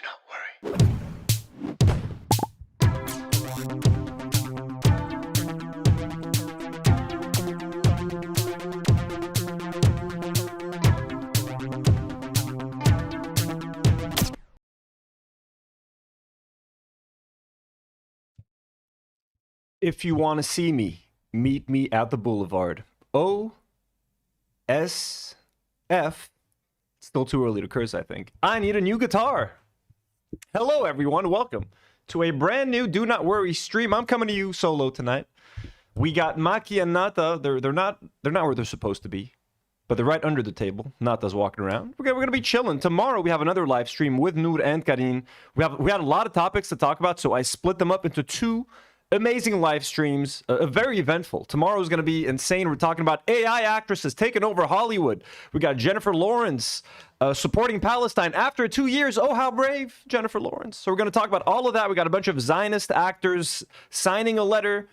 Do not worry. If you want to see me, meet me at the boulevard. O-S-F. Still too early to curse, I think. I need a new guitar. Hello, everyone. Welcome to a brand new Do Not Worry stream. I'm coming to you solo tonight. We got Maki and Nata. They're not where they're supposed to be, but they're right under the table. Nata's walking around. We're gonna be chilling. Tomorrow we have another live stream with Nour and Karine. We had a lot of topics to talk about, so I split them up into two amazing live streams, very eventful. Tomorrow is going to be insane. We're talking about AI actresses taking over Hollywood. We got Jennifer Lawrence supporting Palestine after 2 years. Oh, how brave, Jennifer Lawrence. So we're going to talk about all of that. We got a bunch of Zionist actors signing a letter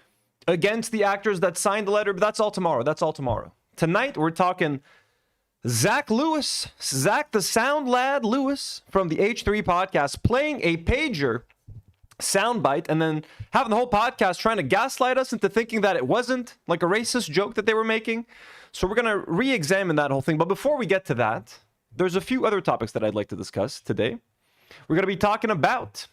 against the actors that signed the letter, but that's all tomorrow. That's all tomorrow. Tonight, we're talking Zach Lewis, Zach the Sound Lad Lewis from the H3 podcast, playing a pager soundbite and then having the whole podcast trying to gaslight us into thinking that it wasn't like a racist joke that they were making. So we're going to re-examine that whole thing. But before we get to that, there's a few other topics that I'd like to discuss today. We're going to be talking about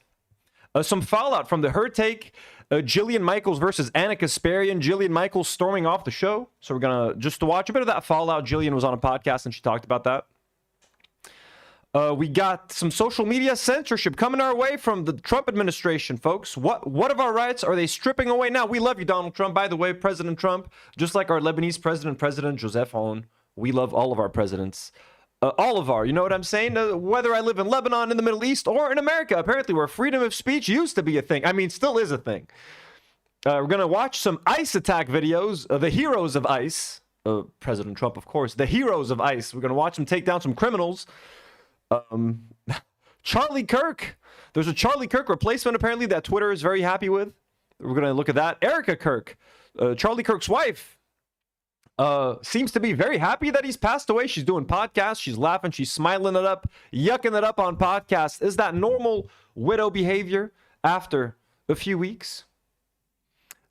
some fallout from the Her Take, Jillian Michaels versus Anna Kasparian. Jillian Michaels storming off the show. So we're going to just to watch a bit of that fallout. Jillian was on a podcast and she talked about that. We got some social media censorship coming our way from the Trump administration, folks. What of our rights are they stripping away now? We love you, Donald Trump. By the way, President Trump, just like our Lebanese president, President Joseph Aoun, we love all of our presidents. All of our, you know what I'm saying? Whether I live in Lebanon, in the Middle East, or in America, apparently where freedom of speech used to be a thing. I mean, still is a thing. We're going to watch some ICE attack videos, the heroes of ICE. President Trump, of course. The heroes of ICE. We're going to watch them take down some criminals. Charlie Kirk. There's a Charlie Kirk replacement apparently that Twitter is very happy with. We're going to look at that. Erika Kirk, Charlie Kirk's wife, seems to be very happy that he's passed away. She's doing podcasts. She's laughing. She's smiling it up, yucking it up on podcasts. Is that normal widow behavior after a few weeks?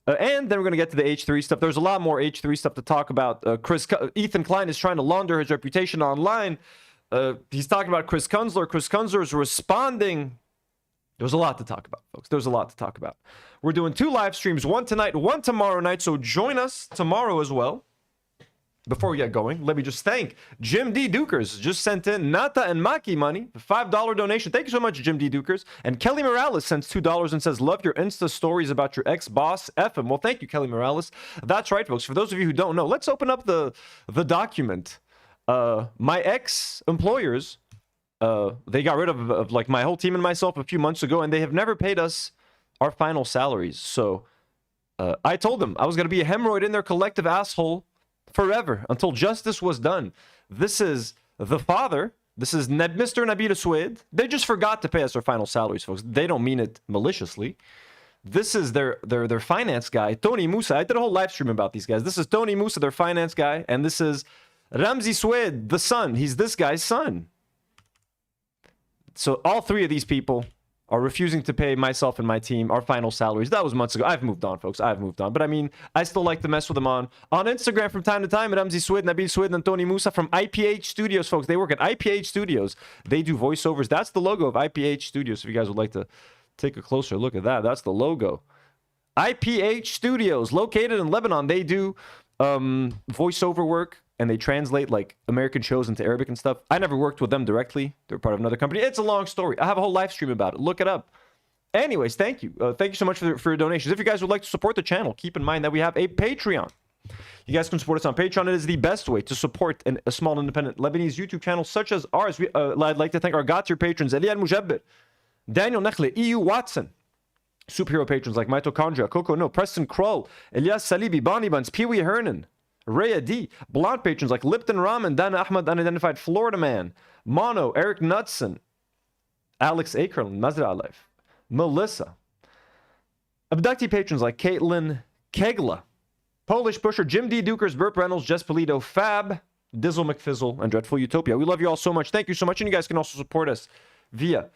And then we're going to get to the H3 stuff. There's a lot more H3 stuff to talk about. Ethan Klein is trying to launder his reputation online. He's talking about Chris Kunzler. Chris Kunzler is responding. There's a lot to talk about, folks. There's a lot to talk about. We're doing two live streams, one tonight, one tomorrow night. So join us tomorrow as well. Before we get going, let me just thank Jim D. Dukers. Just sent in Nata and Maki money, $5 donation. Thank you so much, Jim D. Dukers. And Kelly Morales sends $2 and says, love your Insta stories about your ex-boss, F him. Well, thank you, Kelly Morales. That's right, folks. For those of you who don't know, let's open up the document. My ex-employers, they got rid of like my whole team and myself a few months ago, and they have never paid us our final salaries. So I told them I was going to be a hemorrhoid in their collective asshole forever until justice was done. This is the father. This is Mr. Nabil Sued. They just forgot to pay us our final salaries, folks. They don't mean it maliciously. This is their finance guy, Tony Musa. I did a whole live stream about these guys. This is Tony Musa, their finance guy, and this is Ramzi Sued, the son. He's this guy's son. So all three of these people are refusing to pay myself and my team our final salaries. That was months ago. I've moved on, folks. I've moved on. But I mean, I still like to mess with them on Instagram from time to time. Ramzi Sued, Nabil Sued, and Tony Musa from IPH Studios, folks. They work at IPH Studios. They do voiceovers. That's the logo of IPH Studios. If you guys would like to take a closer look at that, that's the logo. IPH Studios, located in Lebanon. They do voiceover work. And they translate like American shows into Arabic and stuff. I never worked with them directly. They're part of another company. It's a long story. I have a whole live stream about it. Look it up. Anyways, thank you. Thank you so much for your donations. If you guys would like to support the channel, keep in mind that we have a Patreon. You guys can support us on Patreon. It is the best way to support a small independent Lebanese YouTube channel such as ours. I'd like to thank our God tier patrons, Elian Mujabbir, Daniel Nekhle, EU Watson, superhero patrons like Mitochondria, Coco No, Preston Kroll, Elias Salibi, Bonnie Buns, Pee Wee Hernan, Rhea D, blonde patrons like Lipton Ramen, Dana Ahmad, Unidentified Florida Man, Mono, Eric Knudsen, Alex Akerlin, Mazra Life, Melissa, abductee patrons like Caitlin Kegla, Polish Pusher, Jim D. Dukers, Burt Reynolds, Jess Polito, Fab, Dizzle McFizzle, and Dreadful Utopia. We love you all so much. Thank you so much. And you guys can also support us via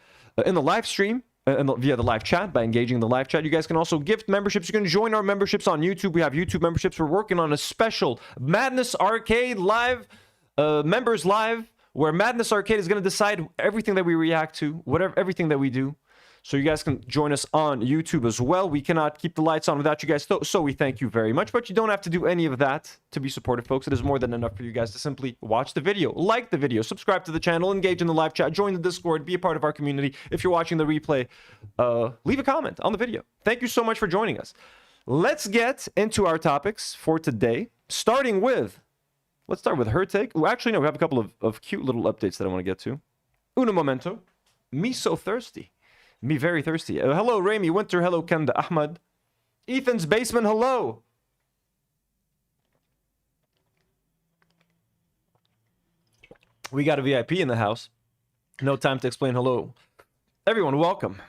in the live stream, via the live chat, by engaging in the live chat. You guys can also gift memberships. You can join our memberships on YouTube. We have YouTube memberships. We're working on a special Madness Arcade live, members live, where Madness Arcade is going to decide everything that we react to, everything that we do. So you guys can join us on YouTube as well. We cannot keep the lights on without you guys, so we thank you very much. But you don't have to do any of that to be supportive, folks. It is more than enough for you guys to simply watch the video, like the video, subscribe to the channel, engage in the live chat, join the Discord, be a part of our community. If you're watching the replay, leave a comment on the video. Thank you so much for joining us. Let's get into our topics for today, starting with, let's start with her take. Well, actually, no, we have a couple of cute little updates that I want to get to. Uno momento. Me so thirsty. Me very thirsty. Hello, Rami Winter. Hello, Kenda Ahmad. Ethan's Basement. Hello. We got a VIP in the house. No time to explain hello. Everyone, welcome.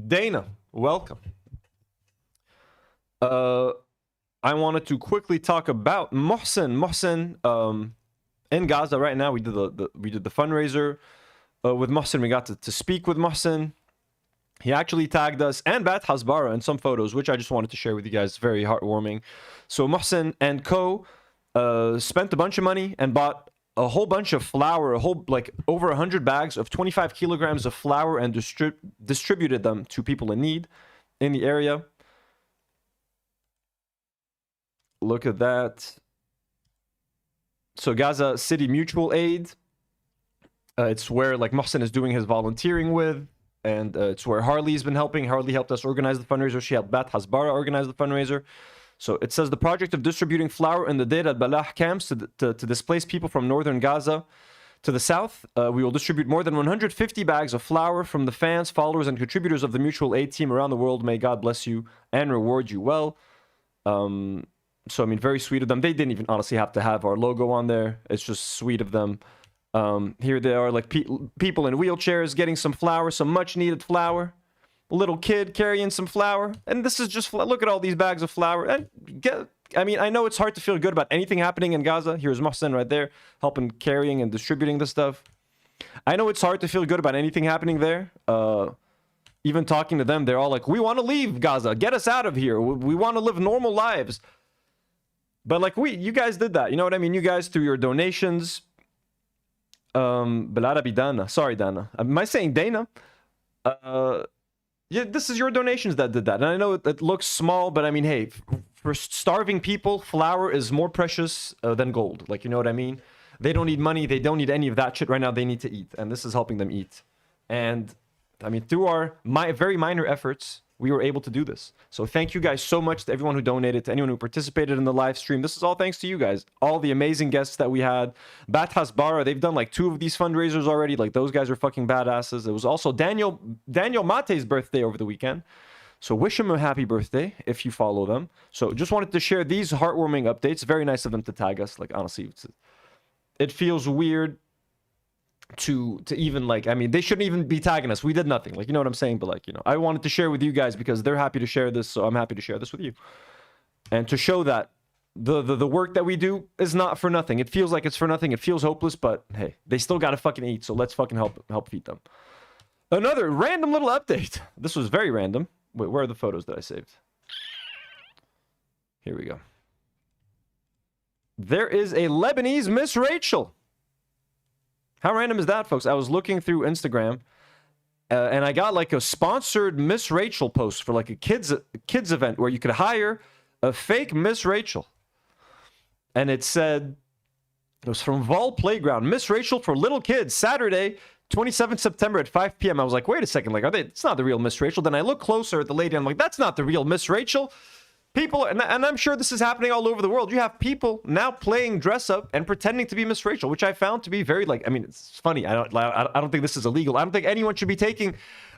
Dana, welcome. I wanted to quickly talk about Mohsen. Mohsen, in Gaza right now. We did the fundraiser. With Mohsen, we got to speak with Mohsen. He actually tagged us and Bat Hasbara in some photos, which I just wanted to share with you guys. Very heartwarming. So Mohsen and co spent a bunch of money and bought a whole bunch of flour, over 100 bags of 25 kilograms of flour, and distributed them to people in need in the area. Look at that. So Gaza City Mutual Aid. It's where Mohsen is doing his volunteering with, and it's where Harley's been helping. Harley helped us organize the fundraiser. She helped Bat Hasbara organize the fundraiser. So it says the project of distributing flour in the Deir al-Balah camps to displace people from northern Gaza to the south. We will distribute more than 150 bags of flour from the fans, followers, and contributors of the mutual aid team around the world. May God bless you and reward you well. So, I mean, very sweet of them. They didn't even honestly have to have our logo on there. It's just sweet of them. Here they are, people in wheelchairs getting some flour, some much needed flour. A little kid carrying some flour. And this is just, look at all these bags of flour. And I mean, I know it's hard to feel good about anything happening in Gaza. Here's Mohsen right there, helping carrying and distributing the stuff. I know it's hard to feel good about anything happening there. Even talking to them, they're all like, we want to leave Gaza. Get us out of here. We want to live normal lives. But you guys did that. You know what I mean? You guys, through your donations, Belarabi Dana. Sorry, Dana. Am I saying Dana? Yeah, this is your donations that did that. And I know it looks small, but I mean, hey, for starving people, flour is more precious than gold. You know what I mean? They don't need money. They don't need any of that shit right now. They need to eat. And this is helping them eat. And I mean, through our very minor efforts, we were able to do this. So thank you guys so much to everyone who donated, to anyone who participated in the live stream. This is all thanks to you guys. All the amazing guests that we had. Bat Hasbara, they've done 2 of these fundraisers already. Those guys are fucking badasses. It was also Daniel Mate's birthday over the weekend. So wish him a happy birthday if you follow them. So just wanted to share these heartwarming updates. Very nice of them to tag us. Honestly, it feels weird to even I mean, they shouldn't even be tagging us. We did nothing. You know what I'm saying? But I wanted to share with you guys because they're happy to share this, so I'm happy to share this with you. And to show that the work that we do is not for nothing. It feels like it's for nothing. It feels hopeless, but hey, they still gotta fucking eat, so let's fucking help feed them. Another random little update. This was very random. Wait, where are the photos that I saved? Here we go. There is a Lebanese Miss Rachel. How random is that, folks? I was looking through Instagram, and I got a sponsored Miss Rachel post for a kids event where you could hire a fake Miss Rachel. And it said, it was from Vol Playground, Miss Rachel for little kids, Saturday, 27th September at 5 p.m. I was like, wait a second, it's not the real Miss Rachel. Then I look closer at the lady, and I'm like, that's not the real Miss Rachel. People, and I'm sure this is happening all over the world. You have people now playing dress up and pretending to be Miss Rachel, which I found to be very I mean, it's funny. I don't think this is illegal. I don't think anyone should be taking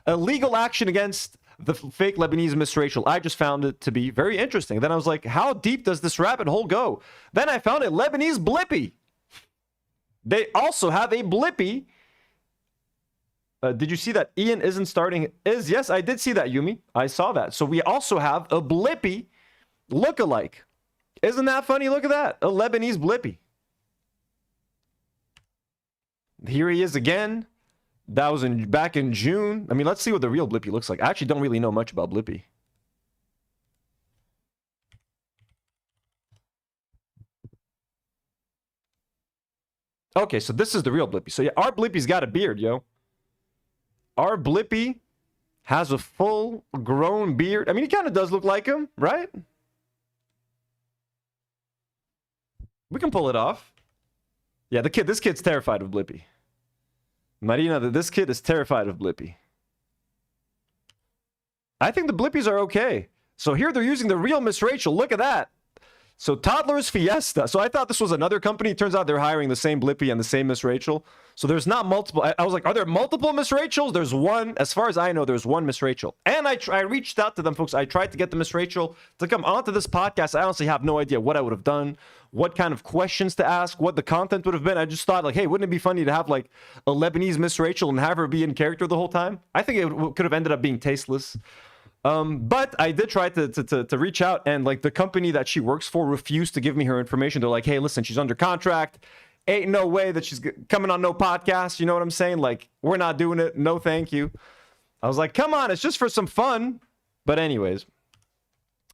illegal action against the fake Lebanese Miss Rachel. I just found it to be very interesting. Then I was like, how deep does this rabbit hole go? Then I found a Lebanese Blippy. They also have a Blippy. Did you see that Ian isn't starting? Yes, I did see that, Yumi. I saw that. So we also have a Blippy look-alike. Isn't that funny? Look at that. A Lebanese Blippy. Here he is again. That was back in June. I mean, let's see what the real Blippy looks like. I actually don't really know much about Blippy. Okay, so this is the real Blippy. So yeah, our Blippy's got a beard, yo. Our Blippy has a full-grown beard. I mean, he kind of does look like him, right? We can pull it off. Yeah, this kid's terrified of Blippy. Marina, this kid is terrified of Blippy. I think the Blippies are okay. So here they're using the real Miss Rachel. Look at that. So Toddler's Fiesta. So I thought this was another company. It turns out they're hiring the same Blippy and the same Miss Rachel. So there's not multiple. I was like, are there multiple Miss Rachels? There's one. As far as I know, there's one Miss Rachel. And I reached out to them, folks. I tried to get the Miss Rachel to come onto this podcast. I honestly have no idea what I would have done, what kind of questions to ask, what the content would have been. I just thought, like, hey, wouldn't it be funny to have, like, a Lebanese Miss Rachel and have her be in character the whole time? I think it could have ended up being tasteless. But I did try to reach out, and like the company that she works for refused to give me her information. They're like, hey, listen, she's under contract. Ain't no way that she's coming on no podcast. You know what I'm saying? Like, we're not doing it. No, thank you. I was like, come on, it's just for some fun. But anyways,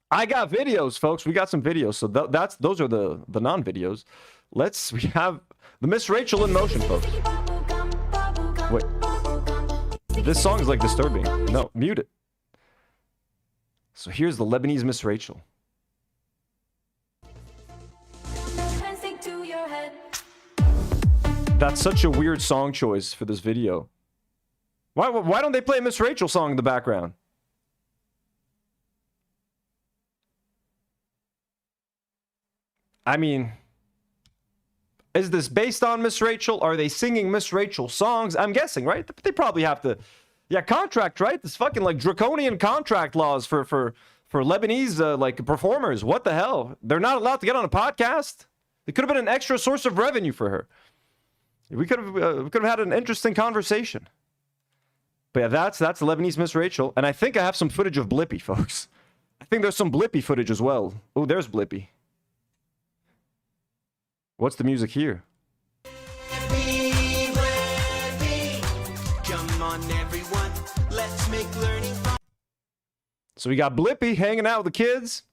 I got videos, folks. We got some videos. So those are the non-videos. We have the Miss Rachel in motion, folks. Wait. This song is like disturbing. No, mute it. So here's the Lebanese Miss Rachel. That's such a weird song choice for this video. Why don't they play a Miss Rachel song in the background? I mean, is this based on Miss Rachel? Are they singing Miss Rachel songs? I'm guessing, right? They probably have to. Yeah, contract, right? This fucking like draconian contract laws for Lebanese like performers. What the hell? They're not allowed to get on a podcast. It could have been an extra source of revenue for her. We could have had an interesting conversation. But yeah, that's the Lebanese Miss Rachel, and I think I have some footage of Blippy, folks. I think there's some Blippy footage as well. Oh, there's Blippy. What's the music here? So we got Blippy hanging out with the kids.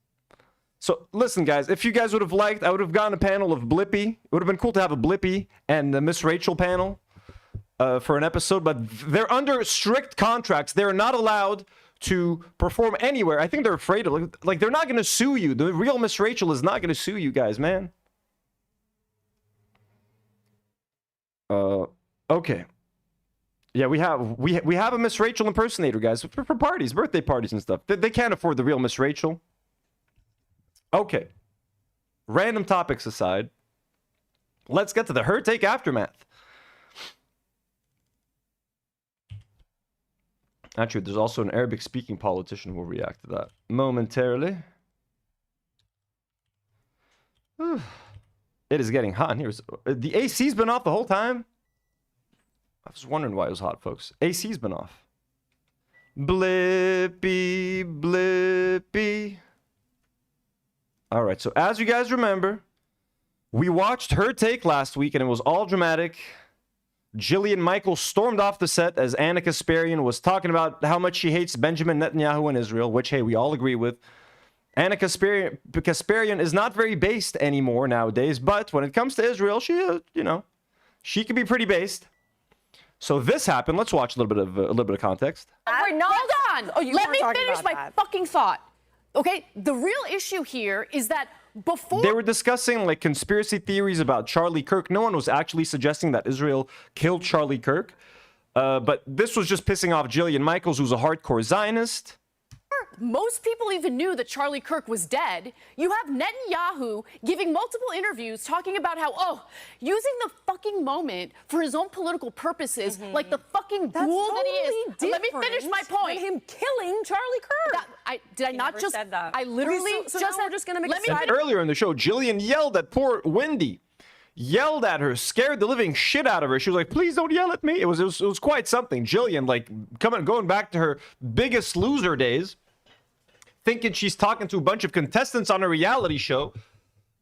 So listen, guys, if you guys would have liked, I would have gotten a panel of Blippy. It would have been cool to have a Blippy and the Miss Rachel panel for an episode, but they're under strict contracts. They're not allowed to perform anywhere. I think they're afraid of, like they're not going to sue you. The real Miss Rachel is not going to sue you guys, man. Okay. Yeah, we have a Miss Rachel impersonator, guys, for parties, birthday parties and stuff. They can't afford the real Miss Rachel. Okay. Random topics aside, let's get to the Her Take Aftermath. Actually, there's also an Arabic-speaking politician who will react to that momentarily. It is getting hot in here. The AC's been off the whole time? I was wondering why it was hot, folks. AC's been off. Blippy, Blippy. All right, so as you guys remember, we watched Her Take last week, and it was all dramatic. Jillian Michael stormed off the set as Anna Kasparian was talking about how much she hates Benjamin Netanyahu and Israel, which, hey, we all agree with. Anna Kasparian is not very based anymore nowadays, but when it comes to Israel, she, she can be pretty based. So this happened. Let's watch a little bit of context. Hold on. Oh, Let me finish my fucking thought. Okay, the real issue here is that before they were discussing like conspiracy theories about Charlie Kirk. No one was actually suggesting that Israel killed Charlie Kirk, but this was just pissing off Jillian Michaels, who's a hardcore Zionist. most people even knew that Charlie Kirk was dead, you have Netanyahu giving multiple interviews talking about how, using the fucking moment for his own political purposes, like the fucking ghoul that he is. Let me finish my point. Him killing Charlie Kirk. Did I not just said that? I literally so just we're just going to make it earlier in the show, Jillian yelled at poor Wendy. Yelled at her, scared the living shit out of her. She was like, please don't yell at me. It was quite something. Jillian, like, going back to her Biggest Loser days, thinking she's talking to a bunch of contestants on a reality show.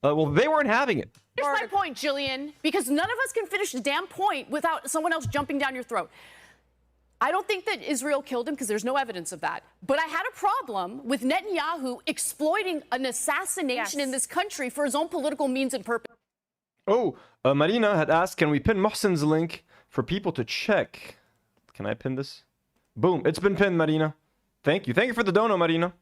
Well, they weren't having it. Here's my point, Jillian, because none of us can finish the damn point without someone else jumping down your throat. I don't think that Israel killed him because there's no evidence of that. But I had a problem with Netanyahu exploiting an assassination in this country for his own political means and purpose. Oh, Marina had asked, can we pin Mohsen's link for people to check? Can I pin this? Boom, it's been pinned, Marina. Thank you. Thank you for the dono, Marina.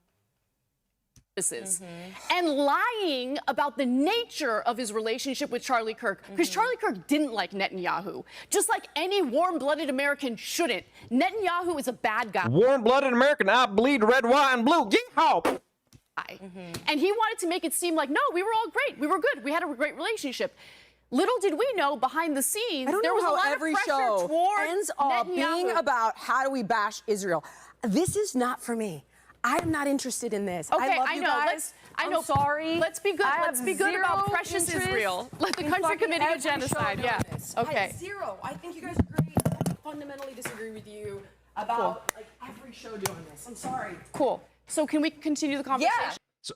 And lying about the nature of his relationship with Charlie Kirk, because Charlie Kirk didn't like Netanyahu, just like any warm-blooded American shouldn't. Netanyahu is a bad guy. Warm-blooded American, I bleed red, white, and blue. Yeehaw! And he wanted to make it seem like, no, we were all great. We were good. We had a great relationship. Little did we know behind the scenes, there was a lot of pressure toward ends up Netanyahu. being about how do we bash Israel. This is not for me. I am not interested in this. Okay, I love I you know. guys. I'm sorry. Let's be good. Let's be good about precious Israel. Let the country committing a genocide. Yeah. Okay. Zero. I think you guys are great. I fundamentally disagree with you about like every show doing this. I'm sorry. Cool. So can we continue the conversation? Yeah. So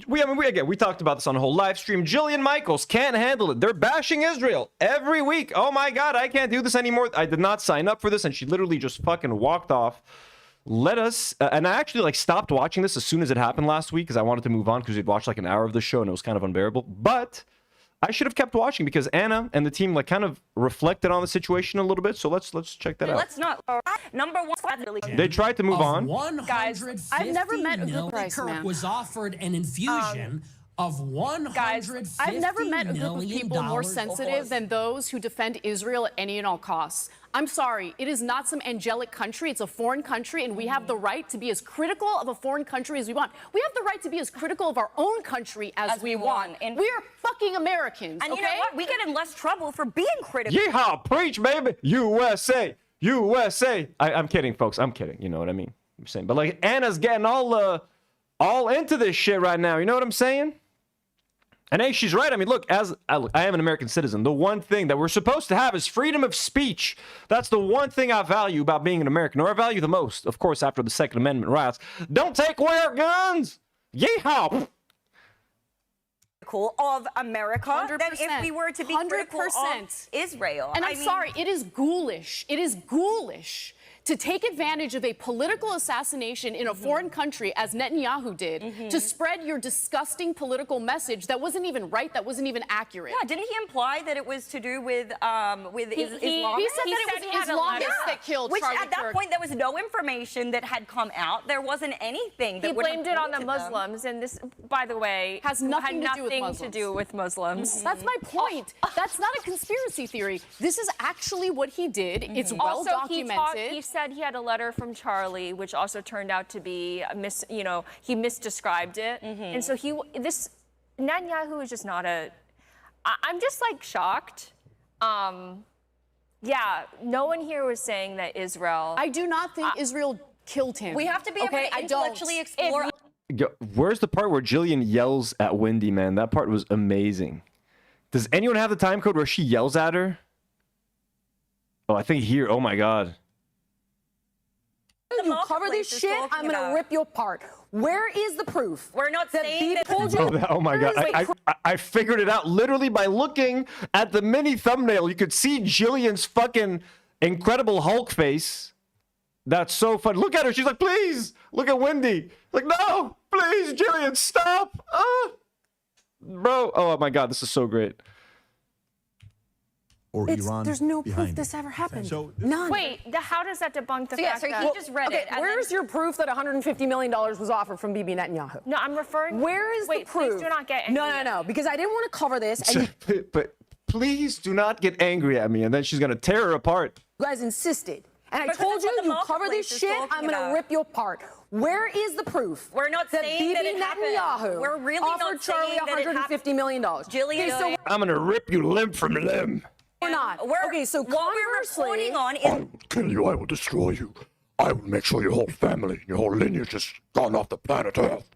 we talked about this on a whole live stream. Jillian Michaels can't handle it. They're bashing Israel every week. Oh my God, I can't do this anymore. I did not sign up for this, and she literally just fucking walked off. Let us, and I actually like stopped watching this as soon as it happened last week because I wanted to move on because we'd watched like an hour of the show and it was kind of unbearable. But I should have kept watching because Anna and the team like kind of reflected on the situation a little bit. So let's check that out. Let's not. Number one, They tried to move on. Guys, I've never met a good price Kirk man. was offered an infusion of $150 I've never met a group of people more sensitive than those who defend Israel at any and all costs. I'm sorry, it is not some angelic country. It's a foreign country, and we have the right to be as critical of a foreign country as we want. We have the right to be as critical of our own country as we want. And we are fucking Americans, and okay? you know what? We get in less trouble for being critical. Yeehaw, preach, baby. USA, USA. I'm kidding, folks. I'm kidding. You know what I mean? I'm saying, but like Anna's getting all into this shit right now. You know what I'm saying? And hey, she's right. I mean, look, as I am an American citizen, the one thing that we're supposed to have is freedom of speech. That's the one thing I value about being an American, or I value the most, of course, after the Second Amendment rights. Don't take away our guns. Yeehaw. Of America 100%. than if we were to be critical of 100%. Israel. And I'm sorry, it is ghoulish. It is ghoulish to take advantage of a political assassination in a foreign country, as Netanyahu did, to spread your disgusting political message that wasn't even right, that wasn't even accurate. Yeah, didn't he imply that it was to do with Islam? He said that it was Islamists that killed Which Charlie at that Kirk. point, there was no information that had come out. There wasn't anything that He would have blamed it on the pointed them. Muslims, and this, by the way, Has nothing to do with Muslims. That's my point. That's not a conspiracy theory. This is actually what he did. It's well Also, documented. he said he had a letter from Charlie, which also turned out to be he misdescribed it, and so Netanyahu is just not a. I'm just like shocked. Yeah, no one here was saying that Israel. I do not think Israel killed him. We have to be able to intellectually explore. Where's the part where Jillian yells at Wendy, man? That part was amazing. Does anyone have the time code where she yells at her? Oh, I think here. Oh my God. You cover this shit, I'm gonna rip you apart. Where is the proof? We're not saying that. Told you. Oh my God. I figured it out literally by looking at the mini thumbnail. You could see Jillian's fucking Incredible Hulk face. That's so fun. Look at her. She's like, please. Look at Wendy. Like, no, please, Jillian, stop. Bro. Oh my God. This is so great. Or Iran There's no proof behind this it. ever happened. So None. Wait, how does that debunk the fact So he that? just read it. and Where's your proof that $150 million was offered from Bibi Netanyahu? No, I'm referring. Where is Wait, the proof? please do not get No, because I didn't want to cover this, and you But please do not get angry at me, and then she's gonna tear her apart. guys insisted. And I Because told that's you, what the you cover this marketplace is shit, talking I'm gonna about. rip you apart. Where is the proof? We're not that saying that Bibi it happened. Netanyahu We're really not offered Charlie saying that it happened. $150 million. Jillian, so I'm gonna rip you limb from limb. we're not. Okay, so what we're conversely, reporting on I is will kill you. I will destroy you. I will make sure your whole family, your whole lineage is gone off the planet Earth.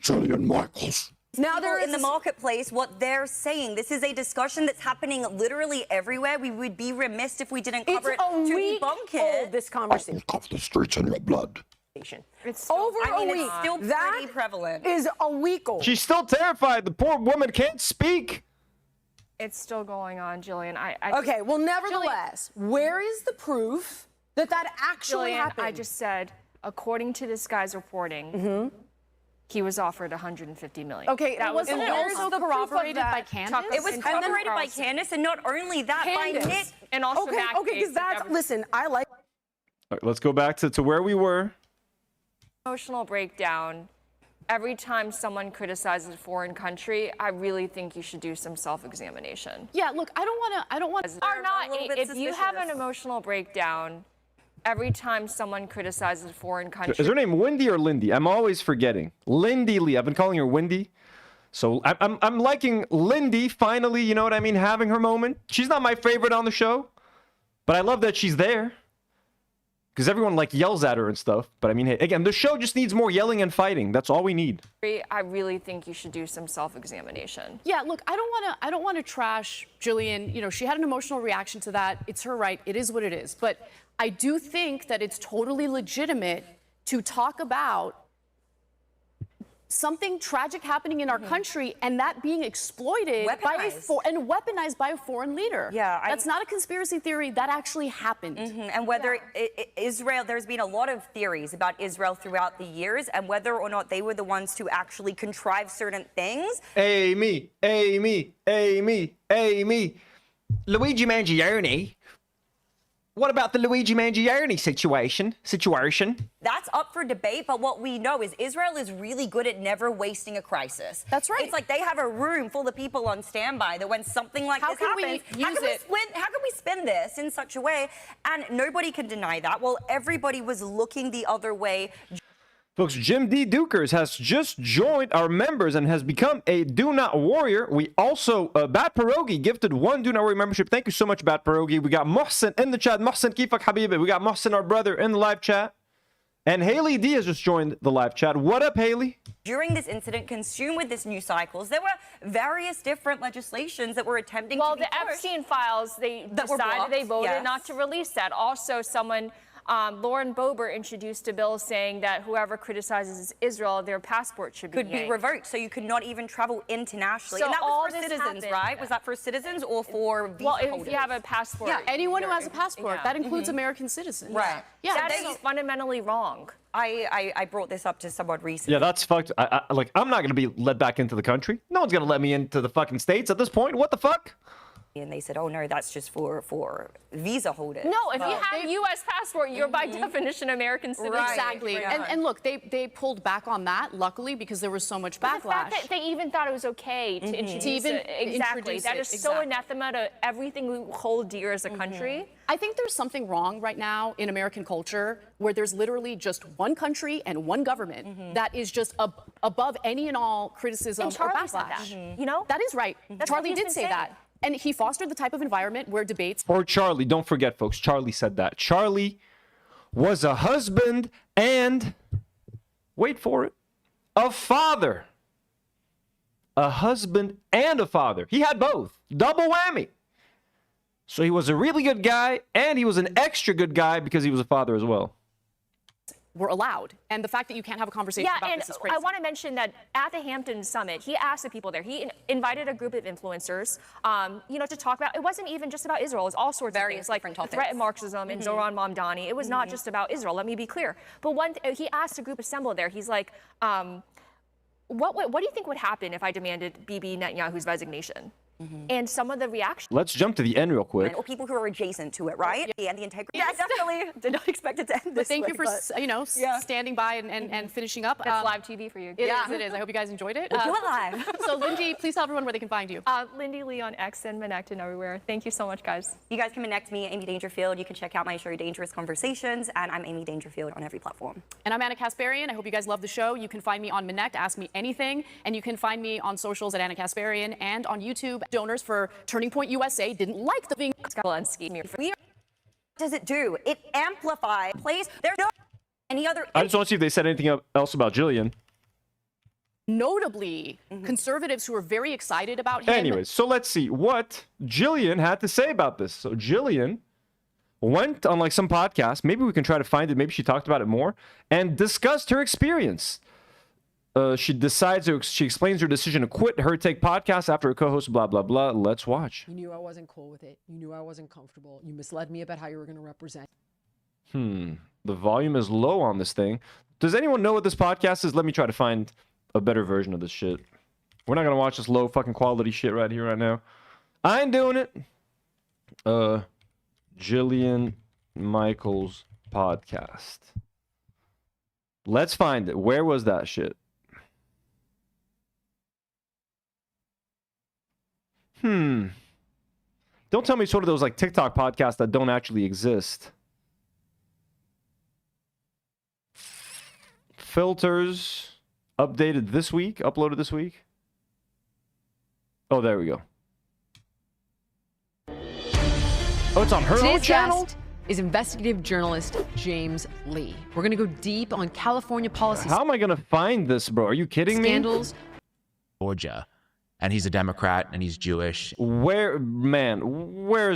Jillian Michaels. now there is in the marketplace what they're saying. This is a discussion that's happening literally everywhere. We would be remiss if we didn't it's cover it a to week debunk old, it. this conversation. Cover the streets in your blood. It's Over I mean, a week. it's still that pretty prevalent. is a week old. She's still terrified. The poor woman can't speak. It's still going on, Jillian. Okay, well, nevertheless, where is the proof that that actually Jillian, happened? I just said, according to this guy's reporting, he was offered 150 million. Okay, that was and Wasn't it where's also the proof of corroborated that? by Candace? It was corroborated by Candace, and not only that, by Candace. Nick. And also Okay, Mac okay, because Gates, that's, listen, I like. All right, let's go back to where we were. emotional breakdown. Every time someone criticizes a foreign country, I really think you should do some self-examination. Yeah, look, I don't want Or not, a little bit if you have an suspicious. emotional breakdown, every time someone criticizes a foreign country, Is her name Wendy or Lindy? I'm always forgetting. Lindy Lee. I've been calling her Wendy. So I'm liking Lindy finally, you know what I mean, having her moment. She's not my favorite on the show, but I love that she's there. Because everyone like yells at her and stuff. But I mean, hey, again, the show just needs more yelling and fighting. That's all we need. I really think you should do some self-examination. Yeah, look, I don't want to trash Jillian. You know, she had an emotional reaction to that. It's her right. It is what it is. But I do think that it's totally legitimate to talk about something tragic happening in our country and that being exploited by Weaponized. weaponized by a foreign leader. Yeah, that's not a conspiracy theory. That actually happened. And whether Israel, there's been a lot of theories about Israel throughout the years, and whether or not they were the ones to actually contrive certain things. Amy. Luigi Mangione. What about the Luigi Mangione situation? That's up for debate, but what we know is Israel is really good at never wasting a crisis. That's right. It's like they have a room full of people on standby that when something like How this can we happens, use it? How can we spin this in such a way? And nobody can deny that. Well, everybody was looking the other way. Folks, Jim D. Dukers has just joined our members and has become a Do Not Warrior. We also, Bat Pierogi gifted 1 Do Not Worry membership. Thank you so much, Bat Pierogi. We got Mohsen in the chat. Mohsen, kifak habibi. We got Mohsen, our brother, in the live chat. And Haley D has just joined the live chat. What up, Haley? During this incident, consumed with this news cycles, there were various different legislations that were attempting to be The pushed. Epstein files, they That were decided, they blocked, voted yes. not to release that. Also, someone, Lauren Boebert introduced a bill saying that whoever criticizes Israel, their passport should be Could be yanked. revoked, so you could not even travel internationally. So and that all was for this citizens, happened. right? Was that for citizens or for visa Well, holders? if you have a passport. Yeah, anyone who has a passport. Yeah. That includes American citizens. Right. Yeah, That that's- is fundamentally wrong. I brought this up to someone recently. Yeah, that's fucked. I'm not going to be let back into the country. No one's going to let me into the fucking States at this point. What the fuck? And they said, oh, no, that's just for visa holders. No, if you have a U.S. passport, you're by definition American citizen. Exactly. Yeah. And look, they pulled back on that, luckily, because there was so much backlash. The fact that they even thought it was okay to introduce even it. Exactly. introduce That it, is so exactly. anathema to everything we hold dear as a country. I think there's something wrong right now in American culture where there's literally just one country and one government that is just above any and all criticism And or Charlie said backlash. that, you know? That is right. That's what Charlie he's did been say saying. that. And he fostered the type of environment where debates. Or Charlie. Don't forget, folks. Charlie said that. Charlie was a husband and, wait for it, a father. A husband and a father. He had both. Double whammy. So he was a really good guy, and he was an extra good guy because he was a father as well. Were allowed. And the fact that you can't have a conversation Yeah, about and this is crazy. I want to mention that at the Hampton Summit, he asked the people there, he invited a group of influencers, to talk about, it wasn't even just about Israel, it was all sorts Various of things, like different the topics. threat of Marxism and Zoran Mamdani. It was not just about Israel, let me be clear. But he asked a group assembled there, he's like, what do you think would happen if I demanded Bibi Netanyahu's resignation? And some of the reactions. Let's jump to the end real quick. Or people who are adjacent to it, right? Yeah, and the integrity. Yes. I definitely did not expect it to end this Thank way, you for, but- standing by and finishing up. That's live TV for you. It is, it is. I hope you guys enjoyed it. Do it live. So, Lindy, please tell everyone where they can find you. Lindy Lee on X and Manect and everywhere. Thank you so much, guys. You guys can connect me, Amy Dangerfield. You can check out my show, Dangerous Conversations, and I'm Amy Dangerfield on every platform. And I'm Anna Kasparian. I hope you guys love the show. You can find me on Manect, Ask Me Anything, and you can find me on socials at Anna Kasparian and on YouTube. Donors for Turning Point USA didn't like the What does it do? It amplifies. Plays. There's no any other. I just want to see if they said anything else about Jillian. notably conservatives who are very excited about him. Anyways, so let's see what Jillian had to say about this. So Jillian went on like some podcast. Maybe we can try to find it. Maybe she talked about it more and discussed her experience. She explains her decision to quit Her Take podcast after her co-host, blah, blah, blah. Let's watch. You knew I wasn't cool with it. You knew I wasn't comfortable. You misled me about how you were going to represent. The volume is low on this thing. Does anyone know what this podcast is? Let me try to find a better version of this shit. We're not going to watch this low fucking quality shit right here, right now. I ain't doing it. Jillian Michaels podcast. Let's find it. Where was that shit? Don't tell me sort of those like TikTok podcasts that don't actually exist. Filters updated this week, uploaded this week. Oh, there we go. Oh, it's on her own Today's channel? guest is investigative journalist James Lee. We're going to go deep on California policy How am I going to find this, bro? Are you kidding me? scandals. Georgia, and he's a Democrat and he's Jewish. Where's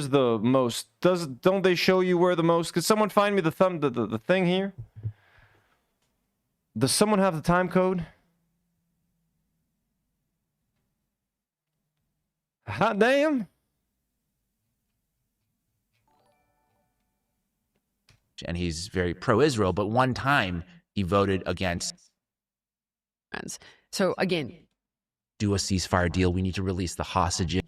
the most? Don't they show you where the most? Could someone find me the thing here? Does someone have the time code? Hot damn. And he's very pro-Israel, but one time he voted against So again, do a ceasefire deal. We need to release the hostages.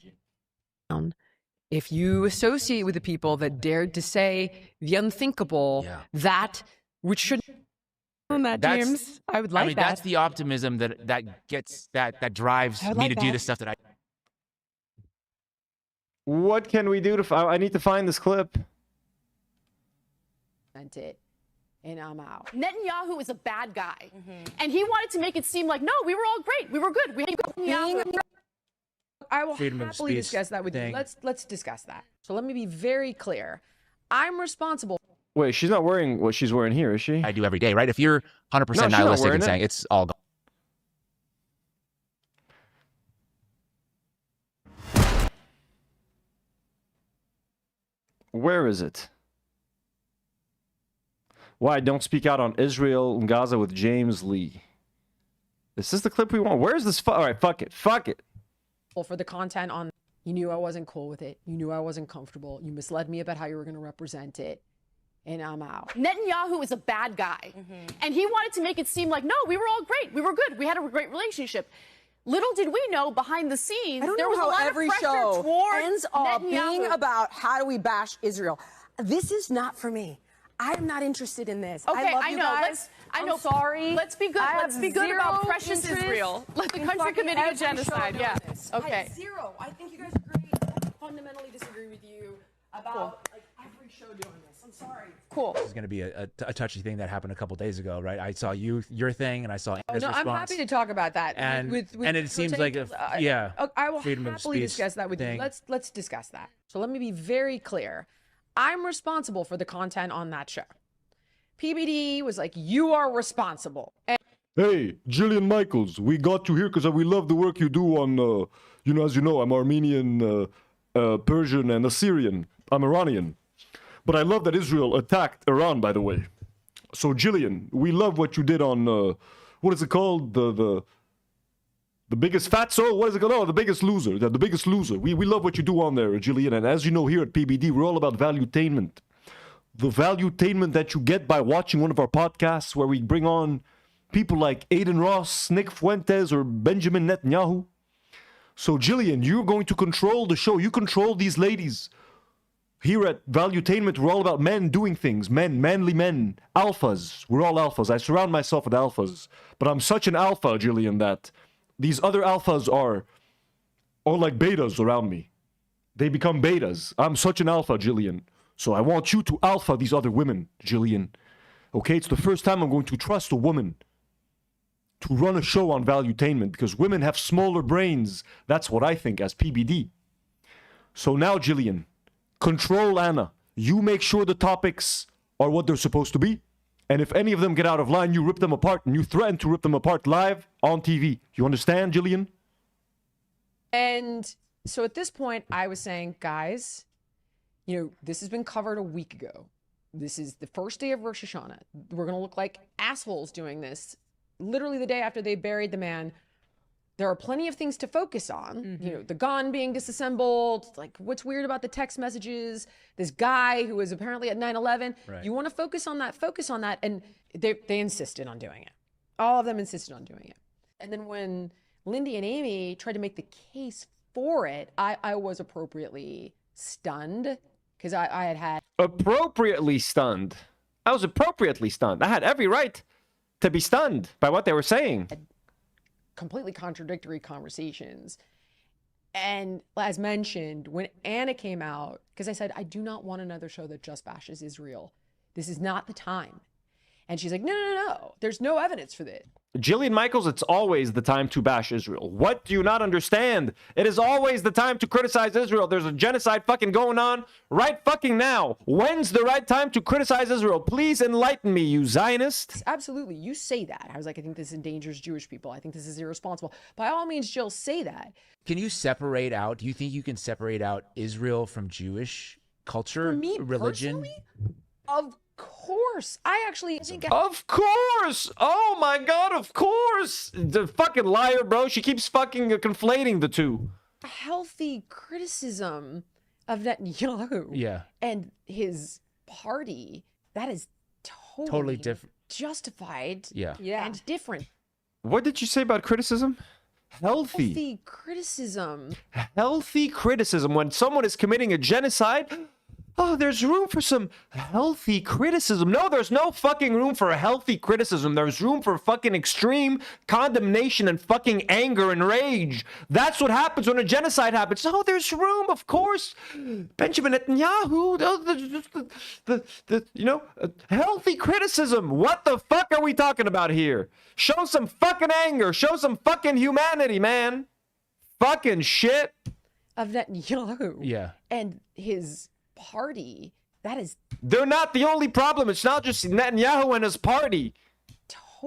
if you associate with the people that dared to say the unthinkable, that which should that That's- James, I would like I mean, that. that's the optimism that drives me to do the stuff that I. What can we do to? I need to find this clip. Sent it, and I'm out. Netanyahu is a bad guy. And he wanted to make it seem like, no, we were all great. We were good. We had Netanyahu. I will Freedom of happily speech discuss that with thing. you. Let's discuss that. So let me be very clear. I'm responsible. Wait, she's not wearing what she's wearing here, is she? I do every day, right? If you're 100% No, she's not nihilistic wearing and it. saying it's all gone. Where is it? Why don't speak out on Israel and Gaza with James Lee? Is this the clip we want? Where's this? All right, fuck it. Fuck it. For the content on. You knew I wasn't cool with it. You knew I wasn't comfortable. You misled me about how you were going to represent it, and I'm out. Netanyahu is a bad guy. And he wanted to make it seem like, no, we were all great. We were good. We had a great relationship. Little did we know behind the scenes, I don't there know was a how lot every of pressure show toward ends up being Netanyahu. about how do we bash Israel. This is not for me. I am not interested in this. Okay, I love I you know. guys. I'm sorry. Let's be good. I Let's have be good about zero precious interest Israel. Let the in country fucking committing a every show genocide. doing Yeah. this. Okay. I have zero. I think you guys are great. I fundamentally disagree with you about like every show doing this. I'm sorry. Cool. This is going to be a touchy thing that happened a couple days ago, right? I saw your thing, and I saw Anna's No, response. I'm happy to talk about that. And- with and it seems like I will freedom of happily speech discuss that with thing. you. Let's discuss that. So let me be very clear. I'm responsible for the content on that show. PBD was like, you are responsible. And Hey, Jillian Michaels, we got you here because we love the work you do on, as you know, I'm Armenian, Persian, and Assyrian. I'm Iranian. But I love that Israel attacked Iran, by the way. So, Jillian, we love what you did on, what is it called? The biggest fatso? What is it called? Oh, the biggest loser. The biggest loser. We love what you do on there, Jillian. And as you know, here at PBD, we're all about valuetainment. The valuetainment that you get by watching one of our podcasts where we bring on people like Aiden Ross, Nick Fuentes, or Benjamin Netanyahu. So, Jillian, you're going to control the show. You control these ladies. Here at Valuetainment, we're all about men doing things. Men, manly men, alphas. We're all alphas. I surround myself with alphas. But I'm such an alpha, Jillian, that these other alphas are like betas around me. They become betas. I'm such an alpha, Jillian. So I want you to alpha these other women, Jillian. Okay, it's the first time I'm going to trust a woman to run a show on Valuetainment because women have smaller brains. That's what I think as PBD. So now, Jillian, control Anna. You make sure the topics are what they're supposed to be. And if any of them get out of line, you rip them apart and you threaten to rip them apart live on TV. You understand, Jillian? And so at this point, I was saying, guys, this has been covered a week ago. This is the first day of Rosh Hashanah. We're going to look like assholes doing this literally the day after they buried the man, there are plenty of things to focus on. You know, the gun being disassembled, like what's weird about the text messages, this guy who was apparently at 9/11. Right. You want to focus on that. And they insisted on doing it. All of them insisted on doing it. And then when Lindy and Amy tried to make the case for it, I was appropriately stunned because I had Appropriately stunned. I was appropriately stunned. I had every right to be stunned by what they were saying. completely contradictory conversations. And as mentioned, when Anna came out, because I said, I do not want another show that just bashes Israel. This is not the time. And she's like, no. There's no evidence for this. Jillian Michaels, it's always the time to bash Israel. What do you not understand? It is always the time to criticize Israel. There's a genocide fucking going on right fucking now. When's the right time to criticize Israel? Please enlighten me, you Zionist. Absolutely. You say that. I was like, I think this endangers Jewish people. I think this is irresponsible. By all means, Jill, say that. Can you separate out, do you think you can separate out Israel from Jewish culture, For me, religion? personally, of course. I actually think... Of course. Oh my God, of course. The fucking liar, bro. She keeps fucking conflating the two. A healthy criticism of Netanyahu Yeah. and his party, that is Totally different. justified Yeah. and different. What did you say about criticism? Healthy. Healthy criticism. Healthy criticism. When someone is committing a genocide, oh, there's room for some healthy criticism. No, there's no fucking room for healthy criticism. There's room for fucking extreme condemnation and fucking anger and rage. That's what happens when a genocide happens. Oh, there's room, of course. Benjamin Netanyahu, healthy criticism. What the fuck are we talking about here? Show some fucking anger. Show some fucking humanity, man. Fucking shit. Of Netanyahu. Yeah. And his party, that is They're not the only problem. It's not just Netanyahu and his party.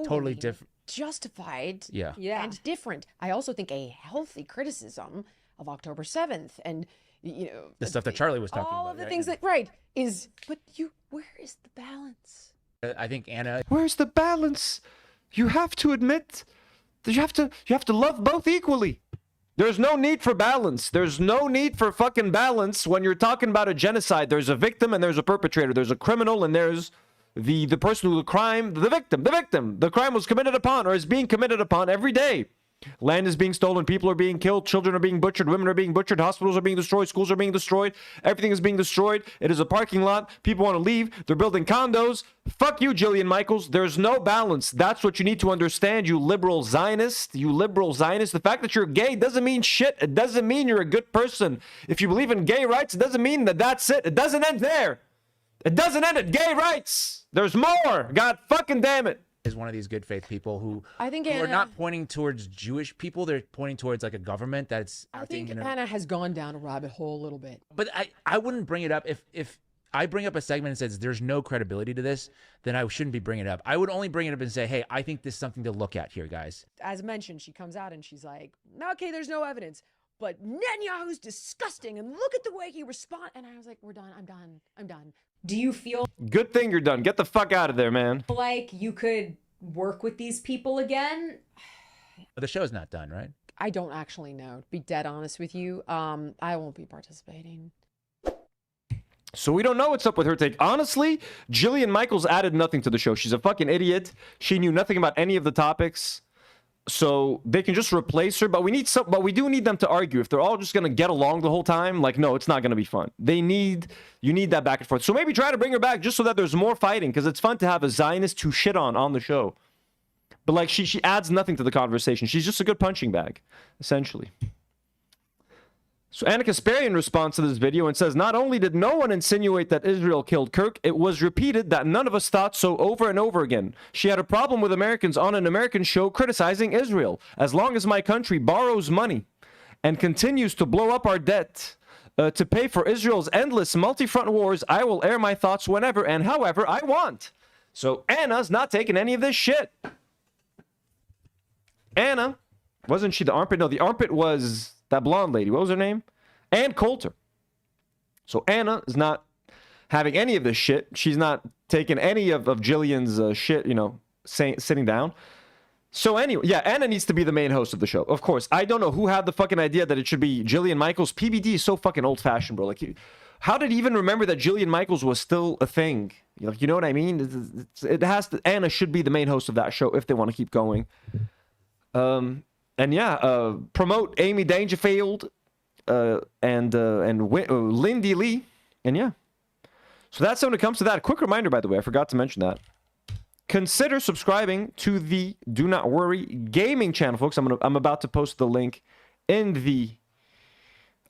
Totally different. justified Yeah. and different. I also think a healthy criticism of October 7th and, you know, The stuff that Charlie was talking all about. of the right? things that, is, but where is the balance? I think Anna, Where's the balance? You have to admit that you have to love both equally. There's no need for balance. There's no need for fucking balance when you're talking about a genocide. There's a victim and there's a perpetrator. There's a criminal and there's the person who the crime, the victim. The crime was committed upon or is being committed upon every day. Land is being stolen, people are being killed, children are being butchered, women are being butchered, hospitals are being destroyed, schools are being destroyed, everything is being destroyed. It is a parking lot. People want to leave. They're building condos. Fuck you, Jillian Michaels. There's no balance. That's what you need to understand, you liberal Zionist. You liberal Zionist. The fact that you're gay doesn't mean shit. It doesn't mean you're a good person. If you believe in gay rights, it doesn't mean that that's it. It doesn't end there. It doesn't end at gay rights. There's more. God fucking damn it. is one of these good faith people who I think who are Anna- not pointing towards Jewish people. They're pointing towards like a government that's I acting think in a... Anna has gone down a rabbit hole a little bit. But I wouldn't bring it up if I bring up a segment and says there's no credibility to this, then I shouldn't be bringing it up. I would only bring it up and say, hey, I think this is something to look at here, guys. As mentioned, she comes out and she's like, okay, there's no evidence, but Netanyahu's disgusting and look at the way he responds. And I was like, we're done. I'm done. Do you feel Good thing you're done. Get the fuck out of there, man. like you could work with these people again? But the show's not done, right? I don't actually know. To be dead honest with you, I won't be participating. So we don't know what's up with her take. Honestly, Jillian Michaels added nothing to the show. She's a fucking idiot. She knew nothing about any of the topics. So they can just replace her, but we do need them to argue. If they're all just gonna get along the whole time, like, no, it's not gonna be fun. You need that back and forth. So maybe try to bring her back just so that there's more fighting, because it's fun to have a Zionist to shit on the show. But like she adds nothing to the conversation. She's just a good punching bag, essentially. So Anna Kasparian responds to this video and says, not only did no one insinuate that Israel killed Kirk, it was repeated that none of us thought so over and over again. She had a problem with Americans on an American show criticizing Israel. As long as my country borrows money and continues to blow up our debt to pay for Israel's endless multi-front wars, I will air my thoughts whenever and however I want. So Anna's not taking any of this shit. Anna, wasn't she the armpit? No, the armpit was that blonde lady. What was her name? Ann Coulter. So Anna is not having any of this shit. She's not taking any of Jillian's shit, sitting down. So anyway, yeah, Anna needs to be the main host of the show. Of course. I don't know who had the fucking idea that it should be Jillian Michaels. PBD is so fucking old-fashioned, bro. Like, how did he even remember that Jillian Michaels was still a thing? Like, you know what I mean? It has to. Anna should be the main host of that show if they want to keep going. And yeah, promote Amy Dangerfield and Lindy Lee. And yeah. So that's when it comes to that. Quick reminder, by the way, I forgot to mention that. Consider subscribing to the Do Not Worry gaming channel, folks. I'm about to post the link in the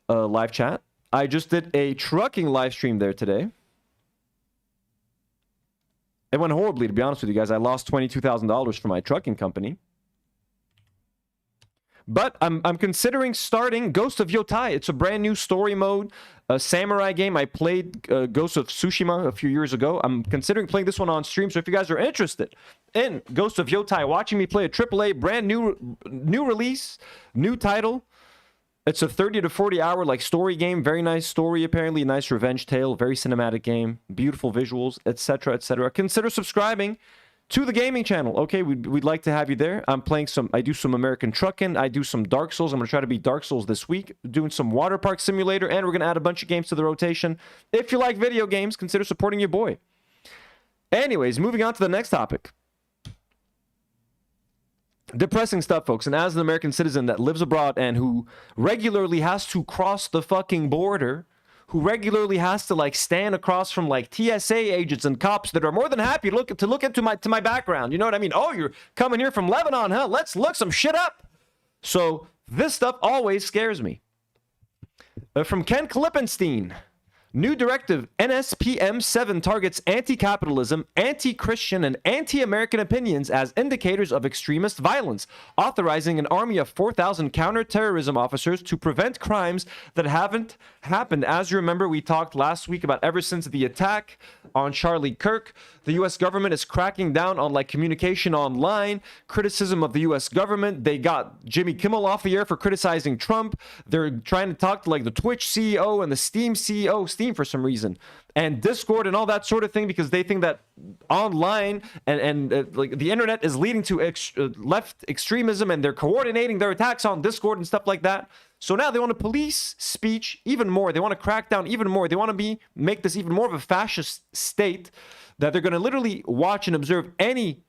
live chat. I just did a trucking live stream there today. It went horribly, to be honest with you guys. I lost $22,000 for my trucking company. But I'm considering starting Ghost of Yotai. It's a brand new story mode, a samurai game. I played Ghost of Tsushima a few years ago. I'm considering playing this one on stream. So if you guys are interested in Ghost of Yotai, watching me play a AAA brand new release, new title. It's a 30 to 40 hour like story game. Very nice story, apparently. Nice revenge tale. Very cinematic game. Beautiful visuals, etc., etc. Consider subscribing to the gaming channel. Okay, we'd like to have you there. I do some American Trucking. I do some Dark Souls. I'm going to try to beat Dark Souls this week. Doing some Water Park Simulator. And we're going to add a bunch of games to the rotation. If you like video games, consider supporting your boy. Anyways, moving on to the next topic. Depressing stuff, folks. And as an American citizen that lives abroad and who regularly has to cross the fucking border, who regularly has to like stand across from like TSA agents and cops that are more than happy to look into my background. You know what I mean? Oh, you're coming here from Lebanon, huh? Let's look some shit up. So this stuff always scares me. From Ken Klippenstein. New directive NSPM 7 targets anti-capitalism, anti-Christian, and anti-American opinions as indicators of extremist violence, authorizing an army of 4,000 counter-terrorism officers to prevent crimes that haven't happened. As you remember, we talked last week about ever since the attack on Charlie Kirk, the U.S. government is cracking down on like communication online, criticism of the U.S. government. They got Jimmy Kimmel off the air for criticizing Trump. They're trying to talk to like the Twitch CEO and the Steam CEO, Steam for some reason, and Discord and all that sort of thing because they think that online and like the internet is leading to left extremism and they're coordinating their attacks on Discord and stuff like that. So now they want to police speech even more. They want to crack down even more. They want to make this even more of a fascist state that they're going to literally watch and observe any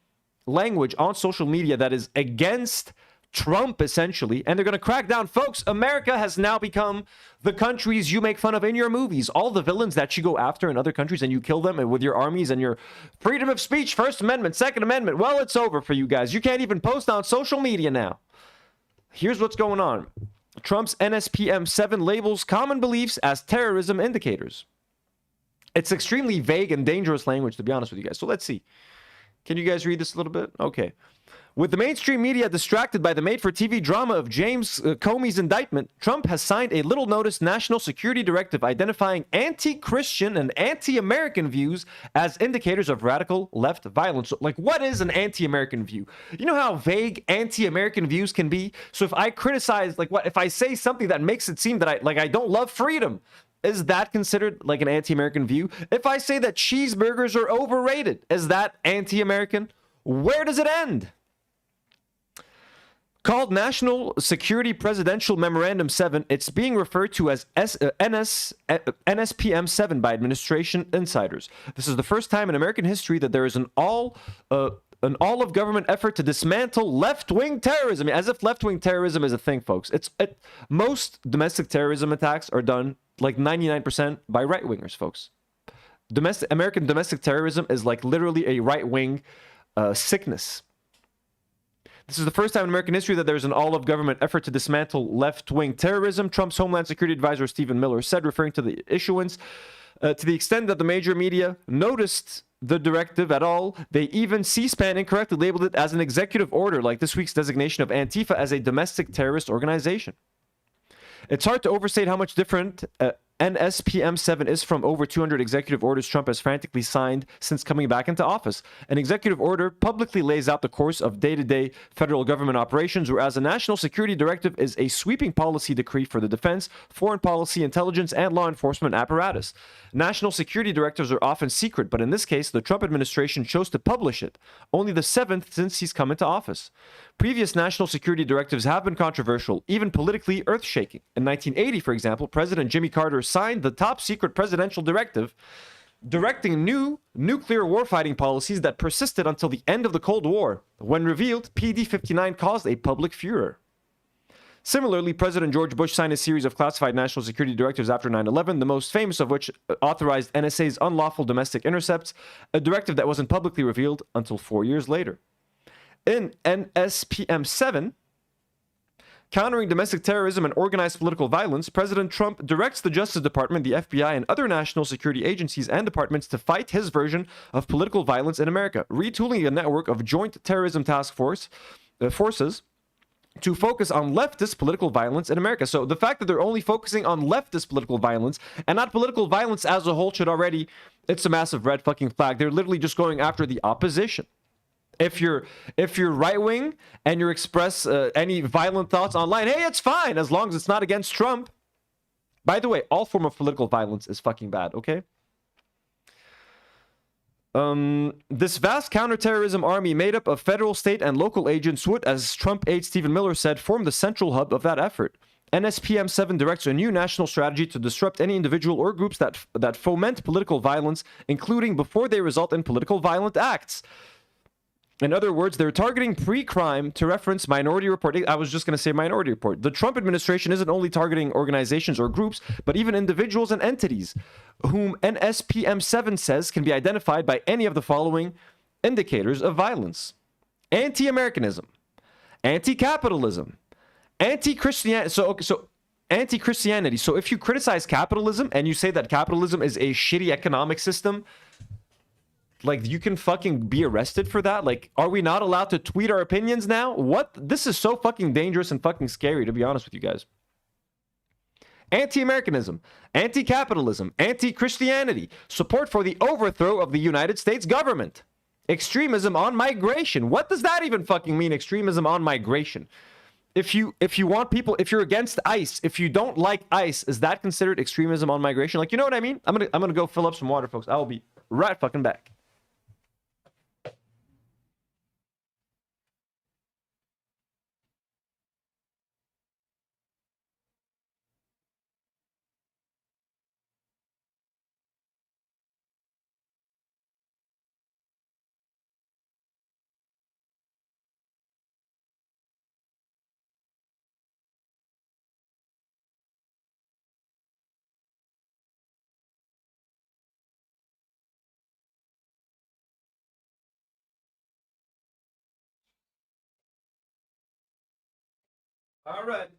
language on social media that is against Trump, essentially, and they're going to crack down. Folks, America has now become the countries you make fun of in your movies. All the villains that you go after in other countries and you kill them with your armies and your freedom of speech, First Amendment, Second Amendment. Well, it's over for you guys. You can't even post on social media now. Here's what's going on. Trump's NSPM 7 labels common beliefs as terrorism indicators. It's extremely vague and dangerous language, to be honest with you guys. So let's see. Can you guys read this a little bit? Okay. With the mainstream media distracted by the made-for-TV drama of James Comey's indictment, Trump has signed a little-noticed national security directive identifying anti-Christian and anti-American views as indicators of radical left violence. So, like, what is an anti-American view? You know how vague anti-American views can be? So if I criticize, like, what if I say something that makes it seem that I don't love freedom? Is that considered like an anti-American view? If I say that cheeseburgers are overrated, is that anti-American? Where does it end? Called National Security Presidential Memorandum 7, it's being referred to as NSPM 7 by administration insiders. This is the first time in American history that there is an all-of-government effort to dismantle left-wing terrorism. As if left-wing terrorism is a thing, folks. Most domestic terrorism attacks are done like 99% by right-wingers, folks. American domestic terrorism is like literally a right-wing sickness. This is the first time in American history that there's an all-of-government effort to dismantle left-wing terrorism, Trump's Homeland Security Advisor Stephen Miller said, referring to the issuance. To the extent that the major media noticed the directive at all, they even C-SPAN incorrectly labeled it as an executive order, like this week's designation of Antifa as a domestic terrorist organization. It's hard to overstate how much different NSPM 7 is from over 200 executive orders Trump has frantically signed since coming back into office. An executive order publicly lays out the course of day-to-day federal government operations, whereas a national security directive is a sweeping policy decree for the defense, foreign policy, intelligence, and law enforcement apparatus. National security directives are often secret, but in this case, the Trump administration chose to publish it, only the 7th since he's come into office. Previous national security directives have been controversial, even politically earth-shaking. In 1980, for example, President Jimmy Carter signed the top-secret presidential directive directing new nuclear warfighting policies that persisted until the end of the Cold War. When revealed, PD 59 caused a public furor. Similarly, President George Bush signed a series of classified national security directives after 9/11, the most famous of which authorized NSA's unlawful domestic intercepts, a directive that wasn't publicly revealed until 4 years later. In NSPM 7, countering domestic terrorism and organized political violence, President Trump directs the Justice Department, the FBI, and other national security agencies and departments to fight his version of political violence in America, retooling a network of joint terrorism task forces to focus on leftist political violence in America. So the fact that they're only focusing on leftist political violence and not political violence as a whole should already, it's a massive red fucking flag. They're literally just going after the opposition. If you're right wing and you express any violent thoughts online, hey, it's fine as long as it's not against Trump. By the way, all form of political violence is fucking bad, okay? This vast counterterrorism army made up of federal, state, and local agents would, as Trump aide Stephen Miller said, form the central hub of that effort. NSPM 7 directs a new national strategy to disrupt any individual or groups that foment political violence, including before they result in political violent acts. In other words, they're targeting pre-crime to reference Minority Report. I was just going to say Minority Report. The Trump administration isn't only targeting organizations or groups, but even individuals and entities whom NSPM 7 says can be identified by any of the following indicators of violence: anti-Americanism, anti-capitalism, anti-Christianity. So anti-Christianity. So if you criticize capitalism and you say that capitalism is a shitty economic system, like, you can fucking be arrested for that? Like, are we not allowed to tweet our opinions now? What? This is so fucking dangerous and fucking scary, to be honest with you guys. Anti-Americanism, anti-capitalism, anti-Christianity, support for the overthrow of the United States government, extremism on migration. What does that even fucking mean, extremism on migration? If you want people, if you're against ICE, if you don't like ICE, is that considered extremism on migration? Like, you know what I mean? I'm gonna go fill up some water, folks. I will be right fucking back. All right.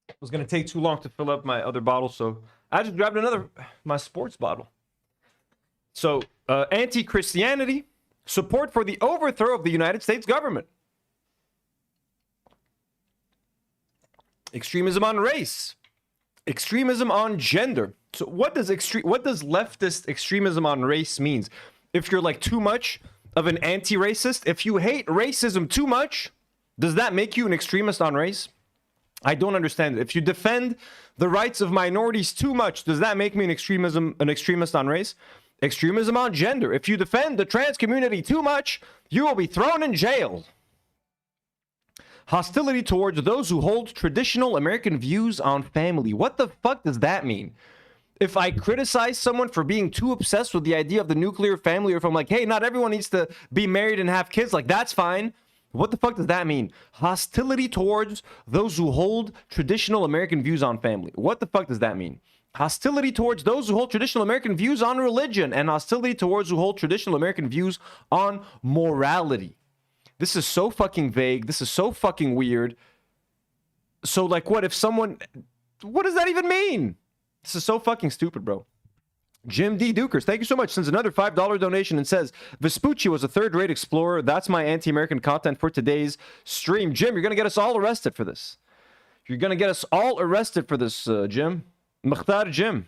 It was going to take too long to fill up my other bottle, so I just grabbed my sports bottle. So, anti-Christianity, support for the overthrow of the United States government. Extremism on race. Extremism on gender. So what does leftist extremism on race means? If you're like too much of an anti-racist, if you hate racism too much, does that make you an extremist on race? I don't understand it. If you defend the rights of minorities too much, does that make me an extremist on race? Extremism on gender. If you defend the trans community too much, you will be thrown in jail. Hostility towards those who hold traditional American views on family. What the fuck does that mean? If I criticize someone for being too obsessed with the idea of the nuclear family, or if I'm like, hey, not everyone needs to be married and have kids, like, that's fine. What the fuck does that mean? Hostility towards those who hold traditional American views on family. What the fuck does that mean? Hostility towards those who hold traditional American views on religion, and hostility towards who hold traditional American views on morality. This is so fucking vague. This is so fucking weird. So, like, what does that even mean? This is so fucking stupid, bro. Jim D. Dukers, thank you so much. Sends another $5 donation and says, Vespucci was a third-rate explorer. That's my anti-American content for today's stream. Jim, you're going to get us all arrested for this. You're going to get us all arrested for this, Jim. Mukhtar Jim.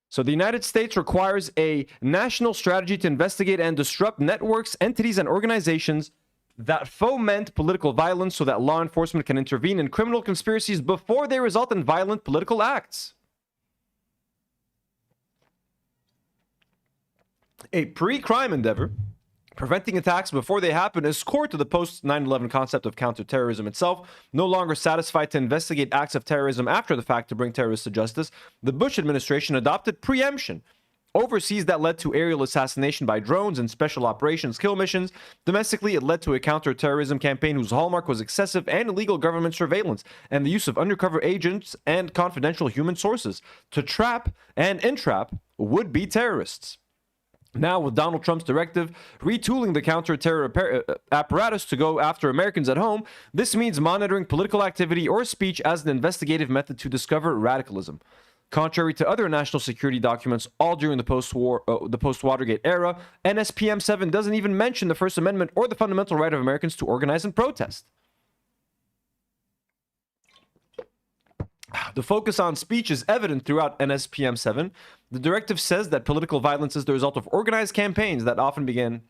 So the United States requires a national strategy to investigate and disrupt networks, entities, and organizations that foment political violence so that law enforcement can intervene in criminal conspiracies before they result in violent political acts. A pre-crime endeavor, preventing attacks before they happen, is core to the post-9/11 concept of counterterrorism itself. No longer satisfied to investigate acts of terrorism after the fact to bring terrorists to justice, the Bush administration adopted preemption overseas that led to aerial assassination by drones and special operations kill missions. Domestically, it led to a counterterrorism campaign whose hallmark was excessive and illegal government surveillance and the use of undercover agents and confidential human sources to trap and entrap would-be terrorists. Now, with Donald Trump's directive retooling the counter-terror apparatus to go after Americans at home, this means monitoring political activity or speech as an investigative method to discover radicalism. Contrary to other national security documents, all during the post-Watergate era, NSPM 7 doesn't even mention the First Amendment or the fundamental right of Americans to organize and protest. The focus on speech is evident throughout NSPM 7. The directive says that political violence is the result of organized campaigns that often begin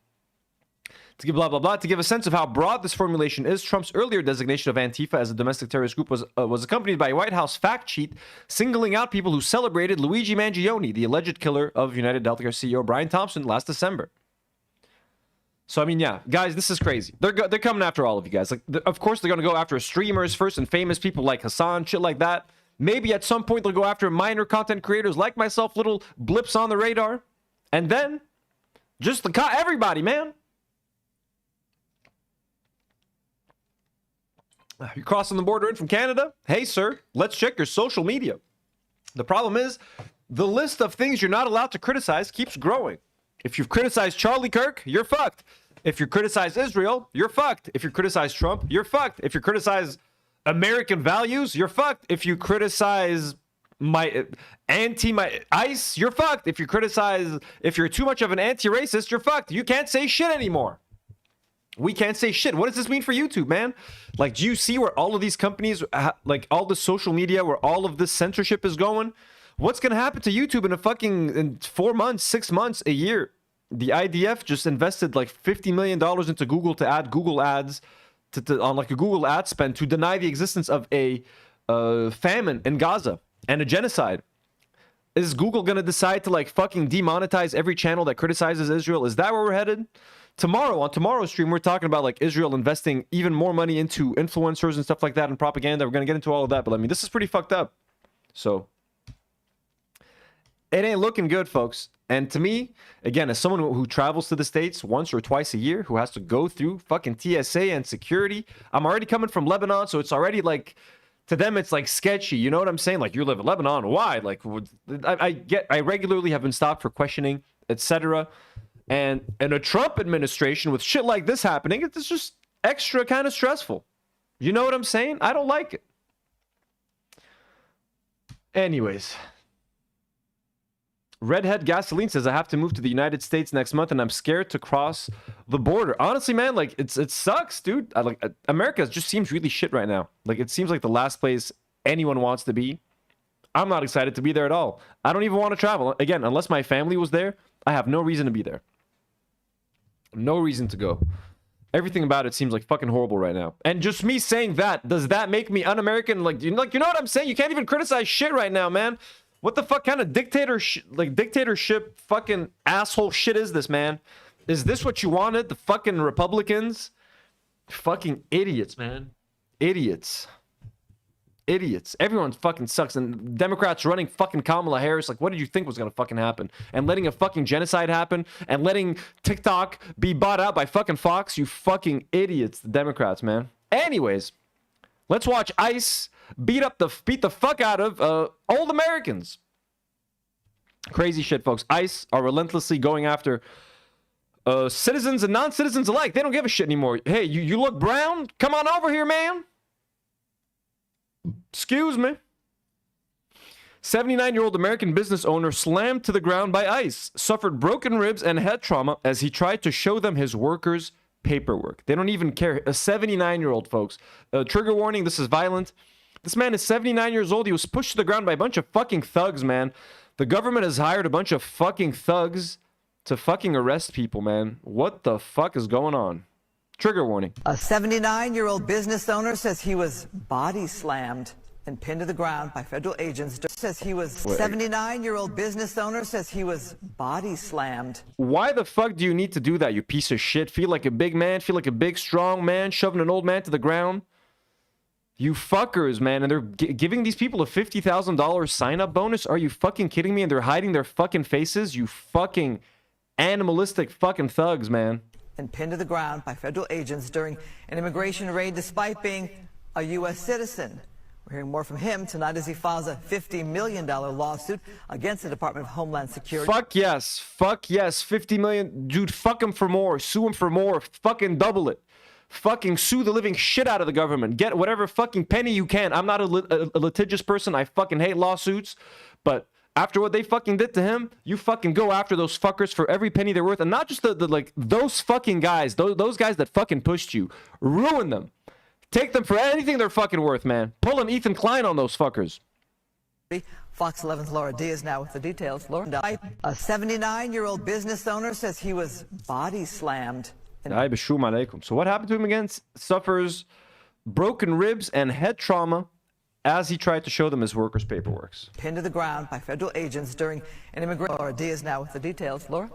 to give blah, blah, blah. To give a sense of how broad this formulation is, Trump's earlier designation of Antifa as a domestic terrorist group was accompanied by a White House fact sheet singling out people who celebrated Luigi Mangione, the alleged killer of United Healthcare CEO Brian Thompson, last December. So, I mean, yeah, guys, this is crazy. They're coming after all of you guys. Like, of course, they're going to go after streamers first and famous people like Hasan, shit like that. Maybe at some point they'll go after minor content creators like myself, little blips on the radar. And then, just everybody, man. You're crossing the border in from Canada? Hey, sir, let's check your social media. The problem is, the list of things you're not allowed to criticize keeps growing. If you've criticized Charlie Kirk, you're fucked. If you criticize Israel, you're fucked. If you criticize Trump, you're fucked. If you criticize American values, you're fucked. If you criticize ICE, you're fucked. If you're too much of an anti-racist, you're fucked. You can't say shit anymore. We can't say shit. What does this mean for YouTube, man? Like, do you see where all of these companies, like all the social media, where all of this censorship is going? What's going to happen to YouTube in 4 months, 6 months, a year? The IDF just invested like $50 million into Google to add Google ads on like a Google ad spend to deny the existence of a famine in Gaza and a genocide. Is Google going to decide to like fucking demonetize every channel that criticizes Israel? Is that where we're headed? Tomorrow, on tomorrow's stream, we're talking about like Israel investing even more money into influencers and stuff like that and propaganda. We're going to get into all of that. But I mean, this is pretty fucked up. So it ain't looking good, folks. And to me, again, as someone who travels to the States once or twice a year, who has to go through fucking TSA and security, I'm already coming from Lebanon, so it's already like, to them, it's like sketchy. You know what I'm saying? Like, you live in Lebanon. Why? Like, I regularly have been stopped for questioning, etc. And in a Trump administration with shit like this happening, it's just extra kind of stressful. You know what I'm saying? I don't like it. Anyways. Redhead Gasoline says, I have to move to the United States next month and I'm scared to cross the border. Honestly, man, like, it sucks, dude. America just seems really shit right now. Like, it seems like the last place anyone wants to be. I'm not excited to be there at all. I don't even want to travel. Again, unless my family was there, I have no reason to be there. No reason to go. Everything about it seems like fucking horrible right now. And just me saying that, does that make me un-American? Like, you know what I'm saying? You can't even criticize shit right now, man. What the fuck kind of dictatorship fucking asshole shit is this, man? Is this what you wanted? The fucking Republicans? Fucking idiots, man. Idiots. Idiots. Everyone fucking sucks. And Democrats running fucking Kamala Harris. Like, what did you think was gonna fucking happen? And letting a fucking genocide happen? And letting TikTok be bought out by fucking Fox? You fucking idiots, the Democrats, man. Anyways, let's watch ICE beat the fuck out of old Americans. Crazy shit, folks. ICE are relentlessly going after citizens and non-citizens alike. They don't give a shit anymore. Hey, you look brown? Come on over here, man. Excuse me. 79-year-old American business owner slammed to the ground by ICE, suffered broken ribs and head trauma as he tried to show them his workers' paperwork. They don't even care. A 79-year-old, folks. Trigger warning, this is violent. This man is 79 years old. He was pushed to the ground by a bunch of fucking thugs, man. The government has hired a bunch of fucking thugs to fucking arrest people, man. What the fuck is going on? Trigger warning. A 79-year-old business owner says he was body slammed and pinned to the ground by federal agents. Says he was 79-year-old business owner says he was body slammed. Why the fuck do you need to do that, you piece of shit? Feel like a big man, feel like a big strong man, shoving an old man to the ground? You fuckers, man. And they're giving these people a $50,000 sign-up bonus? Are you fucking kidding me? And they're hiding their fucking faces? You fucking animalistic fucking thugs, man. And pinned to the ground by federal agents during an immigration raid despite being a U.S. citizen. We're hearing more from him tonight as he files a $50 million lawsuit against the Department of Homeland Security. Fuck yes. Fuck yes. 50 million. Dude, fuck him for more. Sue him for more. Fucking double it. Fucking sue the living shit out of the government. Get whatever fucking penny you can. I'm not a litigious person. I fucking hate lawsuits. But after what they fucking did to him, you fucking go after those fuckers for every penny they're worth. And not just the like, those fucking guys. Those guys that fucking pushed you. Ruin them. Take them for anything they're fucking worth, man. Pull an Ethan Klein on those fuckers. Fox 11's Laura Diaz now with the details. Laura, a 79-year-old business owner says he was body slammed. So what happened to him again? Suffers broken ribs and head trauma as he tried to show them his workers' paperwork. Pinned to the ground by federal agents during an immigration. Laura Diaz now with the details. Laura?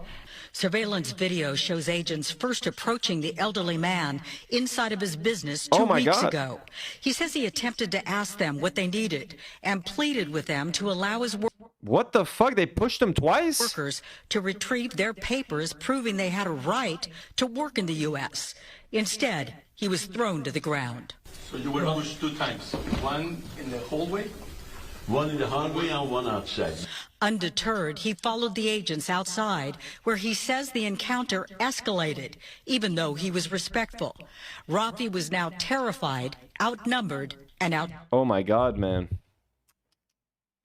Surveillance video shows agents first approaching the elderly man inside of his business 2 weeks ago. He says he attempted to ask them what they needed and pleaded with them to allow his What the fuck? They pushed him twice? Workers to retrieve their papers proving they had a right to work in the U.S. Instead, he was thrown to the ground. So you were pushed 2 times, one in the hallway, one in the hallway, and one outside. Undeterred, he followed the agents outside, where he says the encounter escalated, even though he was respectful. Rafi was now terrified, outnumbered, and Oh my God, man.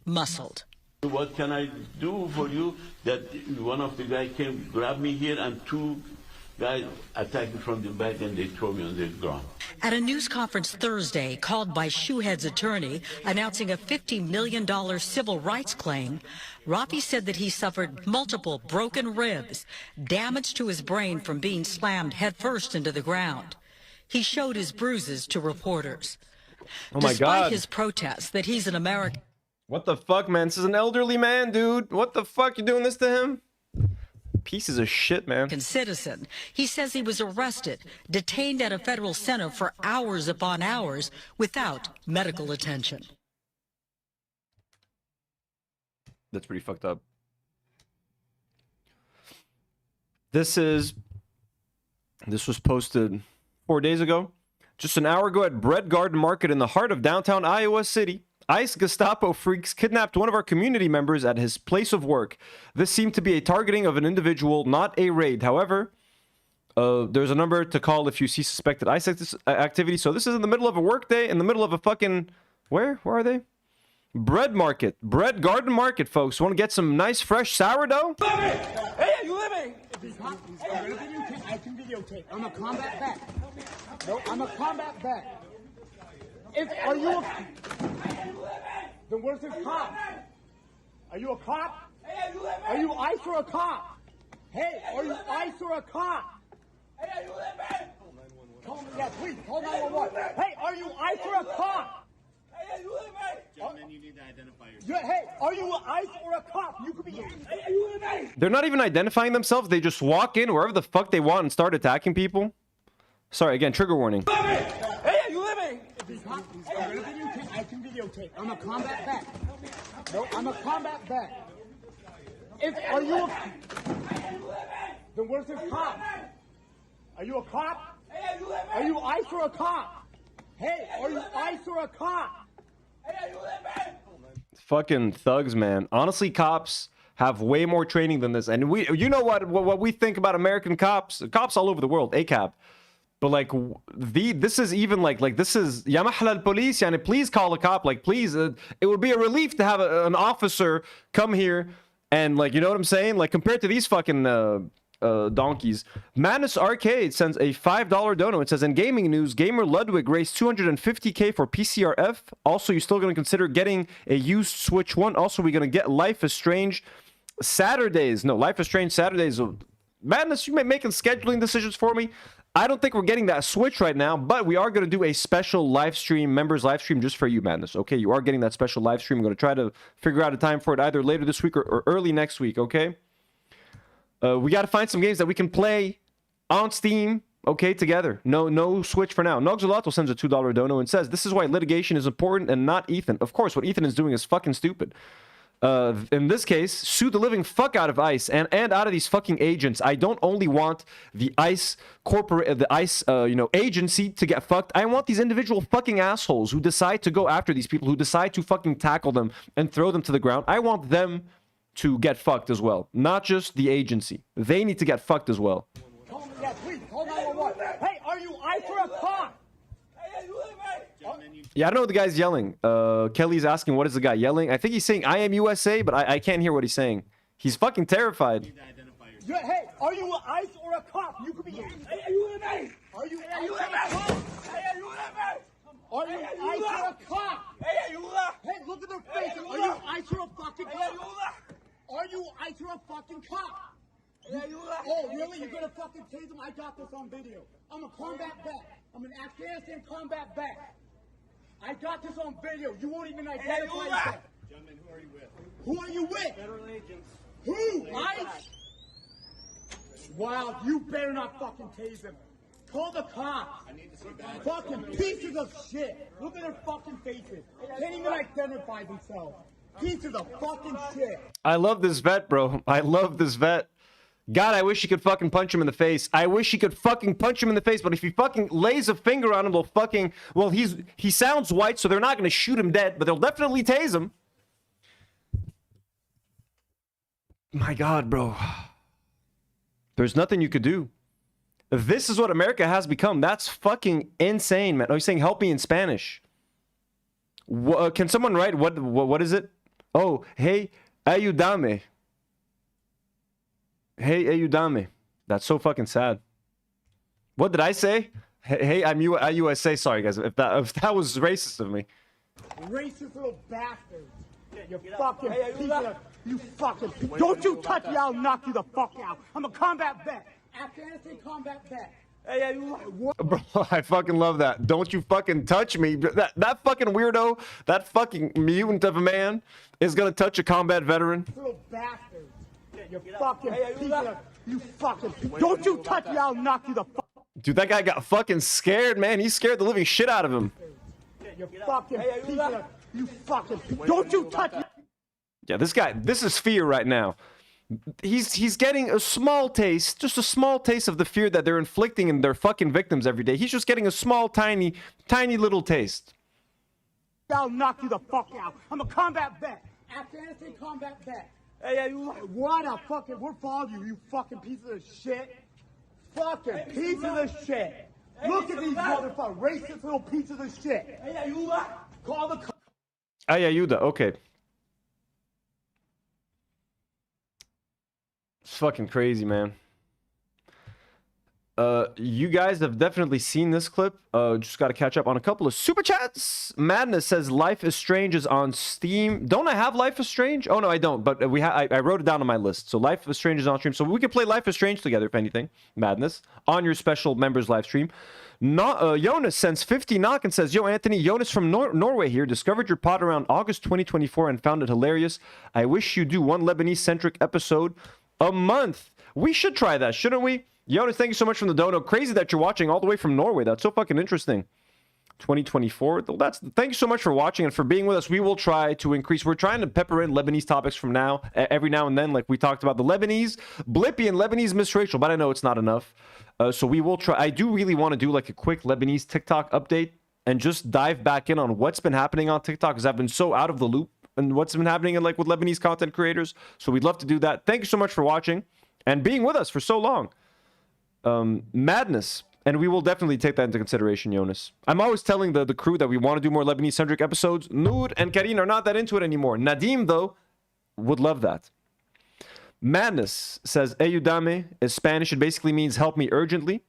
Muscled. What can I do for you? That one of the guys came, grab me here, and 2 guys attacked me from the back, and they throw me on the ground. At a news conference Thursday called by Shoehead's attorney announcing a $50 million civil rights claim, Rafi said that he suffered multiple broken ribs, damage to his brain from being slammed headfirst into the ground. He showed his bruises to reporters. Oh my God. Despite his protests that he's an American. What the fuck, man? This is an elderly man, dude. What the fuck? You doing this to him? Pieces of shit, man. Citizen. He says he was arrested, detained at a federal center for hours upon hours without medical attention. That's pretty fucked up. This was posted 4 days ago. Just an hour ago at Bread Garden Market in the heart of downtown Iowa City. ICE Gestapo freaks kidnapped one of our community members at his place of work. This seemed to be a targeting of an individual, not a raid. However, there's a number to call if you see suspected ICE activity. So this is in the middle of a workday, in the middle of a fucking... Where are they? Bread Market. Bread Garden Market, folks. Want to get some nice, fresh sourdough? Hey, you living? I can videotape. I'm a combat vet. No, I'm a combat vet. Are you a... Then where's this cop? Are you a cop? Are you ICE or a cop? Hey, are you ICE or a cop? Hey, are you living? Yeah, please, call 911. Hey, are you ICE or a cop? Hey, are you living? Gentlemen, you need to identify yourself. Hey, are you ICE or a cop? You could be... Hey, are you living? They're not even identifying themselves. They just walk in wherever the fuck they want and start attacking people. Sorry, again, trigger warning. Hey, are you living? I can videotape. I'm a combat vet. No, I'm a combat vet. Are you a... Then where's this cop? Are you a cop? Are you ICE or a cop? Hey, are you ICE or a cop? Hey, are you living? Fucking thugs, man. Honestly, cops have way more training than this. And you know what we think about American cops? Cops all over the world, ACAB. But like this is even like this is ya mahla al-police, yani please call a cop, like please, it would be a relief to have an officer come here and like, you know what I'm saying, like compared to these fucking donkeys. Madness Arcade sends a $5 dono. It says, in gaming news, gamer Ludwig raised $250K for PCRF. Also, you're still going to consider getting a used Switch 1. Also, we're going to get Life is Strange Saturdays. No, Life is Strange Saturdays. Madness, you may making scheduling decisions for me. I don't think we're getting that Switch right now, but we are going to do a special live stream, members live stream just for you, Madness. Okay, you are getting that special live stream. I'm going to try to figure out a time for it either later this week or early next week, okay? We got to find some games that we can play on Steam, okay, together. No Switch for now. Nogzolato sends a $2 dono and says, this is why litigation is important and not Ethan. Of course, what Ethan is doing is fucking stupid. In this case, sue the living fuck out of ICE and out of these fucking agents. I don't only want the ICE agency to get fucked. I want these individual fucking assholes who decide to go after these people, who decide to fucking tackle them and throw them to the ground. I want them to get fucked as well, not just the agency. They need to get fucked as well. Yeah, please, call 911. Hey, are you ICE or a cop? Yeah, I don't know what the guy's yelling. Kelly's asking, what is the guy yelling? I think he's saying, I am USA, but I can't hear what he's saying. He's fucking terrified. Hey, are you ICE or a cop? You could be. Hey, you living? Are you ICE or a cop? Hey, you living? Are you ICE or a cop? Hey, you living? Hey, look at their faces. Are you ICE or a fucking cop? Are you ICE or a fucking cop? Oh, really? You're gonna fucking tase them? I got this on video. I'm a combat vet. I'm an Afghanistan combat vet. I got this on video. You won't even identify yourself. Gentlemen, who are you with? Who are you with? Federal agents. Who? ICE? Wow, you better not fucking tase them. Call the cops. I need to see that. Fucking pieces of shit. Look at their fucking faces. Can't even identify themselves. Pieces of fucking shit. I love this vet, bro. I love this vet. God, I wish he could fucking punch him in the face. I wish he could fucking punch him in the face, but if he fucking lays a finger on him, they'll fucking... Well, he sounds white, so they're not going to shoot him dead, but they'll definitely tase him. My God, bro. There's nothing you could do. This is what America has become. That's fucking insane, man. Oh, he's saying, help me in Spanish. Can someone write, what is it? Oh, hey, ayúdame. Hey, ayúdame. That's so fucking sad. What did I say? Hey, I'm USA. Sorry, guys, if that was racist of me. Racist little bastards. You fucking piece of... You fucking... Don't you touch me, I'll knock you the fuck out. I'm a combat vet. Afghanistan combat vet. Hey, Bro, I fucking love that. Don't you fucking touch me. That fucking weirdo, that fucking mutant of a man is gonna touch a combat veteran. Little bastards. You fucking piece of... You fucking... Don't you touch me, I'll knock you the fuck... Dude, that guy got fucking scared, man. He scared the living shit out of him. You fucking piece of... You fucking... Don't you touch me... Yeah, this guy, this is fear right now. He's getting a small taste, just a small taste of the fear that they're inflicting in their fucking victims every day. He's just getting a small, tiny little taste. I'll knock you the fuck out. I'm a combat vet. Afghanistan combat vet. Hey, what a fucking... We're following you, you fucking pieces of shit. Fucking pieces of shit. Look at these motherfuckers, racist little pieces of shit. Call the... Ayuda, okay. It's fucking crazy, man. You guys have definitely seen this clip. Just got to catch up on a couple of super chats. Madness says Life is Strange is on Steam. Don't I have Life is Strange? Oh no, I don't. But I wrote it down on my list. So Life is Strange is on stream. So we could play Life is Strange together, if anything. Madness on your special members live stream. Jonas sends 50 knock and says, yo, Anthony, Jonas from Norway here. Discovered your pod around August 2024 and found it hilarious. I wish you do one Lebanese-centric episode a month. We should try that, shouldn't we? Jonas, thank you so much from the dono. Crazy that you're watching all the way from Norway. That's so fucking interesting. 2024. Thank you so much for watching and for being with us. We will try to increase. We're trying to pepper in Lebanese topics from now, every now and then, like we talked about the Lebanese, Blippy, and Lebanese Miss Rachel, but I know it's not enough. So we will try. I do really want to do like a quick Lebanese TikTok update and just dive back in on what's been happening on TikTok, because I've been so out of the loop and what's been happening in, like, with Lebanese content creators. So we'd love to do that. Thank you so much for watching and being with us for so long. Madness, and we will definitely take that into consideration, Jonas. I'm always telling the crew that we want to do more Lebanese-centric episodes. Nour and Karine are not that into it anymore. Nadim, though, would love that. Madness says, Ayudame is Spanish. It basically means help me urgently.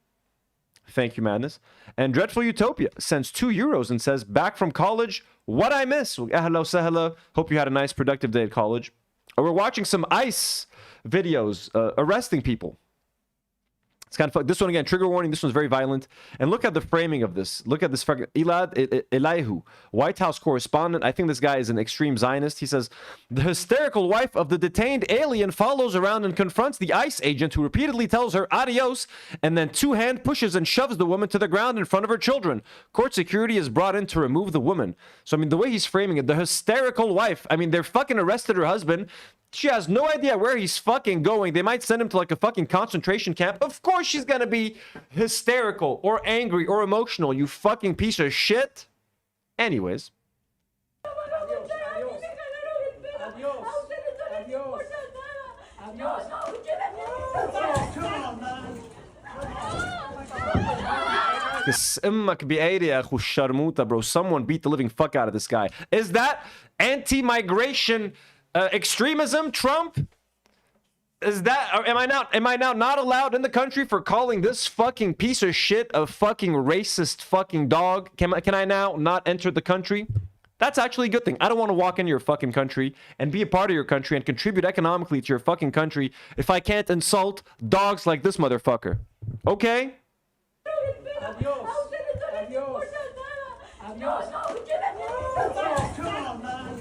Thank you, Madness. And Dreadful Utopia sends €2 and says, back from college, what I miss. Ahla sahla. Hope you had a nice, productive day at college. We're watching some ICE videos arresting people. It's kind of fun. This one, again, trigger warning. This one's very violent. And look at the framing of this. Look at this. Elad Elihu, White House correspondent. I think this guy is an extreme Zionist. He says, the hysterical wife of the detained alien follows around and confronts the ICE agent who repeatedly tells her adios and then two-hand pushes and shoves the woman to the ground in front of her children. Court security is brought in to remove the woman. So, I mean, the way he's framing it, the hysterical wife. I mean, they're fucking arrested her husband. She has no idea where he's fucking going. They might send him to like a fucking concentration camp. Of course she's gonna be hysterical or angry or emotional, you fucking piece of shit. Anyways. Bro, someone beat the living fuck out of this guy. Is that anti-migration extremism, Trump? Is that, am I now not allowed in the country for calling this fucking piece of shit a fucking racist fucking dog? Can I now not enter the country? That's actually a good thing. I don't want to walk into your fucking country and be a part of your country and contribute economically to your fucking country if I can't insult dogs like this motherfucker. Okay? Adios. Adios. Adios. Come on, man.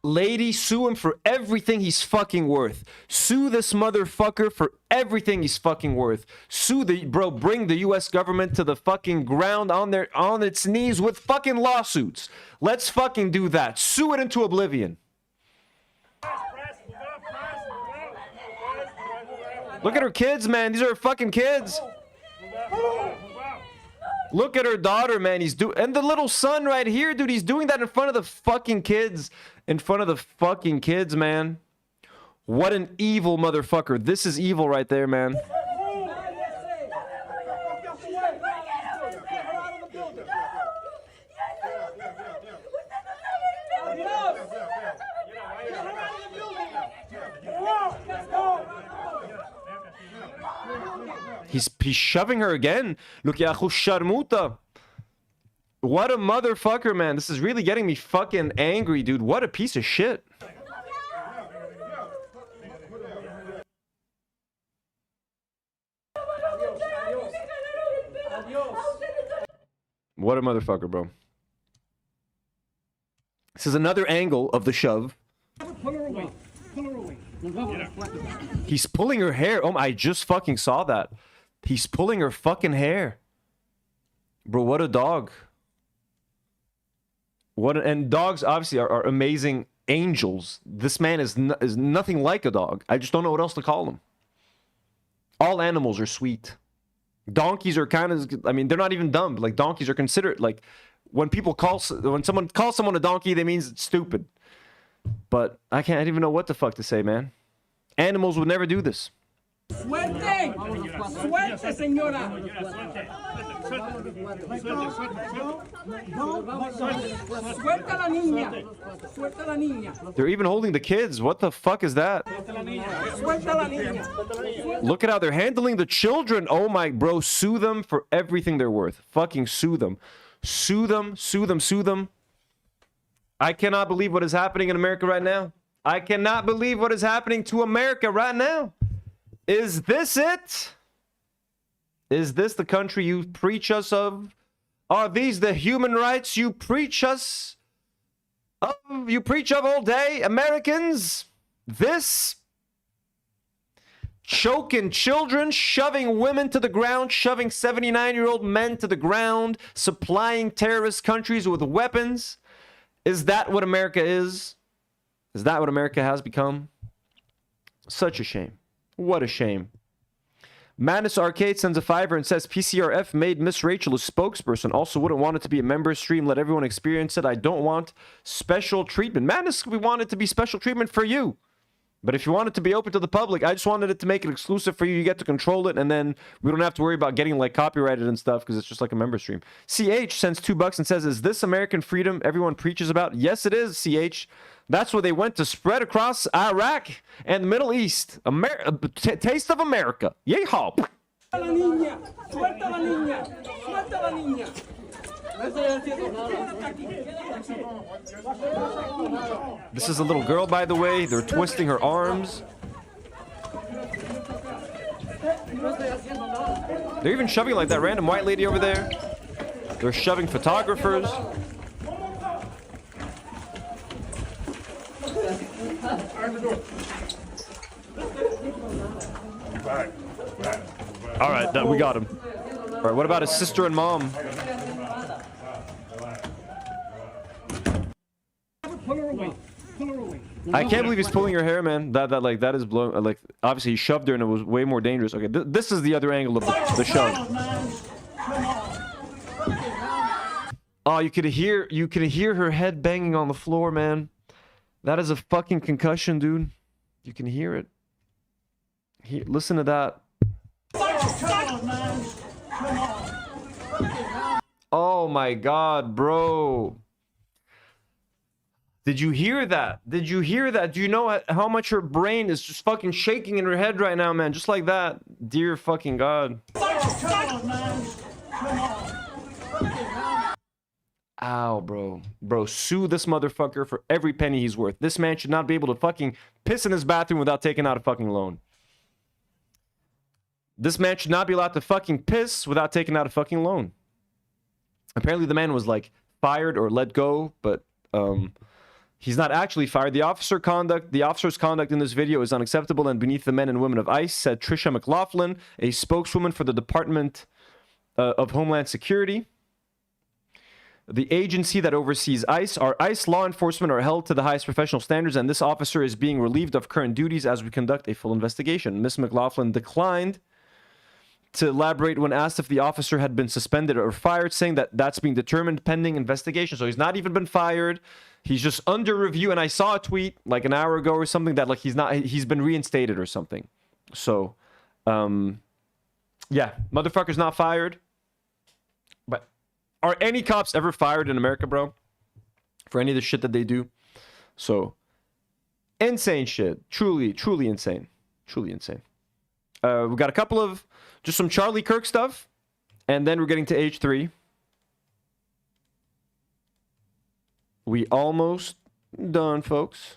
Lady, sue him for everything he's fucking worth. Sue this motherfucker for everything he's fucking worth. Sue the bro, bring the US government to the fucking ground on its knees with fucking lawsuits. Let's fucking do that. Sue it into oblivion. Look at her kids, man. These are her fucking kids. Look at her daughter, man. And the little son right here, dude. He's doing that in front of the fucking kids. In front of the fucking kids, man. What an evil motherfucker. This is evil right there, man. He's shoving her again. Look, ya sharmuta. What a motherfucker, man. This is really getting me fucking angry, dude. What a piece of shit. What a motherfucker, bro. This is another angle of the shove. Pull her away. Pull her away. He's pulling her hair. Oh, I just fucking saw that. He's pulling her fucking hair. Bro, what a dog. And dogs obviously are amazing angels. This man is nothing like a dog. I just don't know what else to call him. All animals are sweet. Donkeys are kind of, I mean, they're not even dumb. Like, donkeys are considered, like, when someone calls someone a donkey, that means it's stupid. But I can't even know what the fuck to say, man. Animals would never do this. Suerte. Suerte, señora. Suelta la niña. Suelta la niña. They're even holding the kids. What the fuck is that? Suelta la niña. Look at how they're handling the children. Oh my, bro, sue them for everything they're worth. Fucking sue them. Sue them, sue them, sue them. I cannot believe what is happening in America right now. I cannot believe what is happening to America right now. Is this it? Is this the country you preach us of? Are these the human rights you preach us of? You preach of all day, Americans? This? Choking children, shoving women to the ground, shoving 79-year-old men to the ground, supplying terrorist countries with weapons. Is that what America is? Is that what America has become? Such a shame. What a shame. Madness Arcade sends a $5 and says, PCRF made Miss Rachel a spokesperson. Also wouldn't want it to be a member stream. Let everyone experience it. I don't want special treatment. Madness, we want it to be special treatment for you. But if you want it to be open to the public, I just wanted it to make it exclusive for you. You get to control it, and then we don't have to worry about getting like copyrighted and stuff because it's just like a member stream. CH sends $2 and says, "Is this American freedom everyone preaches about?" Yes, it is, CH. That's what they went to spread across Iraq and the Middle East. Taste of America. Yeehaw. This is a little girl, by the way. They're twisting her arms. They're even shoving like that random white lady over there. They're shoving photographers. All right, we got him. All right, what about his sister and mom? I can't believe he's pulling her hair, man. That is blowing. Like, obviously he shoved her and it was way more dangerous. Okay, this is the other angle of the shove. Oh, you could hear her head banging on the floor, man. That is a fucking concussion, dude. You can hear it. Listen to that. Oh my God, bro. Did you hear that? Did you hear that? Do you know how much her brain is just fucking shaking in her head right now, man? Just like that. Dear fucking God. Ow, bro. Bro, sue this motherfucker for every penny he's worth. This man should not be able to fucking piss in his bathroom without taking out a fucking loan. This man should not be allowed to fucking piss without taking out a fucking loan. Apparently the man was like fired or let go, but he's not actually fired. The officer's conduct in this video is unacceptable and beneath the men and women of ICE, said Tricia McLaughlin, a spokeswoman for the Department of Homeland Security. The agency that oversees ICE, our ICE law enforcement are held to the highest professional standards, and this officer is being relieved of current duties as we conduct a full investigation. Ms. McLaughlin declined to elaborate when asked if the officer had been suspended or fired, saying that that's being determined pending investigation. So he's not even been fired. He's just under review. And I saw a tweet like an hour ago or something that like he's been reinstated or something. So, yeah, motherfucker's not fired. But are any cops ever fired in America, bro? For any of the shit that they do? So, insane shit. Truly, truly insane. Truly insane. We got a couple of just some Charlie Kirk stuff, and then we're getting to H3. We almost done, folks.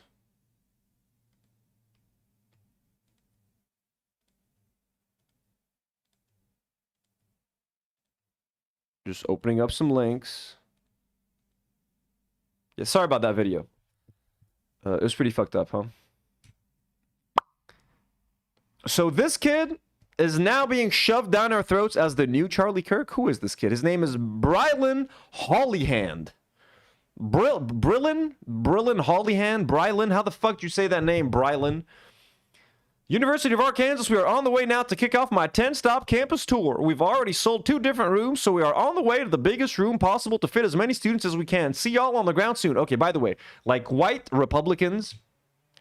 Just opening up some links. Yeah, sorry about that video. It was pretty fucked up, huh? So this kid is now being shoved down our throats as the new Charlie Kirk. Who is this kid? His name is Brylan Hollyhand. Brylan Hollyhand? Brylan? How the fuck do you say that name, Brylan? University of Arkansas, we are on the way now to kick off my 10-stop campus tour. We've already sold 2 different rooms, so we are on the way to the biggest room possible to fit as many students as we can. See y'all on the ground soon. Okay, by the way, like white Republicans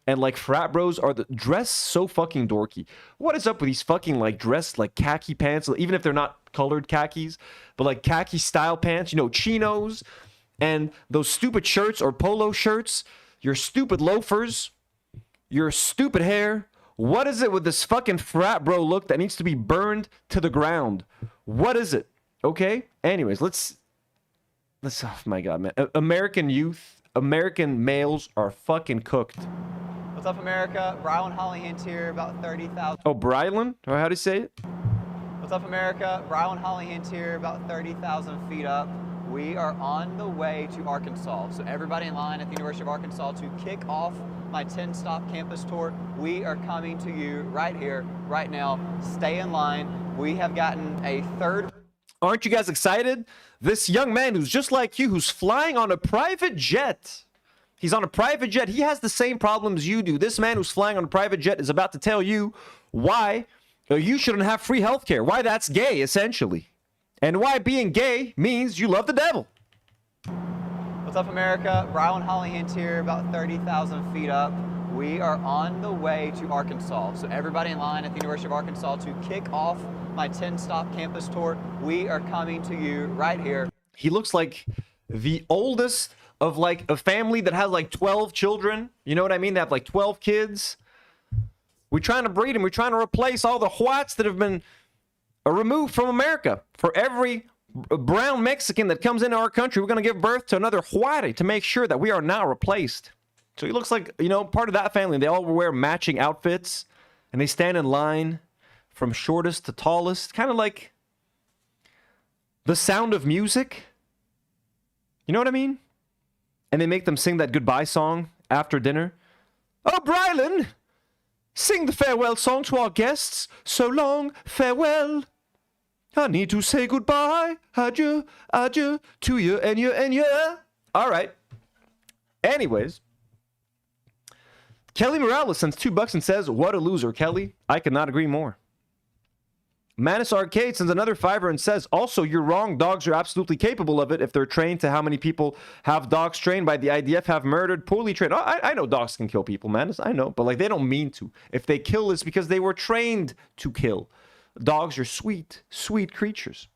and like frat bros are dress so fucking dorky. What is up with these fucking like dressed like khaki pants, even if they're not colored khakis, but like khaki style pants, you know, chinos and those stupid shirts or polo shirts, your stupid loafers, your stupid hair. What is it with this fucking frat bro look that needs to be burned to the ground? What is it? Okay? Anyways, let's oh my God, man. American youth, American males are fucking cooked. What's up, America? Brylan Hollyhand here, about 30,000. Oh, Brylan? Or how do you say it? What's up, America? Brylan Hollyhand here, about 30,000 feet up. We are on the way to Arkansas. So everybody in line at the University of Arkansas to kick off my 10-stop campus tour. We are coming to you right here, right now. Stay in line. We have gotten a third. Aren't you guys excited? This young man who's just like you, who's flying on a private jet. He's on a private jet. He has the same problems you do. This man who's flying on a private jet is about to tell you why you shouldn't have free healthcare. Why that's gay, essentially. And why being gay means you love the devil. What's up, America? Brylan Hollyhand here, about 30,000 feet up. We are on the way to Arkansas. So everybody in line at the University of Arkansas to kick off my 10-stop campus tour. We are coming to you right here. He looks like the oldest of like a family that has like 12 children. You know what I mean? They have like 12 kids. We're trying to breed them. We're trying to replace all the whites that have been removed from America. For every brown Mexican that comes into our country, we're going to give birth to another whitey to make sure that we are now replaced. So he looks like, you know, part of that family. They all wear matching outfits and they stand in line from shortest to tallest, kind of like The Sound of Music. You know what I mean? And they make them sing that goodbye song after dinner. Oh, Brylan, sing the farewell song to our guests. So long, farewell. I need to say goodbye. Adieu, adieu to you and you and you. All right. Anyways, Kelly Morales sends $2 and says, what a loser, Kelly. I could not agree more. Manus Arcade sends another $5 and says, also, you're wrong. Dogs are absolutely capable of it if they're trained. To how many people have dogs trained by the IDF have murdered, poorly trained. Oh, I know dogs can kill people, Manus. I know. But like, they don't mean to. If they kill, it's because they were trained to kill. Dogs are sweet, sweet creatures.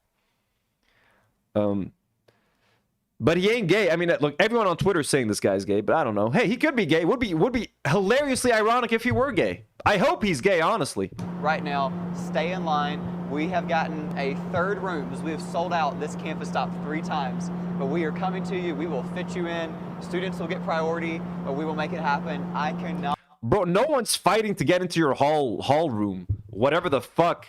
But he ain't gay. I mean, look, everyone on Twitter is saying this guy's gay, but I don't know. Hey, he could be gay. Would be hilariously ironic if he were gay. I hope he's gay, honestly. Right now, stay in line. We have gotten a third room because we have sold out this campus stop 3 times. But we are coming to you. We will fit you in. Students will get priority, but we will make it happen. I cannot. Bro, no one's fighting to get into your hall room. Whatever the fuck.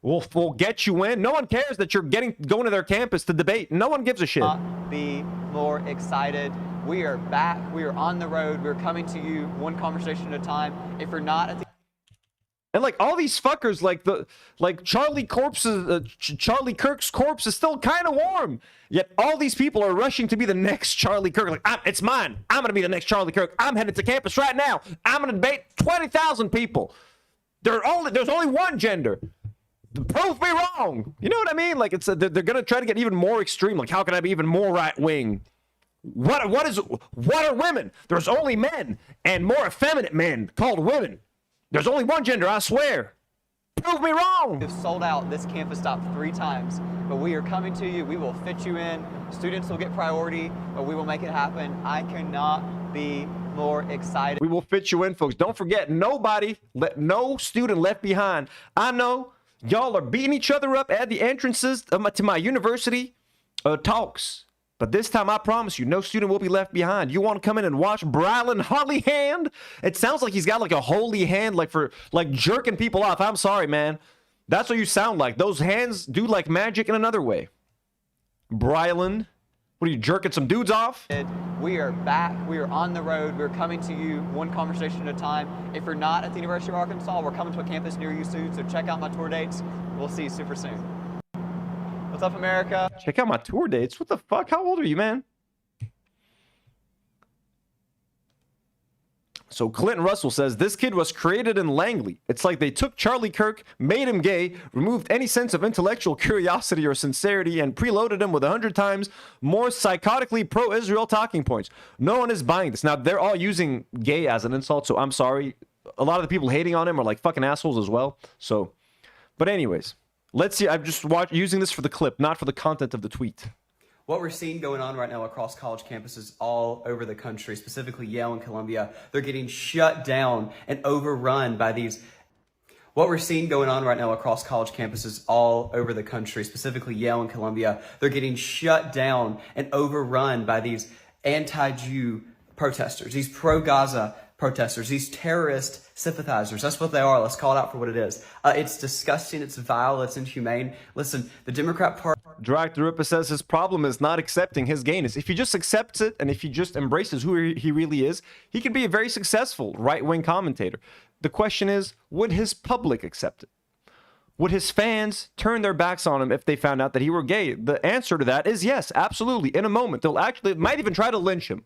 We'll get you in. No one cares that you're going to their campus to debate. No one gives a shit. Be more excited. We are back. We are on the road. We're coming to you one conversation at a time. If you're not at the and like all these fuckers, like Charlie Kirk's corpse is still kind of warm. Yet all these people are rushing to be the next Charlie Kirk. Like, it's mine. I'm gonna be the next Charlie Kirk. I'm headed to campus right now. I'm gonna debate 20,000 people. There's only one gender. Prove me wrong. You know what I mean? Like they're gonna try to get even more extreme. Like, how can I be even more right wing? What are women? There's only men and more effeminate men called women. There's only one gender, I swear. Prove me wrong. We've sold out this campus stop 3 times, but we are coming to you. We will fit you in. Students will get priority, but we will make it happen. I cannot be more excited. We will fit you in, folks. Don't forget, no student left behind. I know y'all are beating each other up at the entrances to my university talks. But this time, I promise you, no student will be left behind. You want to come in and watch Brylan Holy Hand? It sounds like he's got like a holy hand, like for like jerking people off. I'm sorry, man. That's what you sound like. Those hands do like magic in another way. Brylan, what are you, jerking some dudes off? We are back. We are on the road. We're coming to you one conversation at a time. If you're not at the University of Arkansas, we're coming to a campus near you soon. So check out my tour dates. We'll see you super soon. What's up, America? Check out my tour dates. What the fuck? How old are you, man? So Clinton Russell says, this kid was created in Langley. It's like they took Charlie Kirk, made him gay, removed any sense of intellectual curiosity or sincerity, and preloaded him with 100 times more psychotically pro-Israel talking points. No one is buying this. Now, they're all using gay as an insult, so I'm sorry. A lot of the people hating on him are like fucking assholes as well. So, but anyways. Let's see. I'm just using this for the clip, not for the content of the tweet. What we're seeing going on right now across college campuses all over the country, specifically Yale and Columbia, they're getting shut down and overrun by these. What we're seeing going on right now across college campuses all over the country, specifically Yale and Columbia, they're getting shut down and overrun by these anti-Jew protesters, these pro-Gaza protesters, these terrorist sympathizers. That's what they are. Let's call it out for what it is. It's disgusting. It's vile. It's inhumane. Listen, the Democrat Party. Director Ripa says his problem is not accepting his gayness. If he just accepts it and if he just embraces who he really is, he can be a very successful right-wing commentator. The question is, would his public accept it? Would his fans turn their backs on him if they found out that he were gay? The answer to that is yes, absolutely. In a moment, they'll actually might even try to lynch him.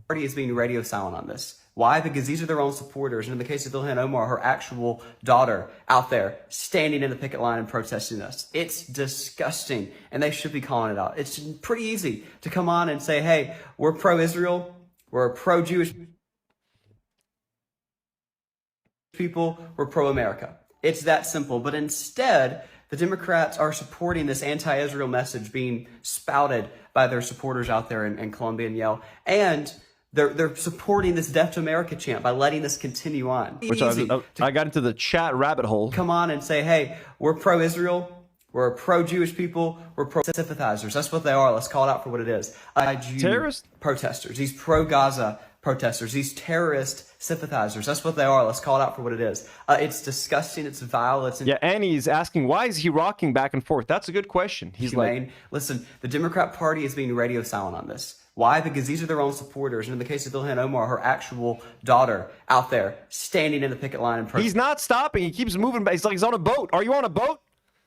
Party is being radio silent on this. Why? Because these are their own supporters. And in the case of Ilhan Omar, her actual daughter out there standing in the picket line and protesting us. It's disgusting. And they should be calling it out. It's pretty easy to come on and say, hey, we're pro-Israel. We're pro-Jewish. people, we're pro-America. It's that simple. But instead, the Democrats are supporting this anti-Israel message being spouted by their supporters out there in Columbia and Yale. And they're supporting this Death to America chant by letting this continue on. Which I got into the chat rabbit hole. Come on and say, hey, we're pro-Israel. We're pro-Jewish people. We're pro-sympathizers. That's what they are. Let's call it out for what it is. Terrorist protesters. These pro-Gaza protesters. These terrorist sympathizers. That's what they are. Let's call it out for what it is. It's disgusting. It's vile. It's yeah. Annie's asking, why is he rocking back and forth? That's a good question. He's humane. like, listen, the Democrat Party is being radio silent on this. Why? Because these are their own supporters. And in the case of Ilhan Omar, her actual daughter out there standing in the picket line and he's not stopping. He keeps moving. He's like he's on a boat. Are you on a boat?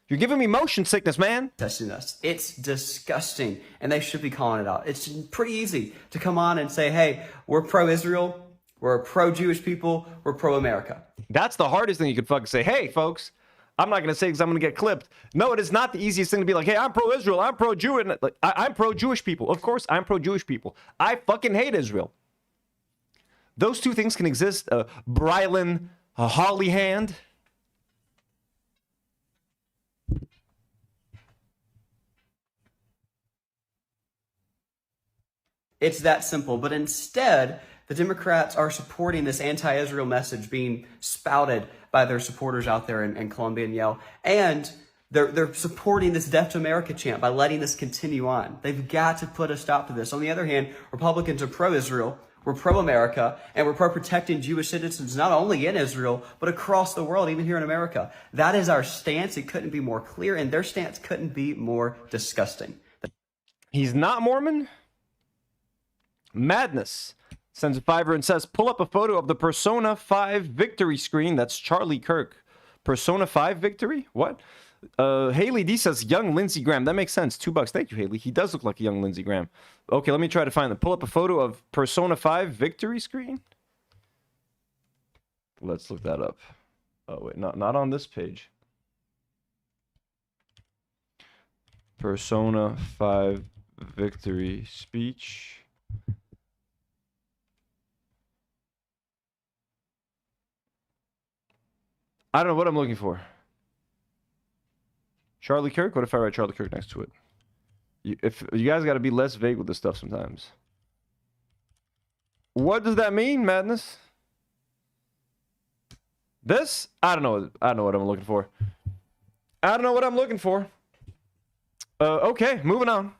You're giving me motion sickness, man. Testing us. It's disgusting. And they should be calling it out. It's pretty easy to come on and say, hey, we're pro-Israel. We're pro-Jewish people. We're pro-America. That's the hardest thing you could fucking say. Hey, folks, I'm not going to say because I'm going to get clipped. No, it is not the easiest thing to be like, hey, I'm pro-Israel. I'm pro-Jew. Like, I'm pro-Jewish people. Of course, I'm pro-Jewish people. I fucking hate Israel. Those two things can exist. Brylan Hollyhand. It's that simple. But instead, the Democrats are supporting this anti-Israel message being spouted by their supporters out there in Columbia and Yale. And they're supporting this Death to America chant by letting this continue on. They've got to put a stop to this. On the other hand, Republicans are pro-Israel, we're pro-America, and we're pro-protecting Jewish citizens not only in Israel, but across the world, even here in America. That is our stance. It couldn't be more clear, and their stance couldn't be more disgusting. He's not Mormon? Madness sends a $5 and says, pull up a photo of the Persona 5 victory screen. That's Charlie Kirk. Persona 5 victory? What? Haley D says, young Lindsey Graham. That makes sense. $2. Thank you, Haley. He does look like a young Lindsey Graham. Okay, let me try to find them. Pull up a photo of Persona 5 victory screen. Let's look that up. Oh, wait. Not on this page. Persona 5 victory speech. I don't know what I'm looking for. Charlie Kirk? What if I write Charlie Kirk next to it? If you guys got to be less vague with this stuff sometimes. What does that mean, Madness? This? I don't know. I don't know what I'm looking for. I don't know what I'm looking for. Okay, moving on.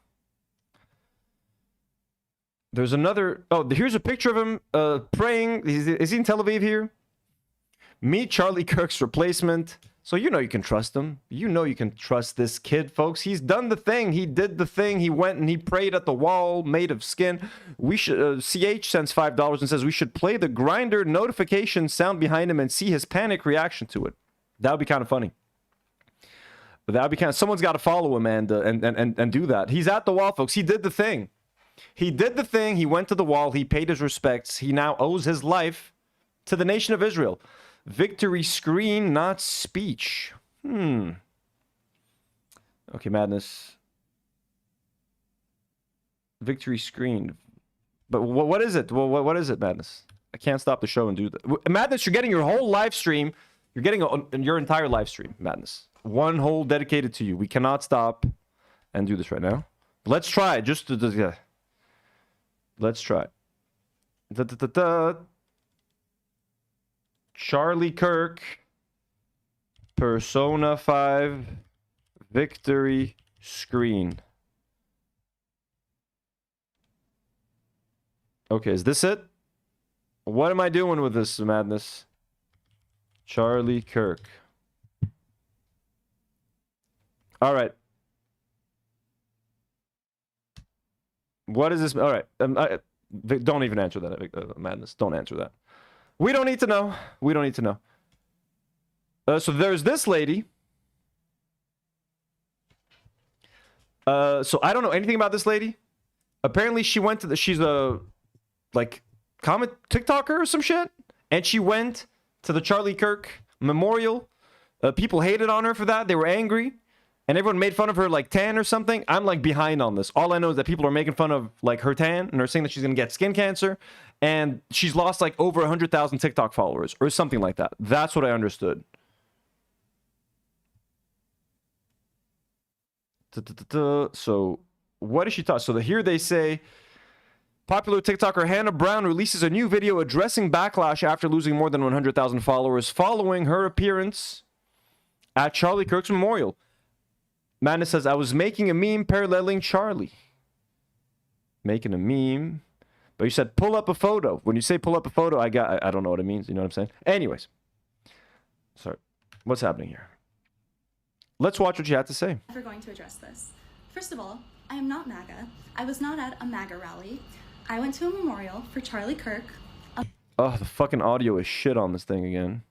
There's another. Oh, here's a picture of him praying. Is he in Tel Aviv here? Meet Charlie Kirk's replacement. So you know you can trust him. You know you can trust this kid, folks. He's done the thing. He did the thing. He went and he prayed at the wall made of skin. We should. CH sends $5 and says we should play the grinder notification sound behind him and see his panic reaction to it. That would be kind of funny. But that would be kind of. Someone's got to follow him and do that. He's at the wall, folks. He did the thing. He did the thing. He went to the wall. He paid his respects. He now owes his life to the nation of Israel. Victory screen, not speech. Okay, Madness. Victory screen. But what is it? Well, what is it, Madness? I can't stop the show and do that. Madness, you're getting your whole live stream. You're getting your entire live stream, Madness. One whole dedicated to you. We cannot stop and do this right now. Let's try. Yeah. Let's try. Charlie Kirk, Persona 5, victory screen. Okay, is this it? What am I doing with this madness? Charlie Kirk. All right. What is this? All right. Don't even answer that, madness. Don't answer that. We don't need to know. We don't need to know. So there's this lady. So I don't know anything about this lady. Apparently she went to she's a like comment TikToker or some shit. And she went to the Charlie Kirk memorial. People hated on her for that. They were angry. And everyone made fun of her like tan or something. I'm like behind on this. All I know is that people are making fun of like her tan and are saying that she's gonna get skin cancer. and she's lost like over 100,000 TikTok followers or something like that. That's what I understood. So what did she talk? So here they say popular TikToker Hannah Brown releases a new video addressing backlash after losing more than 100,000 followers following her appearance at Charlie Kirk's memorial. Madness says, I was making a meme paralleling Charlie. Making a meme. But you said pull up a photo. When you say pull up a photo, I don't know what it means. You know what I'm saying? Anyways. Sorry. What's happening here? Let's watch what you had to say. We're going to address this. First of all, I am not MAGA. I was not at a MAGA rally. I went to a memorial for Charlie Kirk. Oh, the fucking audio is shit on this thing again.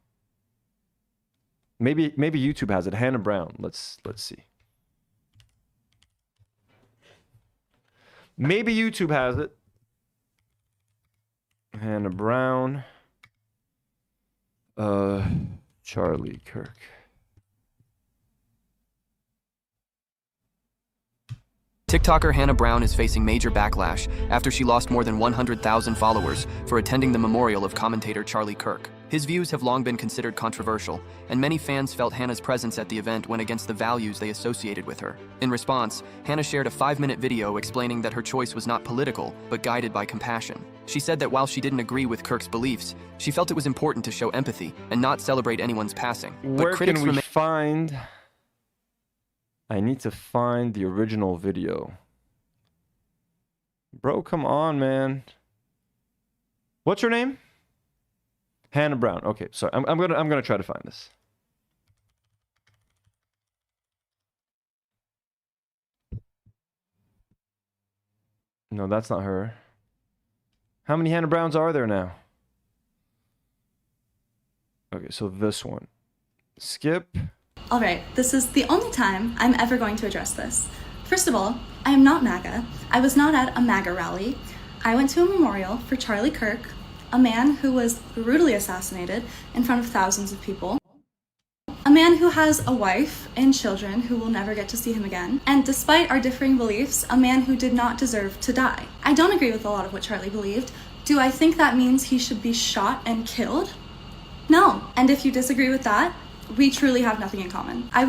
Maybe YouTube has it. Hannah Brown. Let's see. Maybe YouTube has it. Hannah Brown. Charlie Kirk. TikToker Hannah Brown is facing major backlash after she lost more than 100,000 followers for attending the memorial of commentator Charlie Kirk. His views have long been considered controversial, and many fans felt Hannah's presence at the event went against the values they associated with her. In response, Hannah shared a 5-minute video explaining that her choice was not political, but guided by compassion. She said that while she didn't agree with Kirk's beliefs, she felt it was important to show empathy and not celebrate anyone's passing. Where can we find... I need to find the original video. Bro, come on, man. What's her name? Hannah Brown. Okay, sorry. I'm gonna try to find this. No, that's not her. How many Hannah Browns are there now? Okay, so this one. Skip. All right, this is the only time I'm ever going to address this. First of all, I am not MAGA. I was not at a MAGA rally. I went to a memorial for Charlie Kirk, a man who was brutally assassinated in front of thousands of people. A man who has a wife and children who will never get to see him again. And despite our differing beliefs, a man who did not deserve to die. I don't agree with a lot of what Charlie believed. Do I think that means he should be shot and killed? No. And if you disagree with that, we truly have nothing in common. I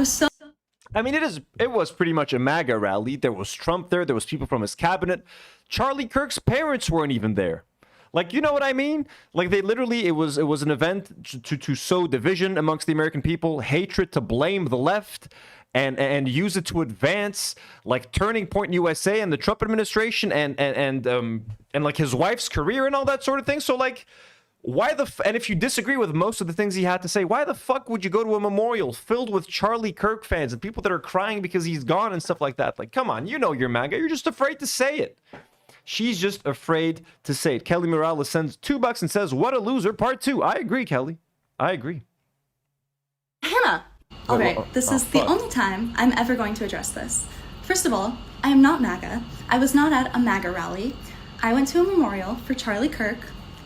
mean, it was pretty much a MAGA rally. There was Trump there. There was people from his cabinet. Charlie Kirk's parents weren't even there. Like, you know what I mean? Like, they literally, it was an event to sow division amongst the American people, hatred, to blame the left, and use it to advance, like, Turning Point USA and the Trump administration and like his wife's career and all that sort of thing. So, like, why and if you disagree with most of the things he had to say, why the fuck would you go to a memorial filled with Charlie Kirk fans and people that are crying because he's gone and stuff like that? Like, come on, you know you're MAGA. You're just afraid to say it. She's just afraid to say it. Kelly Morales sends $2 and says, what a loser, part 2. I agree, Kelly. I agree. Hannah! All right, this is the only time I'm ever going to address this. First of all, I am not MAGA. I was not at a MAGA rally. I went to a memorial for Charlie Kirk,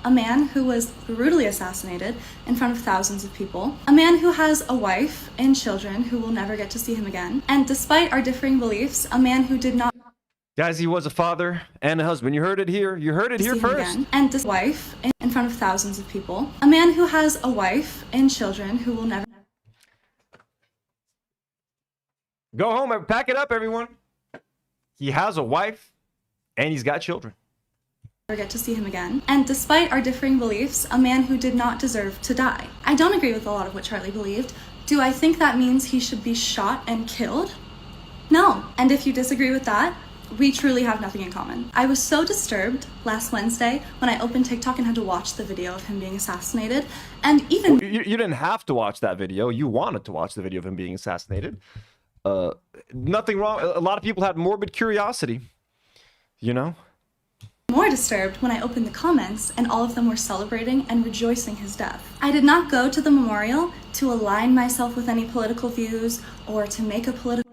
a man who was brutally assassinated in front of thousands of people, a man who has a wife and children who will never get to see him again, and despite our differing beliefs, a man who did not... Guys, he was a father and a husband. You heard it here. You heard it here first. And his wife in front of thousands of people, a man who has a wife and children who will never... Go home and pack it up, everyone. He has a wife and he's got children. Get to see him again. And despite our differing beliefs, a man who did not deserve to die. I don't agree with a lot of what Charlie believed. Do I think that means he should be shot and killed? No. And if you disagree with that, we truly have nothing in common. I was so disturbed last Wednesday when I opened TikTok and had to watch the video of him being assassinated. And even... Well, you didn't have to watch that video. You wanted to watch the video of him being assassinated. Nothing wrong. A lot of people had morbid curiosity, you know? More disturbed when I opened the comments and all of them were celebrating and rejoicing his death. I did not go to the memorial to align myself with any political views or to make a political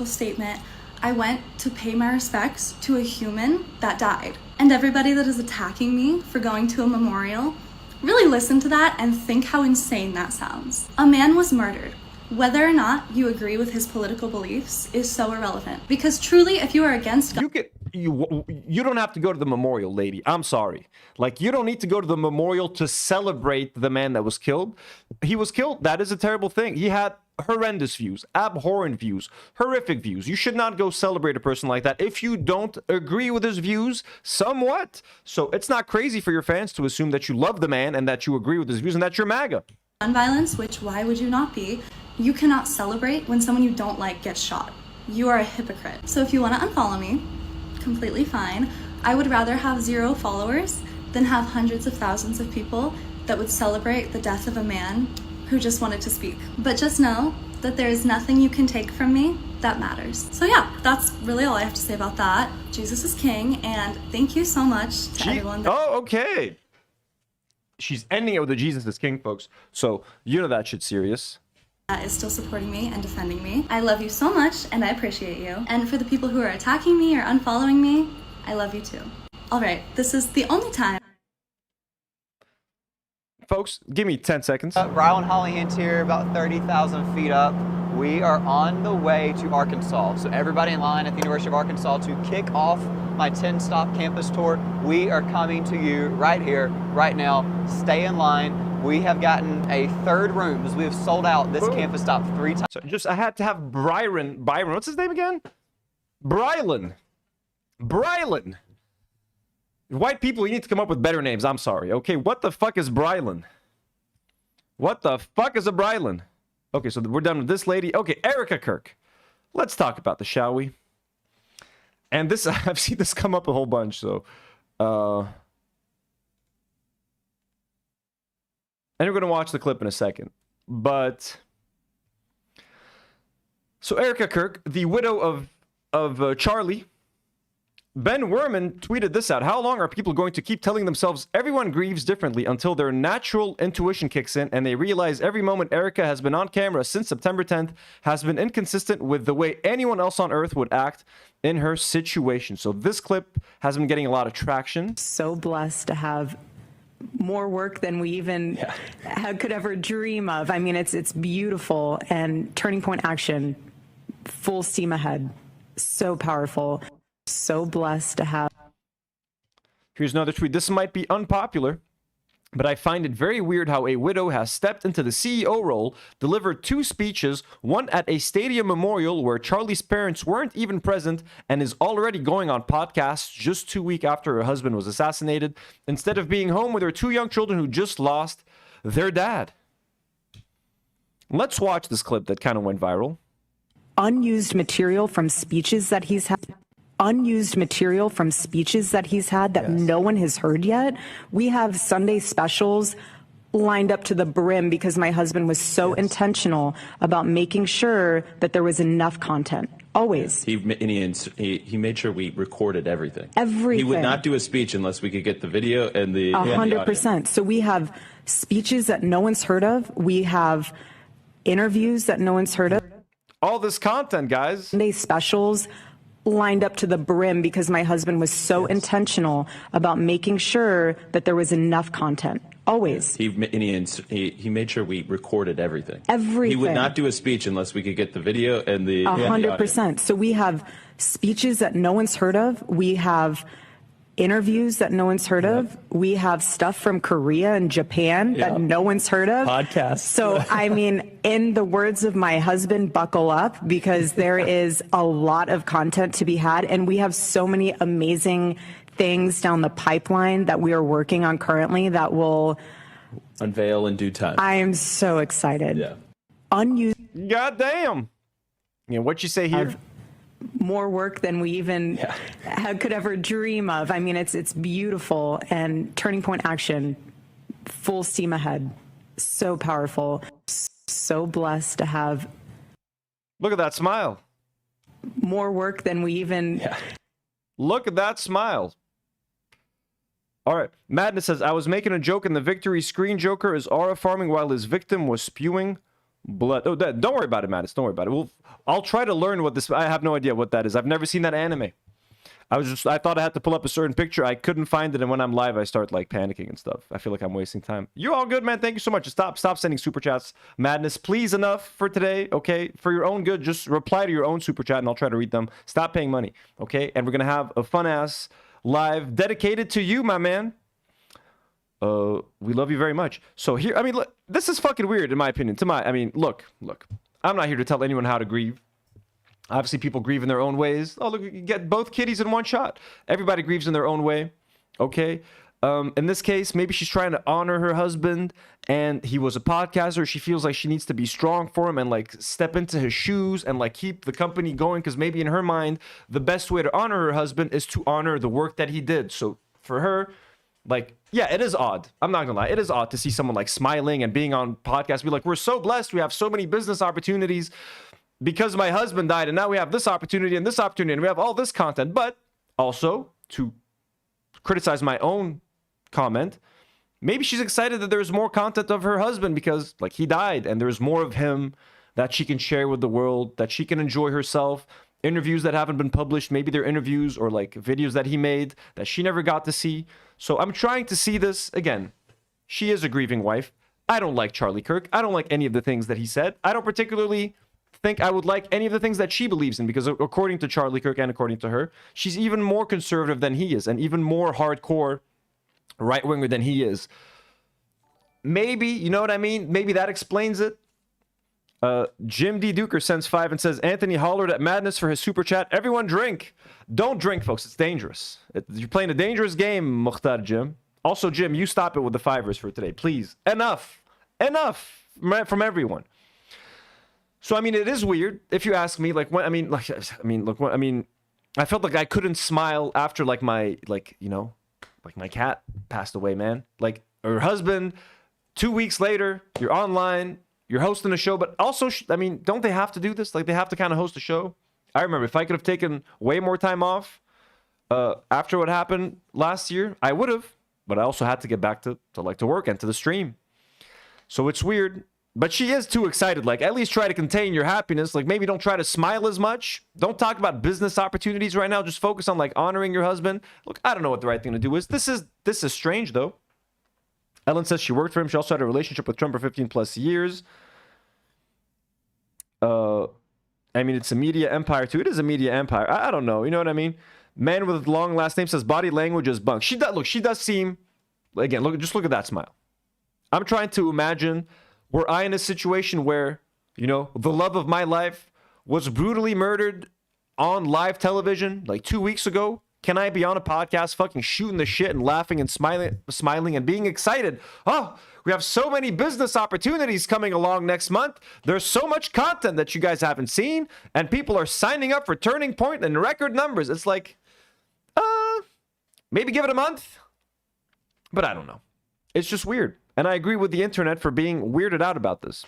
statement. I went to pay my respects to a human that died. And everybody that is attacking me for going to a memorial, really listen to that and think how insane that sounds. A man was murdered Whether or not you agree with his political beliefs is so irrelevant. Because truly, if you are against God, you don't have to go to the memorial, lady. I'm sorry. Like, you don't need to go to the memorial to celebrate the man that was killed. He was killed. That is a terrible thing. He had horrendous views, abhorrent views, horrific views. You should not go celebrate a person like that if you don't agree with his views somewhat. So it's not crazy for your fans to assume that you love the man and that you agree with his views and that you're MAGA. gun violence, which why would you not be? You cannot celebrate when someone you don't like gets shot. You are a hypocrite. So if you want to unfollow me, completely fine. I would rather have 0 followers than have hundreds of thousands of people that would celebrate the death of a man who just wanted to speak. But just know that there is nothing you can take from me that matters. So yeah, that's really all I have to say about that. Jesus is king, and thank you so much to everyone that— Oh, okay. She's ending it with the Jesus is king, folks. So you know that shit's serious. That is still supporting me and defending me. I love you so much, and I appreciate you. And for the people who are attacking me or unfollowing me, I love you too. All right, this is the only time. Folks, give me 10 seconds. Brian Holly Hint here, about 30,000 feet up. We are on the way to Arkansas. So everybody in line at the University of Arkansas to kick off my 10-stop campus tour. We are coming to you right here, right now. Stay in line. We have gotten a 3rd room because we have sold out this campus stop 3 times. So I had to have Byron, what's his name again? Brylan. White people, you need to come up with better names. I'm sorry. Okay, what the fuck is Brylan? What the fuck is a Brylan? Okay, so we're done with this lady. Okay, Erika Kirk. Let's talk about this, shall we? And this, I've seen this come up a whole bunch, so... And we're going to watch the clip in a second. But... So Erika Kirk, the widow of Charlie... Ben Werman tweeted this out. How long are people going to keep telling themselves everyone grieves differently until their natural intuition kicks in and they realize every moment Erika has been on camera since September 10th has been inconsistent with the way anyone else on earth would act in her situation? So this clip has been getting a lot of traction. So blessed to have more work than we even could ever dream of. I mean, it's beautiful, and Turning Point Action, full steam ahead. So powerful. So blessed to have. Here's another tweet. This might be unpopular, but I find it very weird how a widow has stepped into the CEO role, delivered 2 speeches, one at a stadium memorial where Charlie's parents weren't even present, and is already going on podcasts just 2 weeks after her husband was assassinated, instead of being home with her 2 young children who just lost their dad. Let's watch this clip that kind of went viral. Unused material from speeches that he's had. That no one has heard yet. We have Sunday specials lined up to the brim because my husband was so intentional about making sure that there was enough content. Always. He made sure we recorded everything. Everything. He would not do a speech unless we could get the video and the 100%. So we have speeches that no one's heard of. We have interviews that no one's heard of. All this content, guys. Sunday specials lined up to the brim because my husband was so intentional about making sure that there was enough content. Always. He made sure we recorded everything. Everything. He would not do a speech unless we could get the video and the 100%. So we have speeches that no one's heard of. We have interviews that no one's heard of. We have stuff from Korea and Japan that no one's heard of. Podcasts. So, I mean, in the words of my husband, buckle up, because there is a lot of content to be had. And we have so many amazing things down the pipeline that we are working on currently that will unveil in due time. I am so excited. Yeah. Unused. Goddamn. Yeah, what you say here? More work than we even could ever dream of. I mean, it's beautiful, and Turning Point Action, full steam ahead. So powerful. So blessed to have. Look at that smile. More work than we even. Look at that smile. All right. Madness says, I was making a joke in the victory screen. Joker is aura farming while his victim was spewing blood. Oh, don't worry about it, Madness. Don't worry about it. I'll try to learn what this... I have no idea what that is. I've never seen that anime. I thought I had to pull up a certain picture. I couldn't find it, and when I'm live, I start like panicking and stuff. I feel like I'm wasting time. You're all good, man. Thank you so much. Stop sending super chats. Madness, please. Enough for today, okay? For your own good, just reply to your own super chat, and I'll try to read them. Stop paying money, okay? And we're gonna have a fun ass live dedicated to you, my man. We love you very much. So here, I mean, look, this is fucking weird in my opinion. Look. I'm not here to tell anyone how to grieve. Obviously, people grieve in their own ways. Oh, look, you get both kitties in one shot. Everybody grieves in their own way, okay? In this case, maybe she's trying to honor her husband, and he was a podcaster. She feels like she needs to be strong for him and, like, step into his shoes and, like, keep the company going, because maybe in her mind, the best way to honor her husband is to honor the work that he did. So for her, like, yeah, it is odd. I'm not gonna lie. It is odd to see someone, like, smiling and being on podcasts. Be like, we're so blessed. We have so many business opportunities because my husband died, and now we have this opportunity and this opportunity, and we have all this content. But also, to criticize my own comment, maybe she's excited that there's more content of her husband because, like, he died, and there's more of him that she can share with the world, that she can enjoy herself. Interviews that haven't been published, maybe they're interviews or, like, videos that he made that she never got to see. So I'm trying to see this. Again, she is a grieving wife. I don't like Charlie Kirk. I don't like any of the things that he said. I don't particularly think I would like any of the things that she believes in, because according to Charlie Kirk and according to her, she's even more conservative than he is and even more hardcore right-winger than he is. Maybe, you know what I mean? Maybe that explains it. Jim D. Duker sends 5 and says, Anthony hollered at Madness for his super chat. Everyone drink. Don't drink, folks. It's dangerous. You're playing a dangerous game, Mukhtar Jim. Also, Jim, you stop it with the 5ers for today, please. Enough from everyone. So, I mean, it is weird if you ask me. Like, I felt like I couldn't smile after, like, my cat passed away, man. Like, her husband, 2 weeks later, you're online, you're hosting a show, but also, don't they have to do this? Like, they have to kind of host a show. I remember if I could have taken way more time off after what happened last year, I would have. But I also had to get back to work and to the stream. So it's weird. But she is too excited. Like, at least try to contain your happiness. Like, maybe don't try to smile as much. Don't talk about business opportunities right now. Just focus on, like, honoring your husband. Look, I don't know what the right thing to do is. This is strange, though. Ellen says she worked for him. She also had a relationship with Trump for 15 plus years. It's a media empire, too. It is a media empire. I don't know. You know what I mean? Man with long last name says body language is bunk. She does seem... Again, look at that smile. I'm trying to imagine, were I in a situation where, the love of my life was brutally murdered on live television like 2 weeks ago? Can I be on a podcast fucking shooting the shit and laughing and smiling and being excited? Oh, we have so many business opportunities coming along next month. There's so much content that you guys haven't seen, and people are signing up for Turning Point in record numbers. It's like, maybe give it a month. But I don't know. It's just weird. And I agree with the internet for being weirded out about this.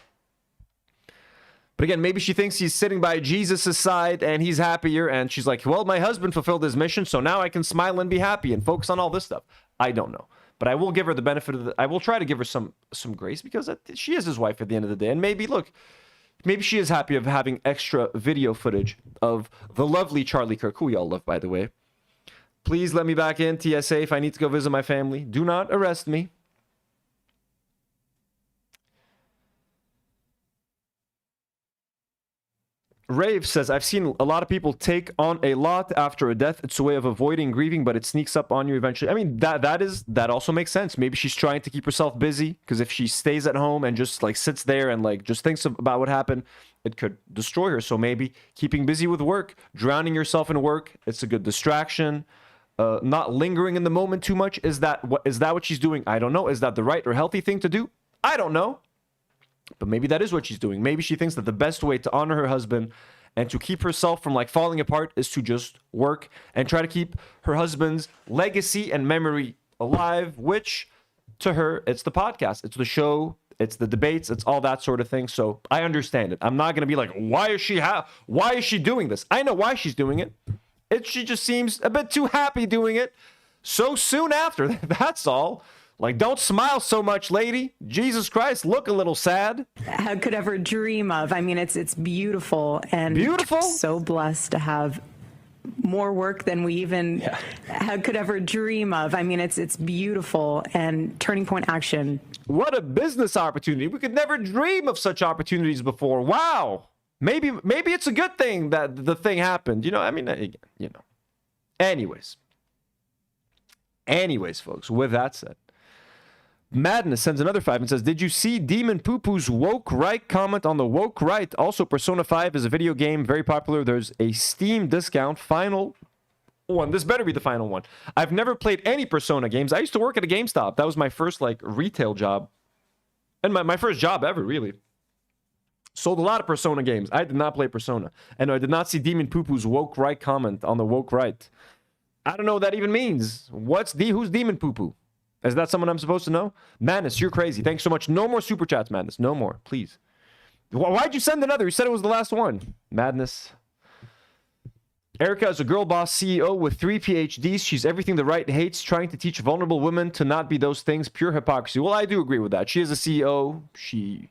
But again, maybe she thinks he's sitting by Jesus' side and he's happier. And she's like, well, my husband fulfilled his mission, so now I can smile and be happy and focus on all this stuff. I don't know. But I will give her the benefit of I will try to give her some grace, because she is his wife at the end of the day. And maybe she is happy of having extra video footage of the lovely Charlie Kirk, who we all love, by the way. Please let me back in, TSA, if I need to go visit my family. Do not arrest me. Rave says, I've seen a lot of people take on a lot after a death. It's a way of avoiding grieving, but it sneaks up on you eventually. I mean, that also makes sense. Maybe she's trying to keep herself busy, because if she stays at home and just, like, sits there and, like, just thinks about what happened, it could destroy her. So maybe keeping busy with work, drowning yourself in work, it's a good distraction. Not lingering in the moment too much. Is that what she's doing? I don't know. Is that the right or healthy thing to do? I don't know. But maybe that is what she's doing. Maybe she thinks that the best way to honor her husband and to keep herself from, like, falling apart is to just work and try to keep her husband's legacy and memory alive, which to her, it's the podcast, it's the show, it's the debates, it's all that sort of thing. So I understand it. I'm not going to be like, why is she doing this? I know why she's doing it. She just seems a bit too happy doing it so soon after. That's all. Like, don't smile so much, lady. Jesus Christ, look a little sad. I could ever dream of. I mean, it's beautiful and beautiful. So blessed to have more work than we even could ever dream of. I mean, it's beautiful, and Turning Point Action. What a business opportunity. We could never dream of such opportunities before. Wow. Maybe it's a good thing that the thing happened. You know, I mean, you know. Anyways, folks, with that said, Madness sends another 5 and says, did you see Demon Poo-Poo's woke right comment on the woke right? Also, Persona 5 is a video game, very popular. There's a Steam discount. Final one. This better be the final one. I've never played any Persona games. I used to work at a GameStop. That was my first, like, retail job. And my first job ever, really. Sold a lot of Persona games. I did not play Persona. And I did not see Demon Poo-Poo's woke right comment on the woke right. I don't know what that even means. Who's Demon Poo-Poo? Is that someone I'm supposed to know? Madness, you're crazy. Thanks so much. No more super chats, Madness. No more, please. Why'd you send another? You said it was the last one. Madness. Erika is a girl boss CEO with 3 PhDs. She's everything the right hates, trying to teach vulnerable women to not be those things. Pure hypocrisy. Well, I do agree with that. She is a CEO. She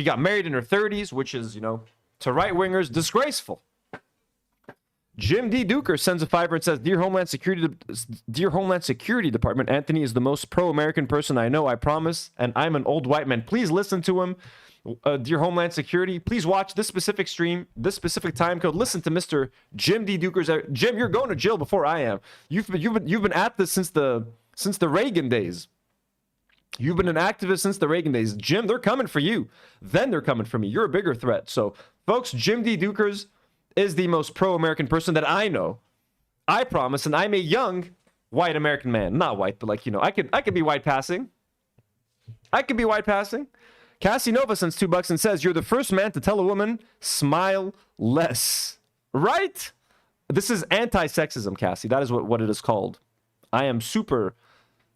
got married in her 30s, which is, to right-wingers, disgraceful. Jim D. Duker sends a 5 and says, Dear Homeland Security Department, Anthony is the most pro-American person I know, I promise, and I'm an old white man. Please listen to him. Dear Homeland Security, please watch this specific stream, this specific time code. Listen to Mr. Jim D. Duker's. Jim, you're going to jail before I am. You've been at this since the Reagan days. You've been an activist since the Reagan days. Jim, they're coming for you. Then they're coming for me. You're a bigger threat. So, folks, Jim D. Dukers is the most pro-American person that I know. I promise, and I'm a young white American man. Not white, but I could be white passing. I could be white passing. Cassie Nova sends $2 and says, you're the first man to tell a woman, smile less. Right? This is anti-sexism, Cassie. That is what it is called. I am super...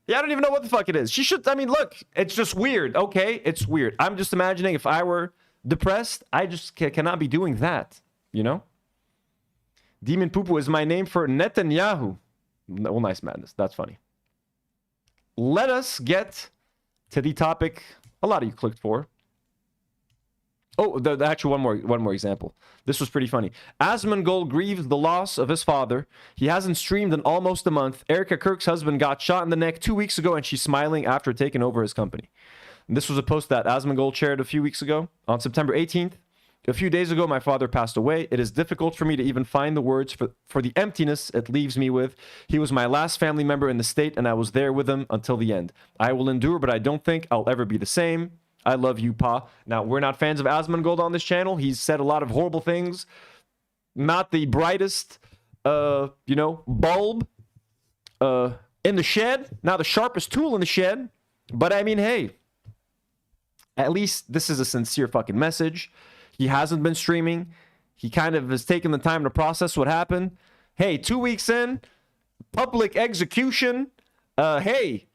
Yeah, I don't even know what the fuck it is. Look, it's just weird. Okay, it's weird. I'm just imagining if I were depressed, I just cannot be doing that. Demon Poo-Poo is my name for Netanyahu. Well, nice, Madness. That's funny. Let us get to the topic a lot of you clicked for. Oh, actually, one more example. This was pretty funny. Asmongold grieves the loss of his father. He hasn't streamed in almost a month. Erika Kirk's husband got shot in the neck 2 weeks ago, and she's smiling after taking over his company. And this was a post that Asmongold shared a few weeks ago. On September 18th, a few days ago, my father passed away. It is difficult for me to even find the words for the emptiness it leaves me with. He was my last family member in the state, and I was there with him until the end. I will endure, but I don't think I'll ever be the same. I love you, Pa. Now, we're not fans of Asmongold on this channel. He's said a lot of horrible things. Not the brightest, bulb in the shed. Not the sharpest tool in the shed. But I mean, hey, at least this is a sincere fucking message. He hasn't been streaming. He kind of has taken the time to process what happened. Hey, 2 weeks in, public execution. Hey,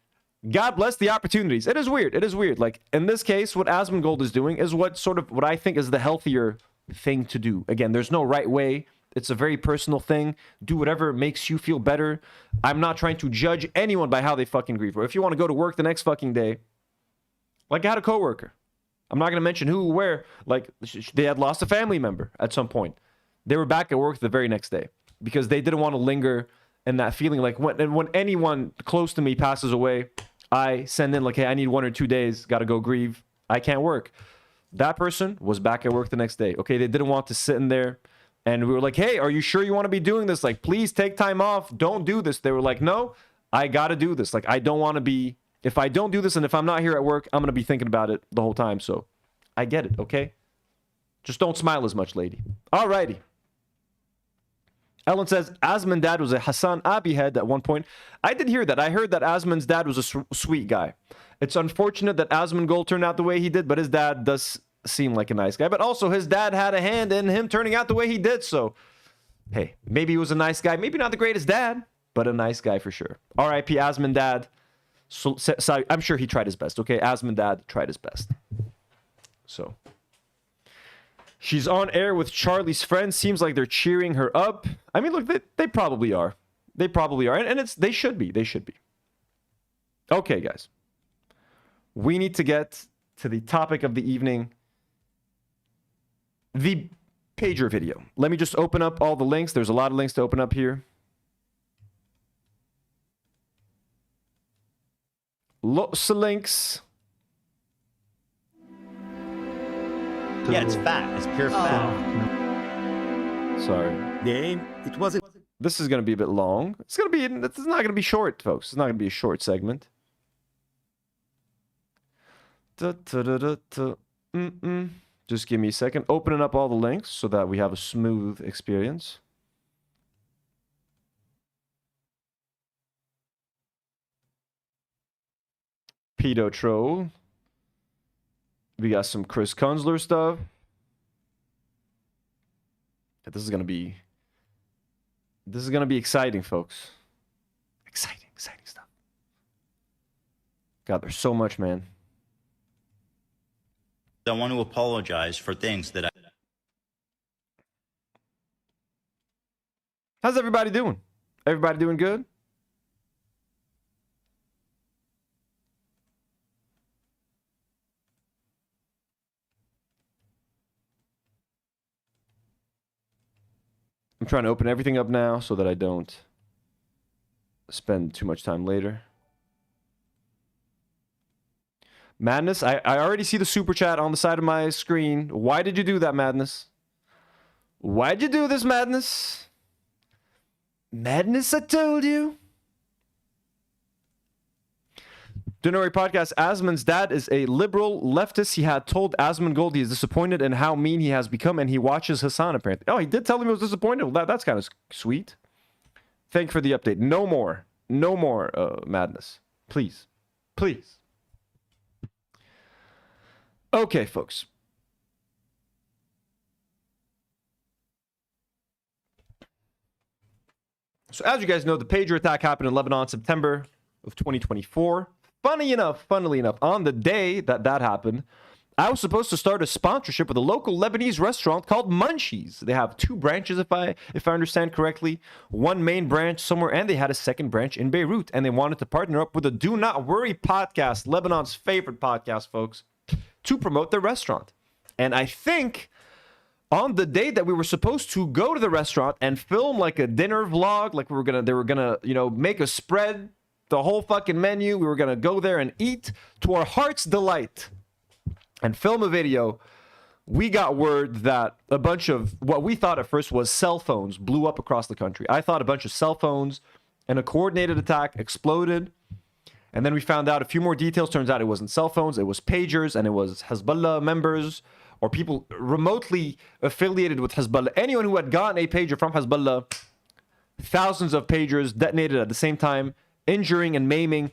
God bless the opportunities. It is weird. It is weird. Like, in this case, what Asmongold is doing is what I think is the healthier thing to do. Again, there's no right way. It's a very personal thing. Do whatever makes you feel better. I'm not trying to judge anyone by how they fucking grieve. Or if you want to go to work the next fucking day, like I had a coworker. I'm not going to mention who, where. Like, they had lost a family member at some point. They were back at work the very next day because they didn't want to linger in that feeling. Like, when anyone close to me passes away, I send in, like, hey, I need 1 or 2 days. Got to go grieve. I can't work. That person was back at work the next day. Okay, they didn't want to sit in there. And we were like, hey, are you sure you want to be doing this? Like, please take time off. Don't do this. They were like, no, I got to do this. Like, I don't want to be... If I don't do this and if I'm not here at work, I'm going to be thinking about it the whole time. So I get it, okay? Just don't smile as much, lady. Alrighty. Ellen says, Asman's dad was a Hasan Abi head at one point. I did hear that. I heard that Asman's dad was a sweet guy. It's unfortunate that Asmongold turned out the way he did, but his dad does seem like a nice guy. But also, his dad had a hand in him turning out the way he did. So, hey, maybe he was a nice guy. Maybe not the greatest dad, but a nice guy for sure. R.I.P. Asman's dad. So I'm sure he tried his best, okay? Asman's dad tried his best. So, she's on air with Charlie's friends. Seems like they're cheering her up. I mean, look, they probably are. They probably are. And they should be. They should be. Okay, guys. We need to get to the topic of the evening. The pager video. Let me just open up all the links. There's a lot of links to open up here. Lots of links. Yeah, it's fat. It's pure fat. Sorry. The aim, it wasn't. This is going to be a bit long. It's not going to be short, folks. It's not going to be a short segment. Just give me a second. Opening up all the links so that we have a smooth experience. Pedo Troll. We got some Chris Kunzler stuff. This is gonna be exciting, folks. Exciting stuff. God, there's so much, man. I want to apologize for things that I. How's everybody doing? Everybody doing good? I'm trying to open everything up now so that I don't spend too much time later. Madness, I already see the super chat on the side of my screen. Why did you do that, Madness? Why'd you do this, Madness? Madness, I told you. Don't Worry Podcast. Asman's dad is a liberal leftist. He had told Asman Gold he is disappointed in how mean he has become, and he watches Hasan apparently. Oh, he did tell him he was disappointed. Well, that's kind of sweet. Thank you for the update. No more madness. Please. Please. Okay, folks. So as you guys know, the pager attack happened in Lebanon, September of 2024. Funnily enough, on the day that happened, I was supposed to start a sponsorship with a local Lebanese restaurant called Munchies. They have 2 branches, if I understand correctly. 1 main branch somewhere, and they had a 2nd branch in Beirut. And they wanted to partner up with the Do Not Worry podcast, Lebanon's favorite podcast, folks, to promote their restaurant. And I think on the day that we were supposed to go to the restaurant and film like a dinner vlog, like they were gonna, make a spread, the whole fucking menu. We were going to go there and eat to our heart's delight and film a video. We got word that a bunch of what we thought at first was cell phones blew up across the country. I thought a bunch of cell phones and a coordinated attack exploded. And then we found out a few more details. Turns out it wasn't cell phones. It was pagers, and it was Hezbollah members or people remotely affiliated with Hezbollah. Anyone who had gotten a pager from Hezbollah, thousands of pagers detonated at the same time, injuring and maiming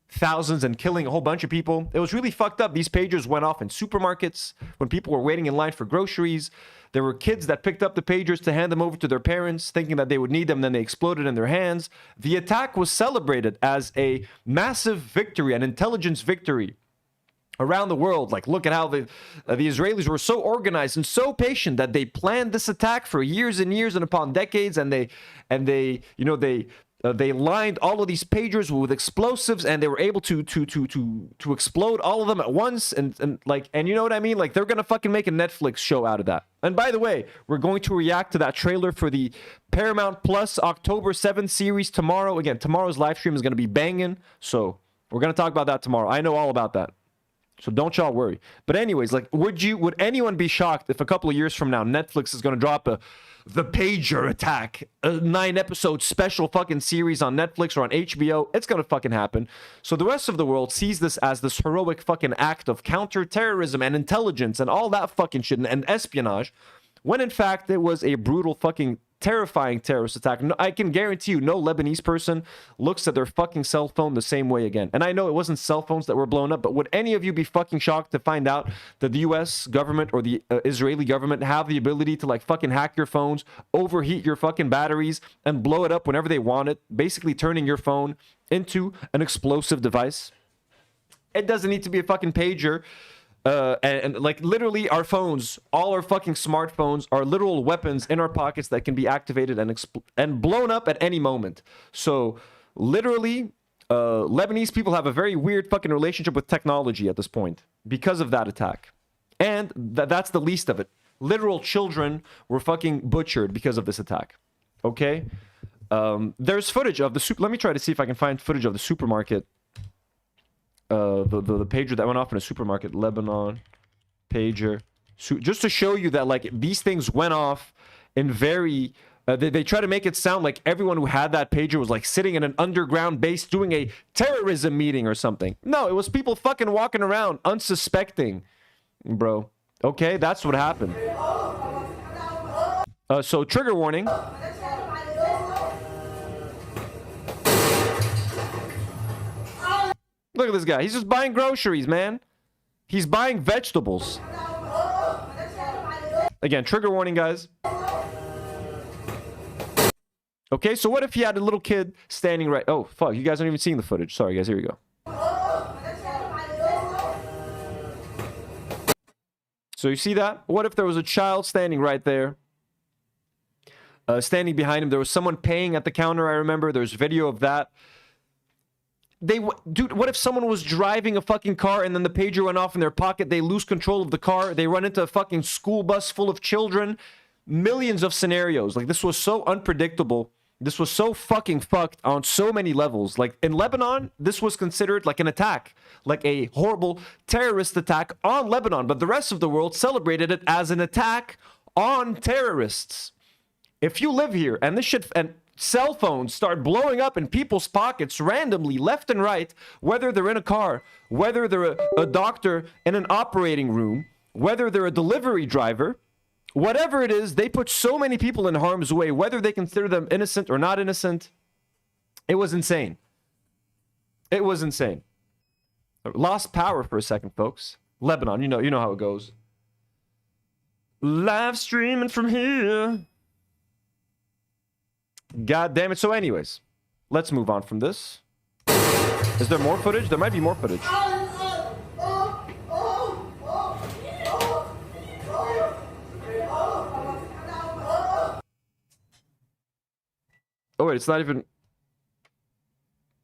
thousands and killing a whole bunch of people. It was really fucked up. These pagers went off in supermarkets when people were waiting in line for groceries. There were kids that picked up the pagers to hand them over to their parents, thinking that they would need them, then they exploded in their hands. The attack was celebrated as a massive victory, an intelligence victory around the world. Like, look at how the Israelis were so organized and so patient that they planned this attack for years and years and upon decades, and they lined all of these pagers with explosives, and they were able to explode all of them at once, and you know what I mean? Like, they're gonna fucking make a Netflix show out of that. And by the way, we're going to react to that trailer for the Paramount Plus October 7th series tomorrow. Again, tomorrow's live stream is gonna be banging, so we're gonna talk about that tomorrow. I know all about that, so don't y'all worry. But anyways, like, would anyone be shocked if a couple of years from now Netflix is gonna drop the pager attack, a 9-episode special fucking series on Netflix or on HBO? It's gonna fucking happen. So the rest of the world sees this as this heroic fucking act of counter-terrorism and intelligence and all that fucking shit and espionage, when in fact it was a brutal fucking terrifying terrorist attack. I can guarantee you no Lebanese person looks at their fucking cell phone the same way again. And I know it wasn't cell phones that were blown up, but would any of you be fucking shocked to find out that the US government or the Israeli government have the ability to like fucking hack your phones, overheat your fucking batteries, and blow it up whenever they want it, basically turning your phone into an explosive device? It doesn't need to be a fucking pager. And like literally our phones, all our fucking smartphones are literal weapons in our pockets that can be activated and blown up at any moment. So literally, Lebanese people have a very weird fucking relationship with technology at this point because of that attack. And that's the least of it. Literal children were fucking butchered because of this attack. Okay? There's footage of the let me try to see if I can find footage of the supermarket. The pager that went off in a supermarket, Lebanon pager. Just to show you that like these things went off in very they try to make it sound like everyone who had that pager was like sitting in an underground base doing a terrorism meeting or something. No, it was people fucking walking around unsuspecting, bro. Okay, that's what happened. So trigger warning. Look at this guy. He's just buying groceries, man. He's buying vegetables. Again, trigger warning, guys. Okay, so what if he had a little kid standing right... Oh, fuck. You guys aren't even seeing the footage. Sorry, guys. Here we go. So you see that? What if there was a child standing right there? Standing behind him. There was someone paying at the counter, I remember. There's video of that. Dude, what if someone was driving a fucking car and then the pager went off in their pocket? They lose control of the car. They run into a fucking school bus full of children. Millions of scenarios. Like, this was so unpredictable. This was so fucking fucked on so many levels. Like, in Lebanon, this was considered like an attack. Like a horrible terrorist attack on Lebanon. But the rest of the world celebrated it as an attack on terrorists. If you live here and this shit... and cell phones start blowing up in people's pockets randomly, left and right, whether they're in a car, whether they're a doctor in an operating room, whether they're a delivery driver, whatever it is, they put so many people in harm's way, whether they consider them innocent or not innocent. It was insane. It was insane. Lost power for a second, folks. Lebanon, you know how it goes. Live streaming from here. God damn it. So anyways, let's move on from this. Is there more footage? There might be more footage. Oh wait, it's not even...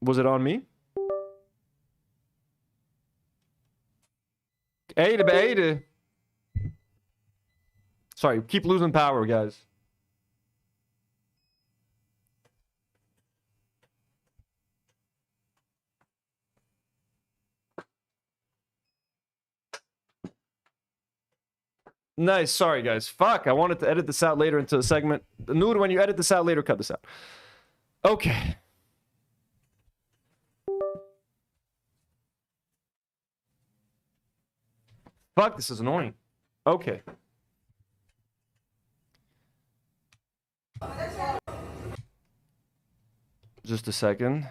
Was it on me? 80. Sorry, keep losing power, guys. Nice. Sorry, guys. Fuck. I wanted to edit this out later into a segment. Nour, when you edit this out later, cut this out. Okay. Fuck, this is annoying. Okay. Just a second.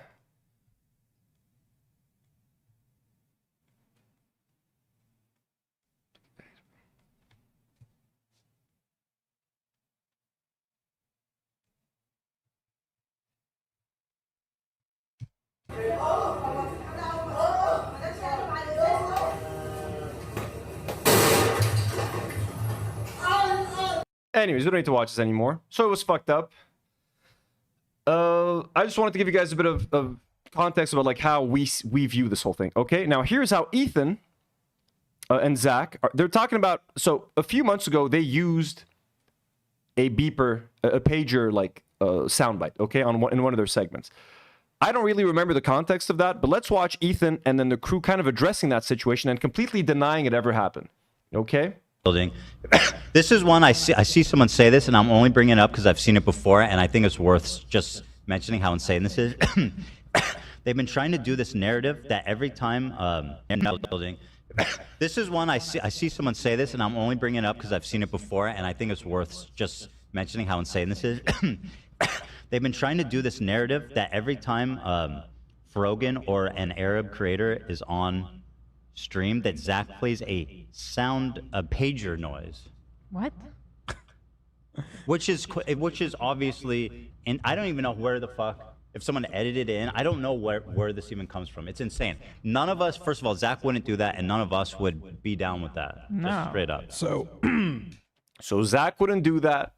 Anyways, we don't need to watch this anymore. So it was fucked up. I just wanted to give you guys a bit of context about like how we view this whole thing. Okay, now here's how Ethan and Zach they're talking about. So a few months ago, they used a beeper, a pager like soundbite. Okay, in one of their segments. I don't really remember the context of that, but let's watch Ethan and then the crew kind of addressing that situation and completely denying it ever happened. Okay. Building. This is one I see someone say this, and I'm only bringing it up because I've seen it before, and I think it's worth just mentioning how insane this is. They've been trying to do this narrative that every time in the building. This is one I see someone say this, and I'm only bringing it up because I've seen it before, and I think it's worth just mentioning how insane this is. They've been trying to do this narrative that every time Frogan or an Arab creator is on stream that Zach plays a pager noise. What? Which is obviously, and I don't even know where the fuck, if someone edited it in, I don't know where this even comes from. It's insane. None of us, first of all, Zach wouldn't do that, and none of us would be down with that. No. Just straight up. So Zach wouldn't do that.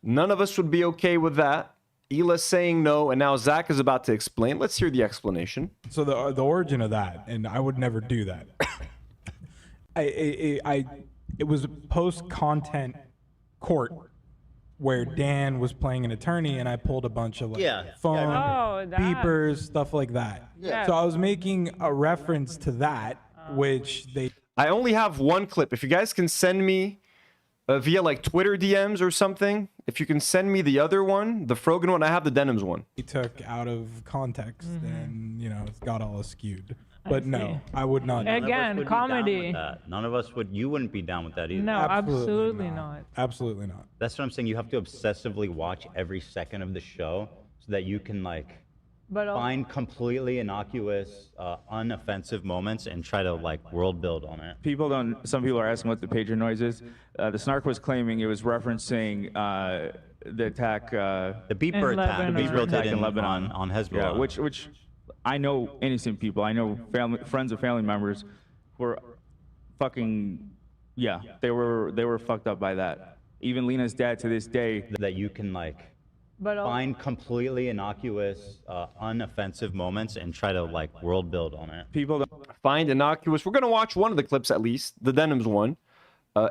None of us would be okay with that. Ela's saying no, and now Zach is about to explain. Let's hear the explanation. So the origin of that, and I would never do that. It was post content court where Dan was playing an attorney and I pulled a bunch of phone beepers, stuff like that. So I was making a reference to that, which they. I only have one clip. If you guys can send me via like Twitter DMs or something, if you can send me the other one, the Frogan one, I have the Denims one. He took out of context and, you know, it got all skewed. But no, I would not. Again, comedy. None of us would. You wouldn't be down with that either. No, absolutely not. Absolutely not. That's what I'm saying. You have to obsessively watch every second of the show so that you can like find completely innocuous, unoffensive moments and try to like world build on it. Some people are asking what the pager noise is. The Snark was claiming it was referencing the attack, the beeper attack in Lebanon on Hezbollah. Yeah, which I know innocent people. I know friends of family members who were fucking, they were fucked up by that. Even Lena's dad to this day. That you can like find completely innocuous, unoffensive moments and try to like world build on it. People find innocuous. We're gonna watch one of the clips at least, the Denims one,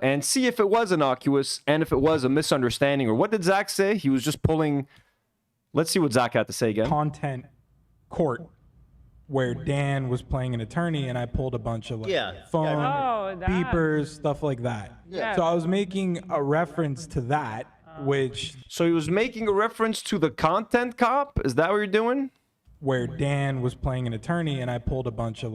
and see if it was innocuous and if it was a misunderstanding or what did Zach say? He was just pulling. Let's see what Zach had to say again. Content court where Dan was playing an attorney and I pulled a bunch of phone beepers, stuff like that. So I was making a reference to that, which. So he was making a reference to the content cop? Is that what you're doing? Where Dan was playing an attorney and I pulled a bunch of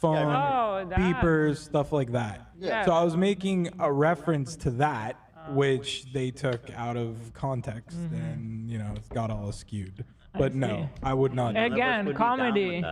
phone beepers, stuff like that. So I was making a reference to that, which they took out of context and, you know, it got all skewed. But no, I would not. Again, comedy.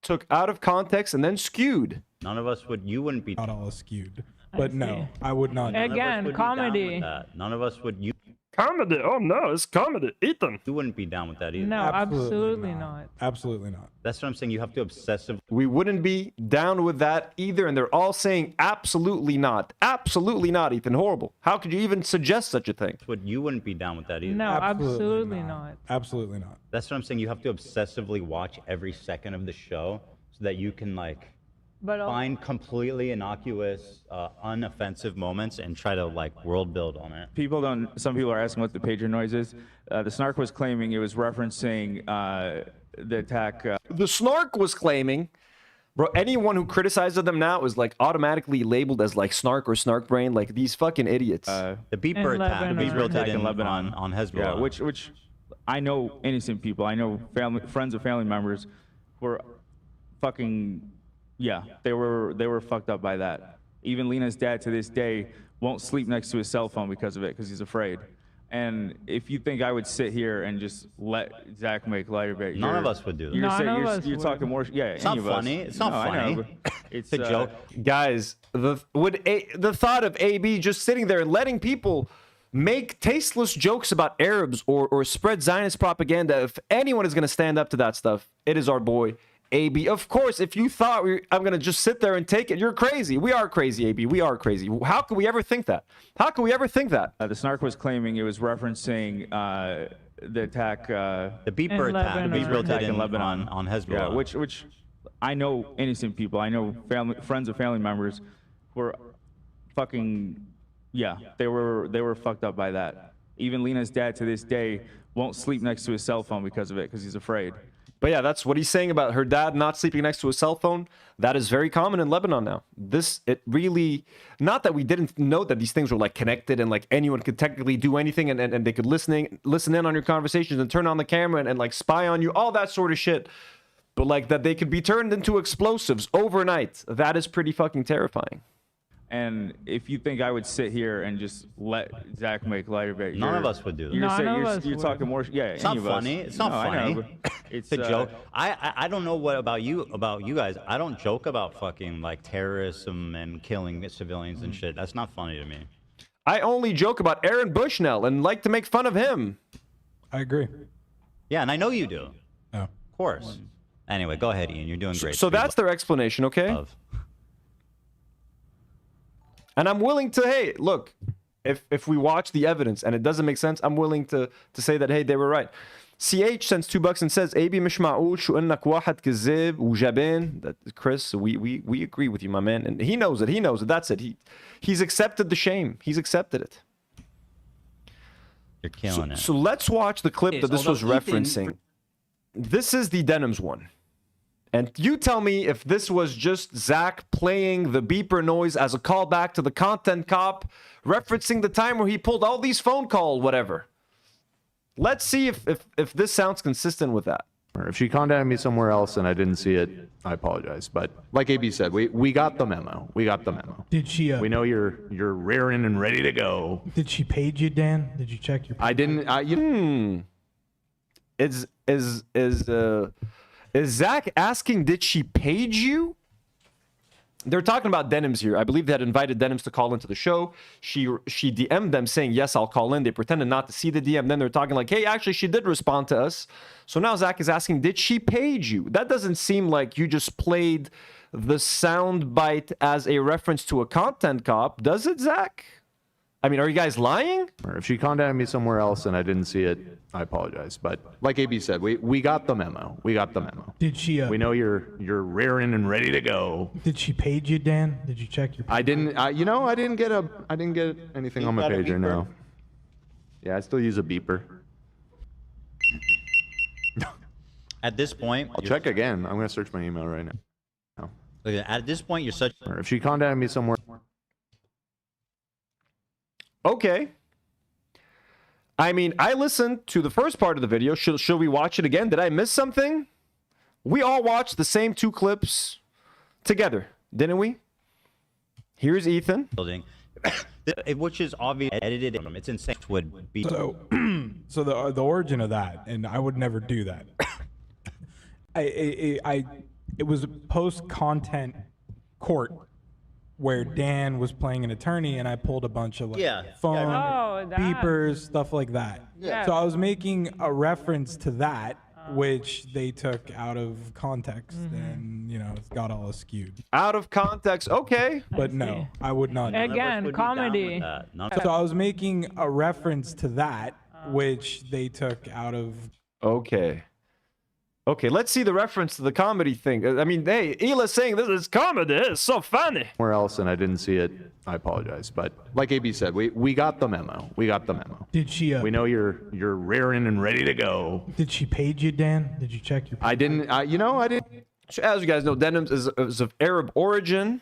Took out of context and then skewed. None of us would. You wouldn't be. Not all skewed. But no, I would not. Again, comedy. None of us would. Comedy? Oh no, it's comedy. Ethan. You wouldn't be down with that either. No, absolutely not. Absolutely not. That's what I'm saying. You have to obsessive. We wouldn't be down with that either, and they're all saying absolutely not. Absolutely not, Ethan. Horrible. How could you even suggest such a thing? You wouldn't be down with that either. No, absolutely not. Absolutely not. That's what I'm saying. You have to obsessively watch every second of the show so that you can like find completely innocuous, unoffensive moments and try to like world build on it. Some people are asking what the pager noise is. The Snark was claiming it was referencing the attack. The Snark was claiming, bro, anyone who criticizes them now is like automatically labeled as like Snark or Snark Brain, like these fucking idiots. The beeper attack in Lebanon on Hezbollah. Yeah, which I know innocent people. I know friends of family members who were fucking. Yeah, they were fucked up by that. Even Lena's dad to this day won't sleep next to his cell phone because of it, because he's afraid. And if you think I would sit here and just let Zach make light of it, none of us would do that. You're talking more. Yeah, it's not funny. It's not funny. It's a joke, guys. The thought of AB just sitting there and letting people make tasteless jokes about Arabs or spread Zionist propaganda. If anyone is going to stand up to that stuff, it is our boy AB. Of course, if you thought I'm going to just sit there and take it, you're crazy. We are crazy, AB. We are crazy. How could we ever think that? How could we ever think that? The Snark was claiming it was referencing the attack. The beeper attack in Lebanon on Hezbollah. Yeah, which I know innocent people. I know friends of family members who were fucking. Yeah, they were fucked up by that. Even Lena's dad to this day won't sleep next to his cell phone because of it, because he's afraid. But yeah, that's what he's saying about her dad not sleeping next to a cell phone. That is very common in Lebanon now. It really, not that we didn't know that these things were like connected and like anyone could technically do anything and they could listen in on your conversations and turn on the camera and like spy on you, all that sort of shit. But like that they could be turned into explosives overnight. That is pretty fucking terrifying. And if you think I would sit here and just let Zach make light of it, none of us would do that. You're talking more. Yeah, it's not funny. It's not funny. It's a joke. I don't know what about you guys. I don't joke about fucking like terrorism and killing civilians and shit. That's not funny to me. I only joke about Aaron Bushnell and like to make fun of him. I agree. Yeah, and I know you do. Oh. Of course. Anyway, go ahead, Ian. You're doing great. So that's their explanation, okay? And I'm willing to, hey, look, if we watch the evidence and it doesn't make sense, I'm willing to say that, hey, they were right. CH sends $2 and says, AB مش معقول شو إنك واحد كذاب وجبان. Chris, we agree with you, my man. And he knows it. He knows it. That's it. He's accepted the shame. He's accepted it. You're killing it. So let's watch the clip that this was Although Ethan- referencing. This is the Denims one. And you tell me if this was just Zach playing the beeper noise as a callback to the content cop, referencing the time where he pulled all these phone call, whatever. Let's see if this sounds consistent with that. If she contacted me somewhere else and I didn't see it, I apologize. But like AB said, we got the memo. We got the memo. Did she? We know you're rearing and ready to go. Did she page you, Dan? Did you check your? I didn't. Is Zach asking, did she page you? They're talking about Denims here. I believe they had invited Denims to call into the show. She DM'd them saying, yes, I'll call in. They pretended not to see the DM. Then they're talking like, hey, actually, she did respond to us. So now Zach is asking, did she page you? That doesn't seem like you just played the sound bite as a reference to a content cop, does it, Zach? I mean, are you guys lying? If she contacted me somewhere else and I didn't see it, I apologize. But like AB said, we got the memo. We got the memo. Did she? We know you're rearing and ready to go. Did she page you, Dan? Did you check your? I didn't get anything on my pager. No. Yeah, I still use a beeper. At this point, I'll check again. I'm gonna search my email right now. At this point, you're such. If she contacted me somewhere. Okay. I mean, I listened to the first part of the video. Should we watch it again? Did I miss something? We all watched the same two clips together, didn't we? Here's Ethan. Which is obvious. Edited. It's insane. Would be so. So the origin of that, and I would never do that. It was post content court where Dan was playing an attorney and I pulled a bunch of phone beepers, stuff like that. Yeah. So I was making a reference to that, which they took out of context and, it's got all skewed. Out of context, okay. But no, I would not. Again, comedy. So I was making a reference to that, which they took out of. Okay, let's see the reference to the comedy thing. I mean, hey, Ela's saying this is comedy. It's so funny. Somewhere else and I didn't see it, I apologize. But like AB said, we got the memo. We got the memo. Did she? We know you're rearing and ready to go. Did she page you, Dan? Did you check your? I didn't. I didn't. As you guys know, Denims is of Arab origin.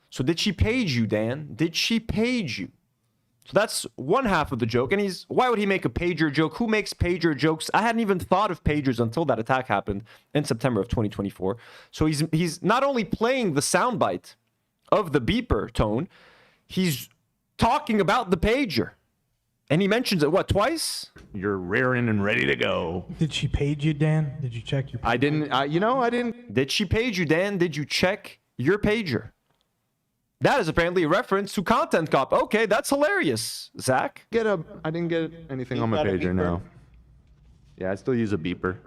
So did she page you, Dan? Did she page you? So that's one half of the joke. And why would he make a pager joke? Who makes pager jokes? I hadn't even thought of pagers until that attack happened in September of 2024. So he's not only playing the soundbite of the beeper tone, he's talking about the pager. And he mentions it, twice? You're rearing and ready to go. Did she page you, Dan? Did you check your? I didn't. I didn't. Did she page you, Dan? Did you check your pager? That is apparently a reference to Content Cop. Okay, that's hilarious, Zach. I didn't get anything on my pager, no. Yeah, I still use a beeper.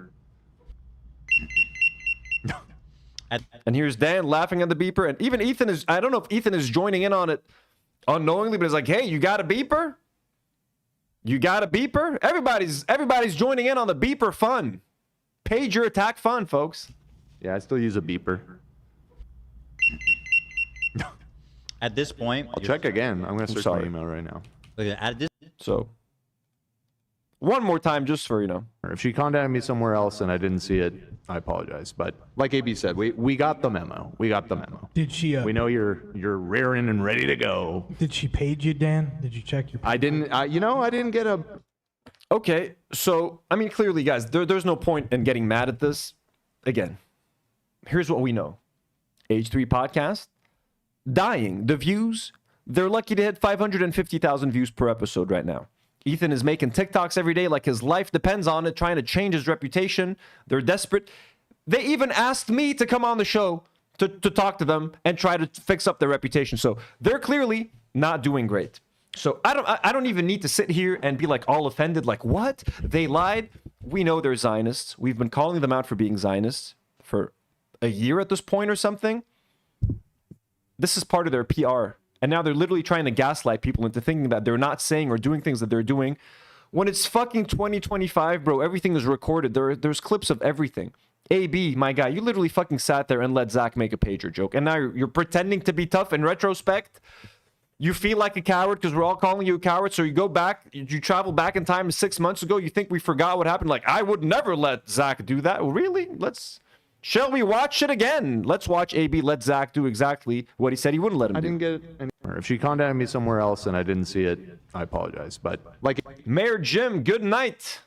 And here's Dan laughing at the beeper. And even Ethan is, I don't know if Ethan is joining in on it unknowingly, but it's like, hey, you got a beeper? You got a beeper? Everybody's joining in on the beeper fun. Pager attack fun, folks. Yeah, I still use a beeper. At this point, I'll check again. I'm gonna search my email right now. So, one more time, just for If she contacted me somewhere else and I didn't see it, I apologize. But like AB said, we got the memo. We got the memo. Did she? We know you're rearing and ready to go. Did she page you, Dan? Did you check your? I didn't. I didn't get a. Okay, so I mean, clearly, guys, there's no point in getting mad at this. Again, here's what we know: Age 3 podcast. Dying. The views, they're lucky to hit 550,000 views per episode right now. Ethan is making TikToks every day like his life depends on it, trying to change his reputation. They're desperate. They even asked me to come on the show to talk to them and try to fix up their reputation. So they're clearly not doing great. So I don't even need to sit here and be like all offended, like, what? They lied? We know they're Zionists. We've been calling them out for being Zionists for a year at this point or something. This is part of their PR. And now they're literally trying to gaslight people into thinking that they're not saying or doing things that they're doing. When it's fucking 2025, bro, everything is recorded. There's clips of everything. AB, my guy, you literally fucking sat there and let Zach make a pager joke. And now you're pretending to be tough in retrospect. You feel like a coward because we're all calling you a coward. So you go back, you travel back in time 6 months ago. You think we forgot what happened? Like, I would never let Zach do that. Well, really? Shall we watch it again? Let's watch AB let Zach do exactly what he said he wouldn't let him do. I didn't get it anywhere. If she contacted me somewhere else and I didn't see it, I apologize. But like Mayor Jim, good night.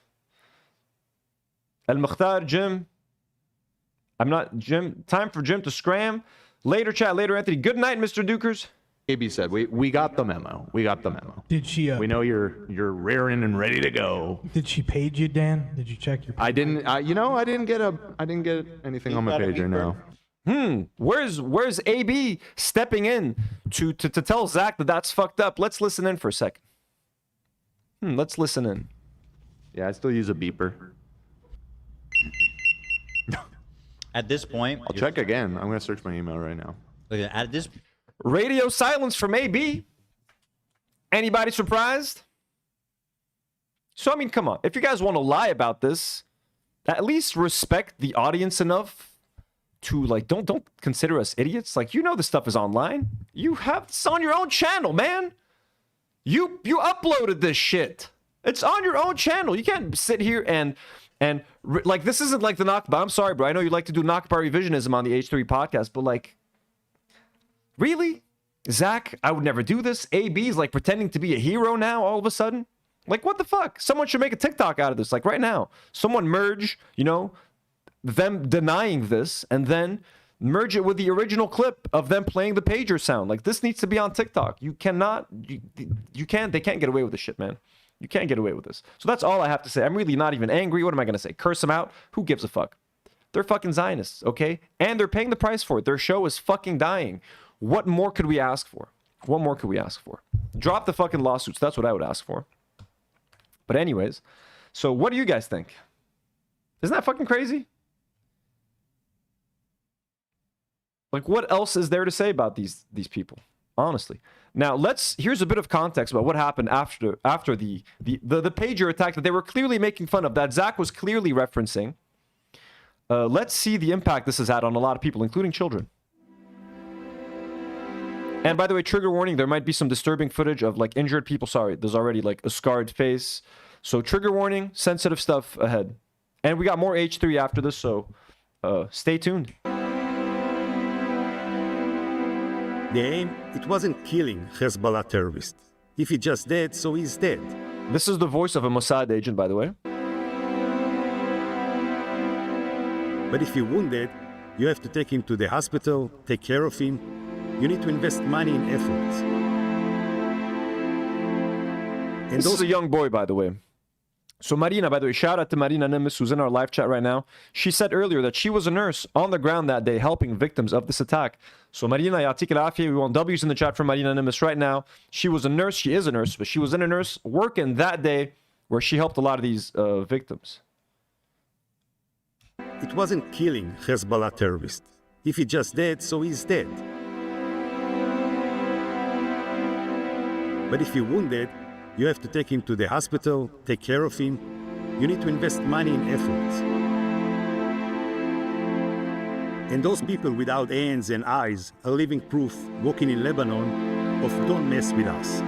El Mukhtar, Jim. I'm not Jim. Time for Jim to scram. Later, chat. Later, Anthony. Good night, Mr. Dukers. AB said, we got the memo. We got the memo. Did she? We know you're rearing and ready to go. Did she page you, Dan? Did you check your? I didn't. I didn't get anything on my pager. No. Where's AB stepping in to tell Zach that that's fucked up? Let's listen in for a second. Let's listen in. Yeah, I still use a beeper. At this point, I'll check again. I'm gonna search my email right now. At this. Radio silence from AB. Anybody surprised? So, I mean, come on. If you guys want to lie about this, at least respect the audience enough to, like, don't consider us idiots. Like, you know this stuff is online. You have this on your own channel, man. You uploaded this shit. It's on your own channel. You can't sit here and like, this isn't like the Nakba. I'm sorry, bro. I know you like to do Nakba revisionism on the H3 podcast, but, like, really? Zach, I would never do this. AB's like pretending to be a hero now all of a sudden. Like, what the fuck? Someone should make a TikTok out of this, like right now. Someone merge, them denying this and then merge it with the original clip of them playing the pager sound. Like, this needs to be on TikTok. They can't get away with this shit, man. You can't get away with this. So that's all I have to say. I'm really not even angry. What am I going to say? Curse them out? Who gives a fuck? They're fucking Zionists, okay? And they're paying the price for it. Their show is fucking dying. What more could we ask for? What more could we ask for? Drop the fucking lawsuits. That's what I would ask for. But anyways, so what do you guys think? Isn't that fucking crazy? Like, what else is there to say about these people? Honestly. Now, here's a bit of context about what happened after the pager attack that they were clearly making fun of, that Zach was clearly referencing. Let's see the impact this has had on a lot of people, including children. And by the way, trigger warning, there might be some disturbing footage of, like, injured people. Sorry, there's already, like, a scarred face. So trigger warning, sensitive stuff ahead. And we got more H3 after this, so stay tuned. The aim, it wasn't killing Hezbollah terrorists. If he just dead, so he's dead. This is the voice of a Mossad agent, by the way. But if you're wounded, you have to take him to the hospital, take care of him. You need to invest money in efforts. And this is a young boy, by the way. So Marina, by the way, shout out to Marina Nimis, who's in our live chat right now. She said earlier that she was a nurse on the ground that day helping victims of this attack. So Marina, yatik al-afiyah, we want W's in the chat for Marina Nimis right now. She was a nurse, she is a nurse, but she was in a nurse working that day where she helped a lot of these victims. It wasn't killing Hezbollah terrorists. If he just dead, so he's dead. But if you're wounded, you have to take him to the hospital, take care of him. You need to invest money in efforts. And those people without hands and eyes are living proof, walking in Lebanon, of don't mess with us.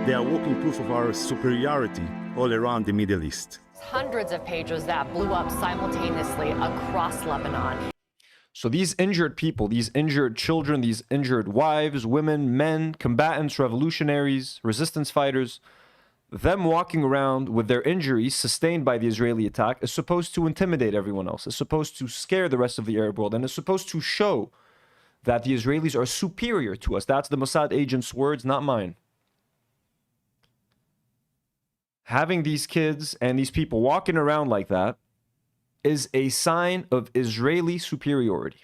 They are walking proof of our superiority all around the Middle East. Hundreds of pages that blew up simultaneously across Lebanon. So these injured people, these injured children, these injured wives, women, men, combatants, revolutionaries, resistance fighters, them walking around with their injuries sustained by the Israeli attack is supposed to intimidate everyone else. It's supposed to scare the rest of the Arab world, and it's supposed to show that the Israelis are superior to us. That's the Mossad agent's words, not mine. Having these kids and these people walking around like that is a sign of Israeli superiority.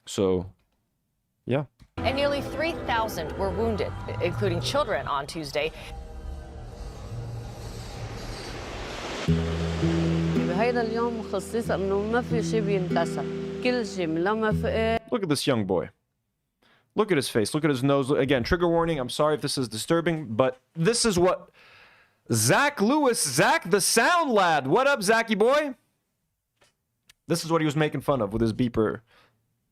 So, yeah. And nearly 3,000 were wounded, including children, on Tuesday. Look at this young boy. Look at his face. Look at his nose. Again, trigger warning. I'm sorry if this is disturbing, but this is what Zach Lewis, Zach the sound lad. What up, Zachy boy? This is what he was making fun of with his beeper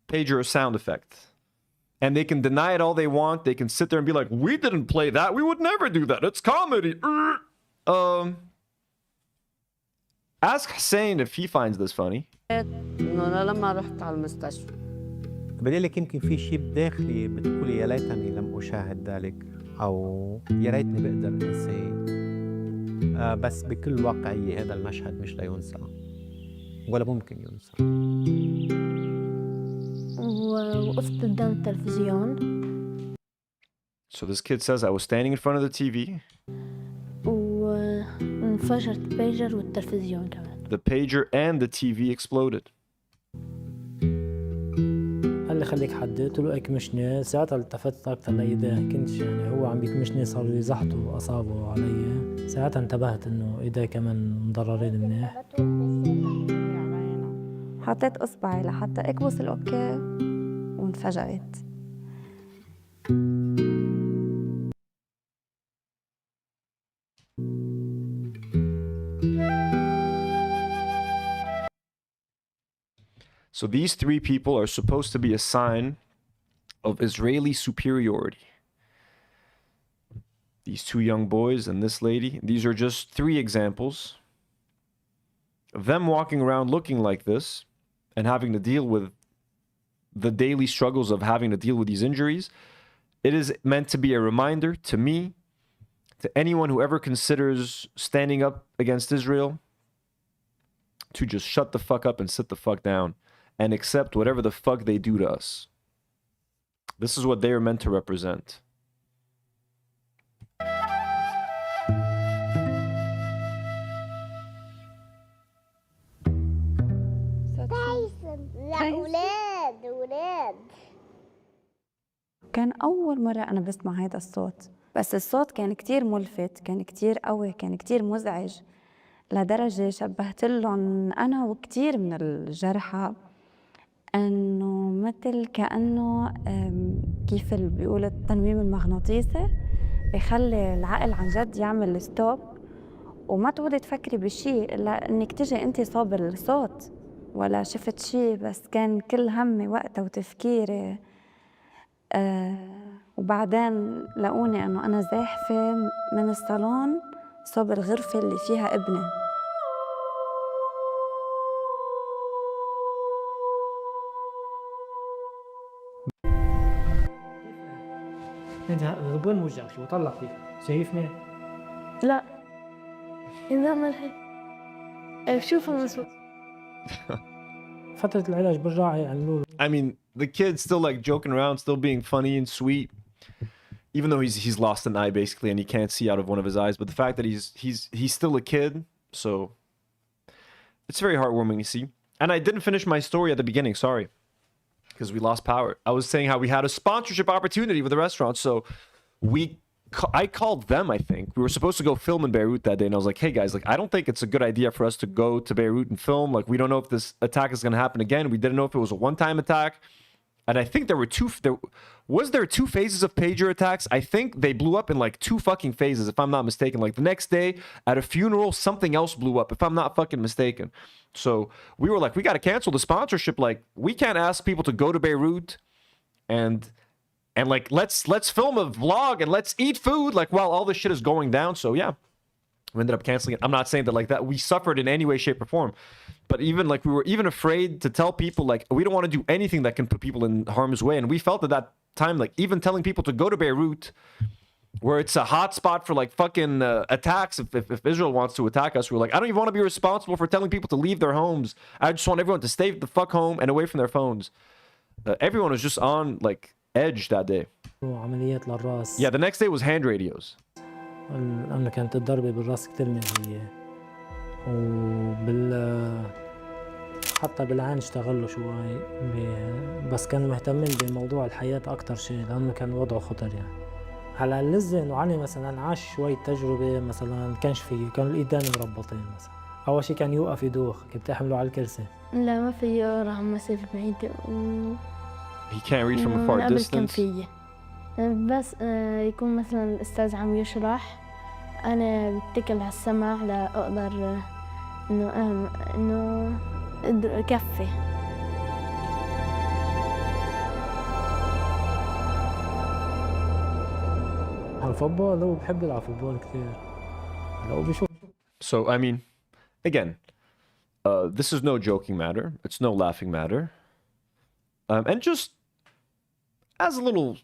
pager sound effect. And they can deny it all they want. They can sit there and be like, we didn't play that. We would never do that. It's comedy. Ask Hasan if he finds this funny. أنا لما رحت على المستشفى بدي لك يمكن في شيء بداخلي بتقولي يا ليتني لم أشاهد ذلك أو يا ريتني بقدر أنساه بس بكل واقعية هذا المشهد مش لا ينسى ولا ممكن ينسى. وقفت قدام التلفزيون. So this kid says I was standing in front of the TV. وانفجرت البيجر والتلفزيون كمان. The pager and the TV exploded. قال لي خليك حدد قلت له اكمشني ساعتها التفت اكثر لايديه كنتش يعني هو عم يكمشني صاروا يزحطوا اصابعه علي ساعتها انتبهت انه ايديه كمان مضررين منيح. حطيت اصبعي لحتى اكبس الاوكي وانفجرت. So these three people are supposed to be a sign of Israeli superiority. These two young boys and this lady, these are just three examples of them walking around looking like this and having to deal with the daily struggles of having to deal with these injuries. It is meant to be a reminder to me, to anyone who ever considers standing up against Israel, to just shut the fuck up and sit the fuck down and accept whatever the fuck they do to us. This is what they are meant to represent. كان أول مرة أنا بسمع هذا الصوت بس الصوت كان كتير ملفت كان كتير قوي كان كتير مزعج لدرجة شبهت لهم أنا وكتير من الجرحى أنه مثل كأنه كيف اللي بيقول التنويم المغناطيسي بيخلي العقل عن جد يعمل ستوب وما تقعدي تفكري بشيء إلا إنك تجي أنت صاب الصوت ولا شفت شيء بس كان كل همي وقتها وتفكيري وبعدين لقوني أنه أنا زاحفة من الصالون صوب الغرفة اللي فيها ابني. انت وين وجهك وطلع فيك شايفني؟ لا إذا ما هيك شوف المسؤول. فترة العلاج بالراعي يعملوا له. I mean, the kid's still like joking around, still being funny and sweet, even though he's lost an eye basically and he can't see out of one of his eyes. But the fact that he's still a kid, so it's very heartwarming to see. And I didn't finish my story at the beginning, sorry, because we lost power. I was saying how we had a sponsorship opportunity with the restaurant, so I called them, I think. We were supposed to go film in Beirut that day, and I was like, hey guys, like I don't think it's a good idea for us to go to Beirut and film. Like we don't know if this attack is going to happen again. We didn't know if it was a one-time attack. And I think there were two phases of pager attacks. I think they blew up in like two fucking phases, if I'm not mistaken. Like the next day at a funeral, something else blew up, if I'm not fucking mistaken. So we were like, we got to cancel the sponsorship. Like we can't ask people to go to Beirut and like let's film a vlog and let's eat food like while all this shit is going down. So yeah, we ended up canceling it. I'm not saying that like that we suffered in any way, shape, or form. But even like we were even afraid to tell people like we don't want to do anything that can put people in harm's way. And we felt at that time like even telling people to go to Beirut, where it's a hot spot for like fucking attacks. If Israel wants to attack us, we're like, I don't even want to be responsible for telling people to leave their homes. I just want everyone to stay the fuck home and away from their phones. Everyone was just on like edge that day. Yeah, the next day was hand radios. أنا كانت الضربة بالراس كتير نزية حتى بالعين اشتغلوا شوي بس كانوا مهتمين بموضوع الحياة أكتر شيء لأنه كان وضعه خطر يعني. على اللزة إنه علي مثلا عاش شوية تجربة مثلا كانش فيه كانوا الإيدين مربطين مثلا أول شيء كان يوقف يدوخ كنت أحمله على الكرسي. لا ما في يقرأ مسافة بعيدة. He can't read from a far distance. بس يكون مثلا الأستاذ عم يشرح أنا بتكل على السمع لأقدر إنه أكفي. عن فوتبول هو بحب يلعب فوتبول كثير لو بيشوف. So, I mean, again, this is no joking matter. It's no laughing matter. And just as a little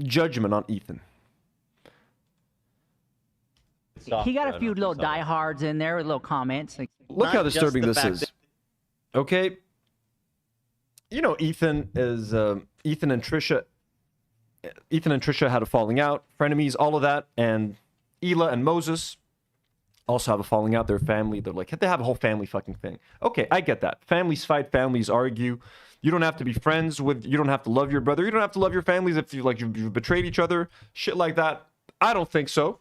judgment on Ethan. He got a few little diehards in there with little comments. Like, Look how disturbing this is. Okay? You know, Ethan and Trisha had a falling out, frenemies, all of that, and Hila and Moses also have a falling out. Their family, they have a whole family fucking thing. Okay, I get that. Families fight, families argue. You don't have to be friends with, you don't have to love your brother. You don't have to love your families if you've betrayed each other. Shit like that. I don't think so.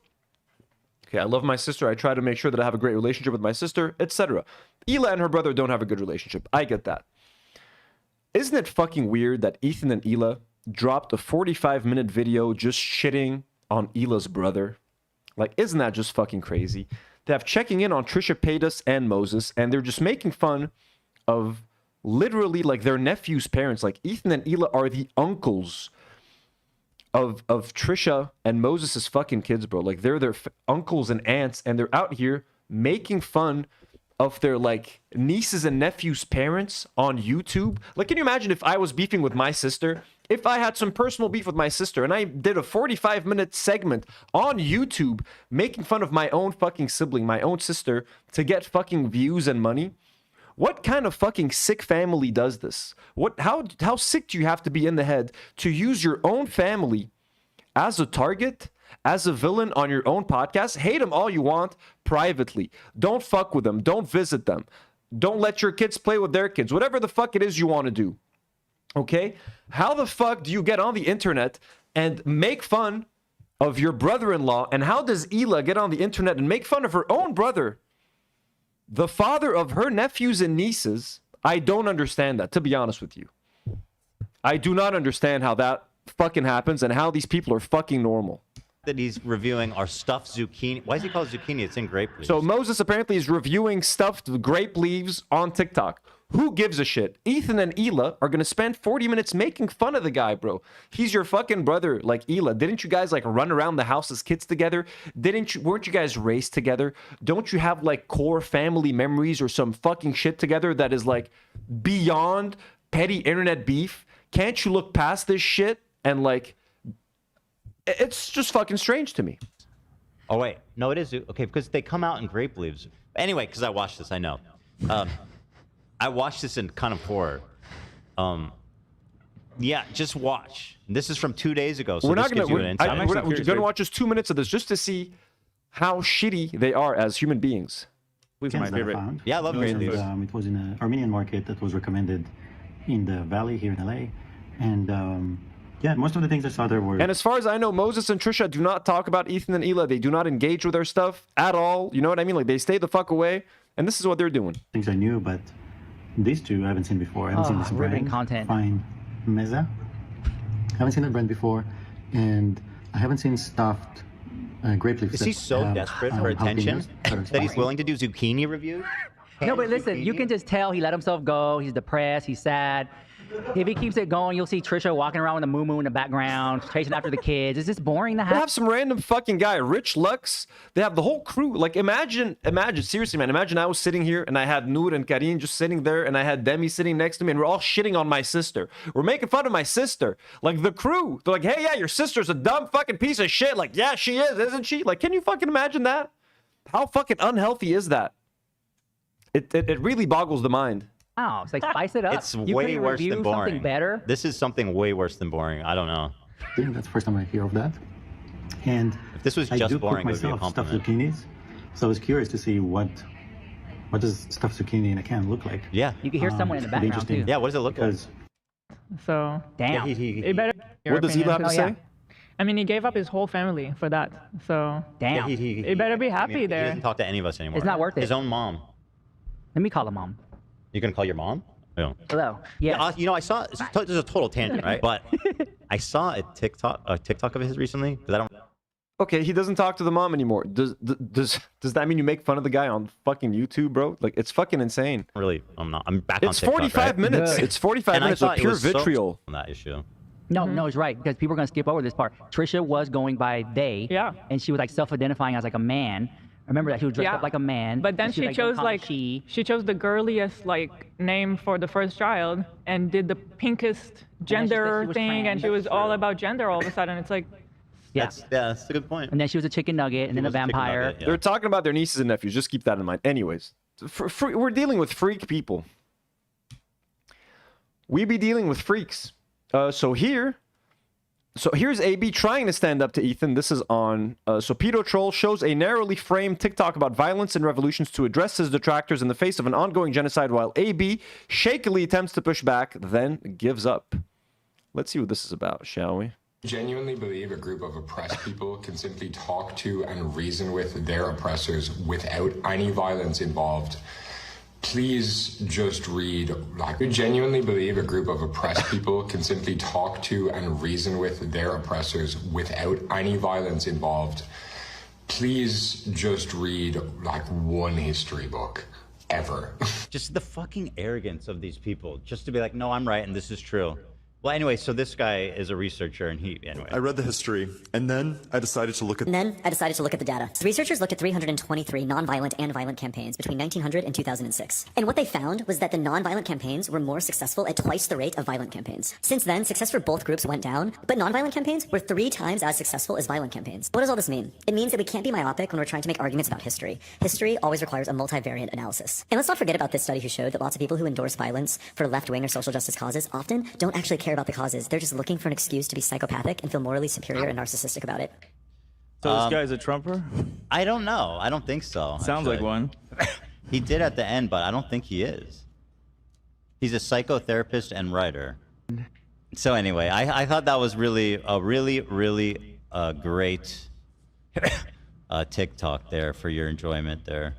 Okay, I love my sister. I try to make sure that I have a great relationship with my sister, etc. Hila and her brother don't have a good relationship. I get that. Isn't it fucking weird that Ethan and Hila dropped a 45-minute video just shitting on Hila's brother? Like, isn't that just fucking crazy? They have checking in on Trisha Paytas and Moses, and they're just making fun of literally like their nephew's parents. Like, Ethan and Hila are the uncles of Trisha and Moses' fucking kids, bro. Like, they're their uncles and aunts, and they're out here making fun of their like nieces and nephews' parents on YouTube. Like, can you imagine if I was beefing with my sister? If I had some personal beef with my sister and I did a 45-minute segment on YouTube making fun of my own fucking sibling, my own sister, to get fucking views and money? What kind of fucking sick family does this? How sick do you have to be in the head to use your own family as a target, as a villain on your own podcast? Hate them all you want privately. Don't fuck with them. Don't visit them. Don't let your kids play with their kids. Whatever the fuck it is you want to do. Okay? How the fuck do you get on the internet and make fun of your brother-in-law? And how does Hila get on the internet and make fun of her own brother, the father of her nephews and nieces? I don't understand that, to be honest with you. I do not understand how that fucking happens and how these people are fucking normal. That he's reviewing our stuffed zucchini. Why is he called zucchini? It's in grape leaves. So Moses apparently is reviewing stuffed grape leaves on TikTok. Who gives a shit? Ethan and Hila are going to spend 40 minutes making fun of the guy, bro. He's your fucking brother, like Hila. Didn't you guys like run around the house as kids together? Weren't you guys raised together? Don't you have like core family memories or some fucking shit together that is like beyond petty internet beef? Can't you look past this shit? And like, it's just fucking strange to me. Oh wait, no, it is okay because they come out in grape leaves. Anyway, because I watched this, I know. I watched this in kind of horror. Yeah, just watch. This is from 2 days ago, so we're this not gives you an insight. we're gonna watch just 2 minutes of this just to see how shitty they are as human beings. My favorite. Yeah, I love grape leaves. It was in an Armenian market that was recommended in the valley here in LA, and yeah, most of the things I saw there were... And as far as I know, Moses and Trisha do not talk about Ethan and Hila. They do not engage with their stuff at all. You know what I mean? Like, they stay the fuck away, and this is what they're doing. Things I knew, but these two I haven't seen before. I haven't seen this brand. Content. Fine Meza. I haven't seen that brand before, and I haven't seen stuffed grape leaves. Is he so desperate for attention that he's willing to do zucchini reviews? No, but listen, you can just tell he let himself go. He's depressed. He's sad. If he keeps it going, you'll see Trisha walking around with a moo-moo in the background, chasing after the kids. It's just boring to have. They have some random fucking guy, Rich Lux. They have the whole crew. Like, imagine, seriously, man. Imagine I was sitting here and I had Nour and Karine just sitting there and I had Demi sitting next to me and we're all shitting on my sister. We're making fun of my sister. Like, the crew. They're like, hey, yeah, your sister's a dumb fucking piece of shit. Like, yeah, she is, isn't she? Like, can you fucking imagine that? How fucking unhealthy is that? It really boggles the mind. Oh, it's like spice it up. It's way worse than boring. Something better. This is something way worse than boring. I don't know. That's the first time I hear of that. And if this was just boring, it would be a compliment. Stuffed zucchinis, so I was curious to see what does stuffed zucchini in a can look like. Yeah. You can hear someone in the background too. Yeah, what does it look like? So damn. It better. What does he have to say? I mean, he gave up his whole family for that. So damn. He better be happy there. He doesn't talk to any of us anymore. It's not worth it. His own mom. Let me call him mom. You gonna call your mom? Yeah. Hello. Yeah. You know, I saw. This is a total tangent, right? But I saw a TikTok of his recently because I don't. Okay, he doesn't talk to the mom anymore. Does that mean you make fun of the guy on fucking YouTube, bro? Like, it's fucking insane. Really, I'm not. I'm back on It's TikTok, 45 right? minutes. It's 45 minutes of pure vitriol on that issue. No, it's right, because people are going to skip over this part. Trisha was going by they. Yeah. And she was like self-identifying as like a man. Remember that she was dressed up like a man. But then and she was chose "Don't call me she." she chose the girliest like name for the first child and did the pinkest gender was thing, trans. and she was all about gender all of a sudden. It's like, Yeah. That's a good point. And then she was a chicken nugget, and then a vampire. They're talking about their nieces and nephews. Just keep that in mind. Anyways, we're dealing with freak people. We be dealing with freaks. So here's AB trying to stand up to Ethan. This is on. So Pedo Troll shows a narrowly framed TikTok about violence and revolutions to address his detractors in the face of an ongoing genocide, while AB shakily attempts to push back, then gives up. Let's see what this is about, shall we? Genuinely believe a group of oppressed people can simply talk to and reason with their oppressors without any violence involved. Please just read, like, we genuinely believe a group of oppressed people can simply talk to and reason with their oppressors without any violence involved. Please just read, like, one history book, ever. Just the fucking arrogance of these people, just to be like, no, I'm right and this is true. Well, anyway, so this guy is a researcher, and anyway. I read the history, and then I decided to look at... the data. The researchers looked at 323 nonviolent and violent campaigns between 1900 and 2006. And what they found was that the nonviolent campaigns were more successful at twice the rate of violent campaigns. Since then, success for both groups went down, but nonviolent campaigns were 3 times as successful as violent campaigns. What does all this mean? It means that we can't be myopic when we're trying to make arguments about history. History always requires a multivariate analysis. And let's not forget about this study who showed that lots of people who endorse violence for left-wing or social justice causes often don't actually care about the causes. They're just looking for an excuse to be psychopathic and feel morally superior and narcissistic about it. So this guy's a Trumper? I don't know. I don't think so. Sounds like one. He did at the end, but I don't think he is. He's a psychotherapist and writer. So anyway, I thought that was really great TikTok there for your enjoyment there.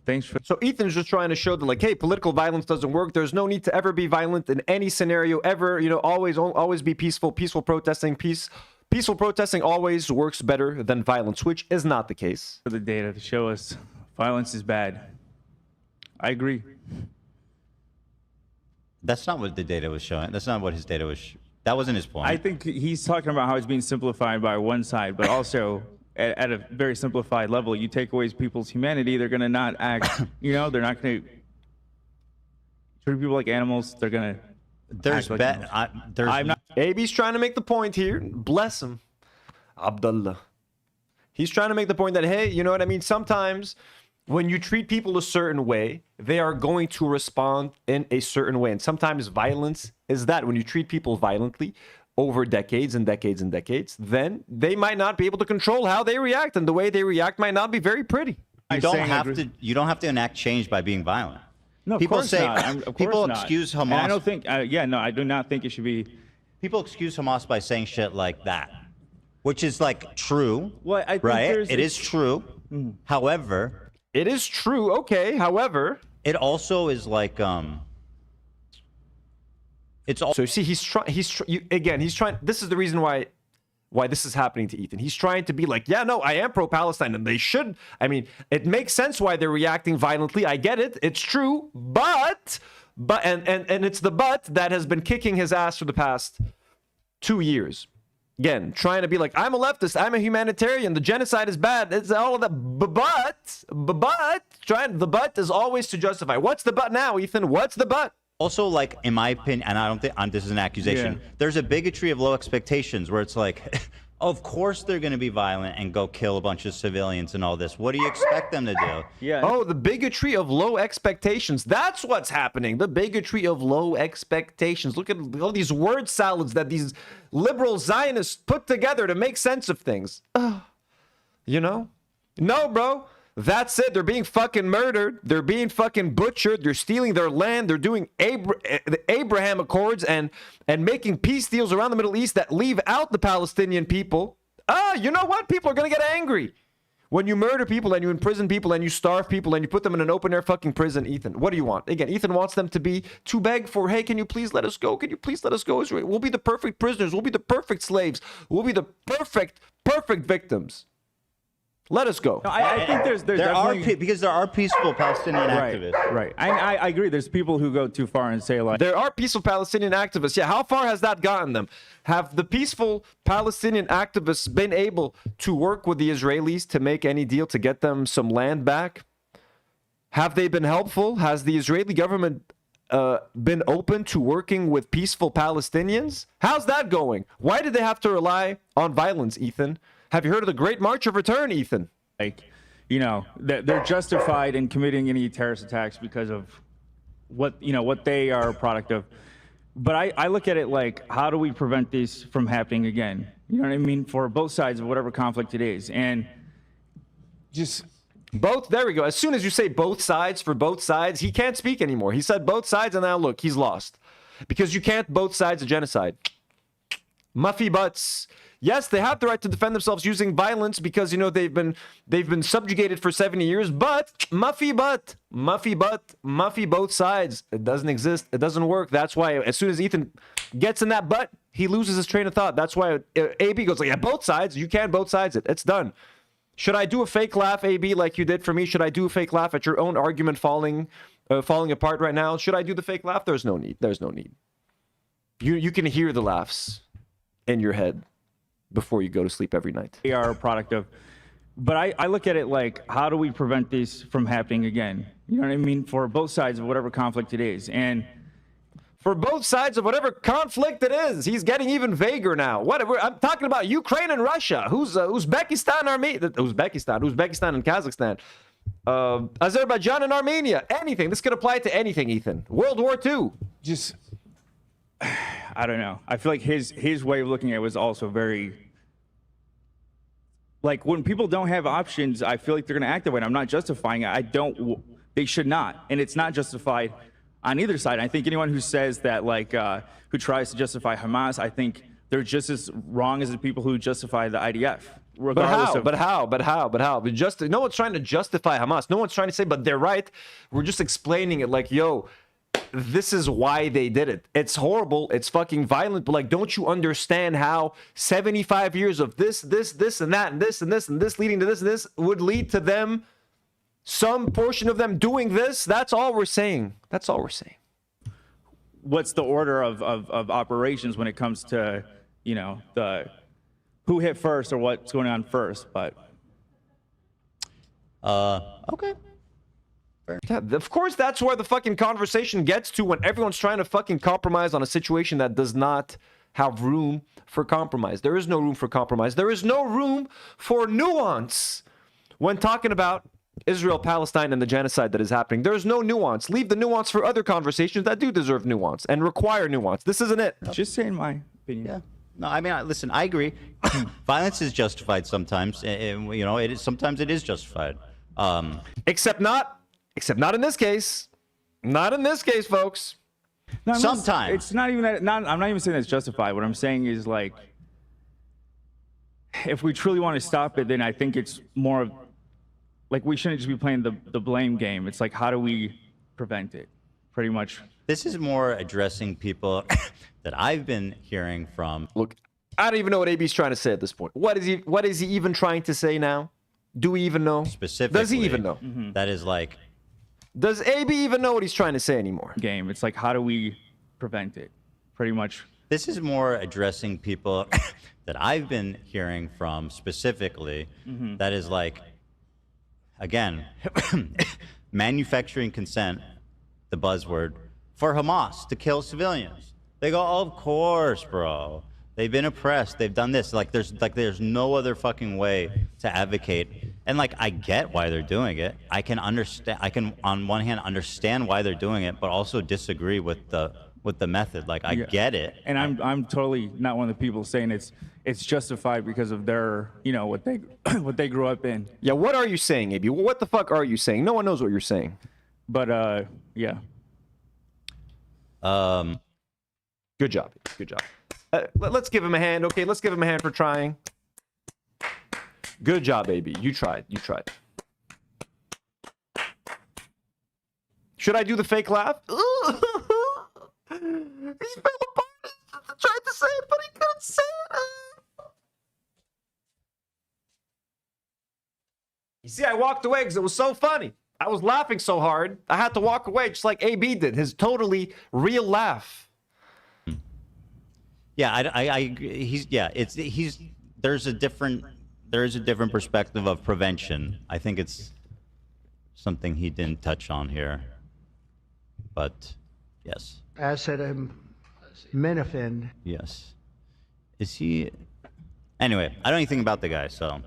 Thanks for. So Ethan's just trying to show that, like, hey, political violence doesn't work. There's no need to ever be violent in any scenario ever. You know, always be peaceful. Peaceful protesting always works better than violence, which is not the case. For the data to show us violence is bad. I agree. That's not what the data was showing. That's not what his data was. That wasn't his point. I think he's talking about how it's being simplified by one side, but also at a very simplified level, you take away people's humanity, they're going to not act, you know, they're not going to treat people like animals. They're going to There's like I'm not. AB's trying to make the point here. Bless him. Abdullah. He's trying to make the point that, hey, you know what I mean? Sometimes when you treat people a certain way, they are going to respond in a certain way. And sometimes violence is that. When you treat people violently over decades and decades and decades, then they might not be able to control how they react, and the way they react might not be very pretty. You don't have to enact change by being violent. No, people of course say not. Of course people not. excuse Hamas. And I don't think. I do not think it should be. People excuse Hamas by saying shit like that, which is like true. Well, I think right? It is true. However, it is true. Okay. However, it also is like It's all. So you see, he's trying. He's trying. This is the reason why this is happening to Ethan. He's trying to be like, yeah, no, I am pro-Palestine, and they should. I mean, it makes sense why they're reacting violently. I get it. It's true, but it's the but that has been kicking his ass for the past 2 years. Again, trying to be like, I'm a leftist, I'm a humanitarian, the genocide is bad. It's all of that. The but is always to justify. What's the but now, Ethan? What's the but? Also, like, in my opinion, and I don't think this is an accusation, there's a bigotry of low expectations where it's like, of course they're going to be violent and go kill a bunch of civilians and all this. What do you expect them to do? Yeah. Oh, the bigotry of low expectations. That's what's happening. The bigotry of low expectations. Look at all these word salads that these liberal Zionists put together to make sense of things. You know? No, bro. That's it. They're being fucking murdered. They're being fucking butchered. They're stealing their land. They're doing the Abraham Accords and making peace deals around the Middle East that leave out the Palestinian people. You know what? People are going to get angry. When you murder people and you imprison people and you starve people and you put them in an open-air fucking prison, Ethan, what do you want? Again, Ethan wants them to beg for, hey, can you please let us go? Can you please let us go, Israel? We'll be the perfect prisoners. We'll be the perfect slaves. We'll be the perfect victims. Let us go. No, I think there's definitely... because there are peaceful Palestinian activists. Right. I agree. There's people who go too far and say like... There are peaceful Palestinian activists. Yeah, how far has that gotten them? Have the peaceful Palestinian activists been able to work with the Israelis to make any deal to get them some land back? Have they been helpful? Has the Israeli government been open to working with peaceful Palestinians? How's that going? Why did they have to rely on violence, Ethan? Have you heard of the Great March of Return, Ethan? Like, you know, they're justified in committing any terrorist attacks because of what they are a product of. But I look at it like, how do we prevent this from happening again? You know what I mean? For both sides of whatever conflict it is. And just... Both, there we go. As soon as you say both sides for both sides, he can't speak anymore. He said both sides, and now look, he's lost. Because you can't both sides of genocide. Muffy butts. Yes, they have the right to defend themselves using violence because, you know, they've been subjugated for 70 years, but muffy both sides. It doesn't exist. It doesn't work. That's why as soon as Ethan gets in that butt, he loses his train of thought. That's why AB goes like, yeah, both sides. You can't both sides it. It's done. Should I do a fake laugh, AB, like you did for me? Should I do a fake laugh at your own argument falling apart right now? Should I do the fake laugh? There's no need. There's no need. You can hear the laughs in your head before you go to sleep every night. They are a product of... But I look at it like, how do we prevent this from happening again? You know what I mean? For both sides of whatever conflict it is. And... For both sides of whatever conflict it is. He's getting even vaguer now. Whatever. I'm talking about Ukraine and Russia. Uzbekistan and Kazakhstan. Azerbaijan and Armenia. Anything. This could apply to anything, Ethan. World War II. Just, I don't know. I feel like his way of looking at it was also very... Like, when people don't have options, I feel like they're going to act that way. I'm not justifying it. They should not. And it's not justified on either side. I think anyone who says that, like, who tries to justify Hamas, I think they're just as wrong as the people who justify the IDF. But how? No one's trying to justify Hamas. No one's trying to say, but they're right. We're just explaining it like, yo, this is why they did it. It's horrible. It's fucking violent. But, like, don't you understand how 75 years of this, and that, and this, and this, and this leading to this, and this would lead to them, some portion of them doing this? That's all we're saying. That's all we're saying. What's the order of operations when it comes to, you know, the who hit first or what's going on first? But okay. Yeah, of course, that's where the fucking conversation gets to when everyone's trying to fucking compromise on a situation that does not have room for compromise. There is no room for compromise. There is no room for nuance when talking about Israel, Palestine, and the genocide that is happening. There's no nuance. Leave the nuance for other conversations that do deserve nuance and require nuance. This isn't it. Just saying my opinion. Yeah. No, I mean, listen, I agree. Violence is justified sometimes. You know, sometimes it is justified. Except not in this case. Not in this case, folks. No, sometimes. It's not even that. I'm not even saying that's justified. What I'm saying is, like, if we truly want to stop it, then I think it's more of, like, we shouldn't just be playing the blame game. It's like, how do we prevent it? Pretty much. This is more addressing people that I've been hearing from. Look, I don't even know what AB's trying to say at this point. What is he even trying to say now? Do we even know? Specifically. Does he even know? Mm-hmm. That is like... Does AB even know what he's trying to say anymore? Game. It's like, how do we prevent it? Pretty much. This is more addressing people that I've been hearing from specifically. Mm-hmm. That is like... Again, manufacturing consent, the buzzword, for Hamas to kill civilians. They go, oh, of course, bro. They've been oppressed. They've done this. There's no other fucking way to advocate. And, like, I get why they're doing it. I can understand. I can, on one hand, understand why they're doing it, but also disagree with the method. Like, I get it. And I'm totally not one of the people saying it's justified because of their, you know, what they grew up in. Yeah, what are you saying, AB? What the fuck are you saying? No one knows what you're saying. But yeah. Good job. Good job. Let's give him a hand. Okay, let's give him a hand for trying. Good job, AB. You tried. You tried. Should I do the fake laugh? He fell apart. He tried to say it, but he couldn't say it. You see, I walked away because it was so funny. I was laughing so hard, I had to walk away just like AB did. His totally real laugh. Yeah, I he's there's a different perspective of prevention. I think it's something he didn't touch on here, but yes. Menafin. Yes. Is he? Anyway, I don't know anything about the guy, so.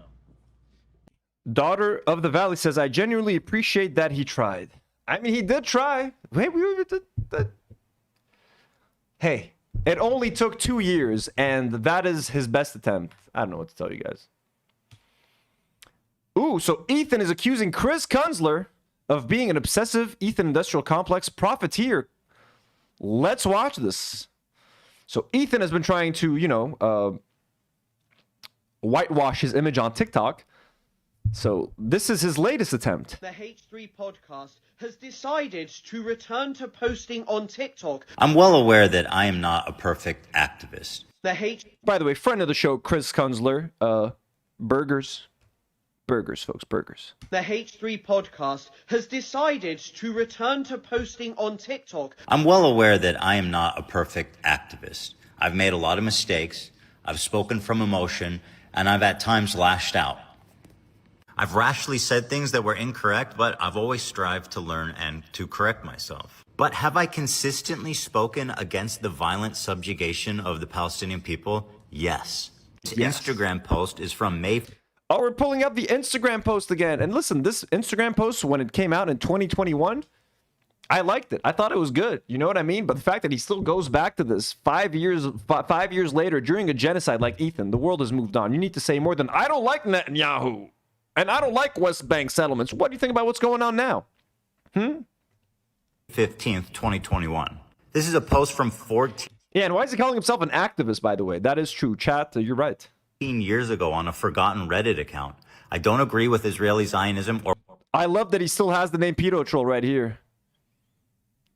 Daughter of the Valley says, I genuinely appreciate that he tried. I mean, he did try. Wait, Hey, it only took 2 years, and that is his best attempt. I don't know what to tell you guys. Ooh, so Ethan is accusing Chris Kunzler of being an obsessive Ethan Industrial Complex profiteer. Let's watch this. So Ethan has been trying to, whitewash his image on TikTok. So this is his latest attempt. The H3 podcast has decided to return to posting on TikTok. I'm well aware that I am not a perfect activist. By the way, friend of the show, Chris Kunzler, burgers, folks, burgers. The H3 podcast has decided to return to posting on TikTok. I'm well aware that I am not a perfect activist. I've made a lot of mistakes. I've spoken from emotion, and I've at times lashed out. I've rashly said things that were incorrect, but I've always strived to learn and to correct myself. But have I consistently spoken against the violent subjugation of the Palestinian people? Yes. This Instagram post is from May. Oh, we're pulling up the Instagram post again. And listen, this Instagram post, when it came out in 2021, I liked it. I thought it was good. You know what I mean? But the fact that he still goes back to this 5 years later during a genocide like Ethan, the world has moved on. You need to say more than, I don't like Netanyahu. And I don't like West Bank settlements. What do you think about what's going on now? 15th, 2021. This is a post from 14. Yeah, and why is he calling himself an activist, by the way? That is true. Chat, you're right. 15 years ago on a forgotten Reddit account. I don't agree with Israeli Zionism or... I love that he still has the name Pedo Troll right here.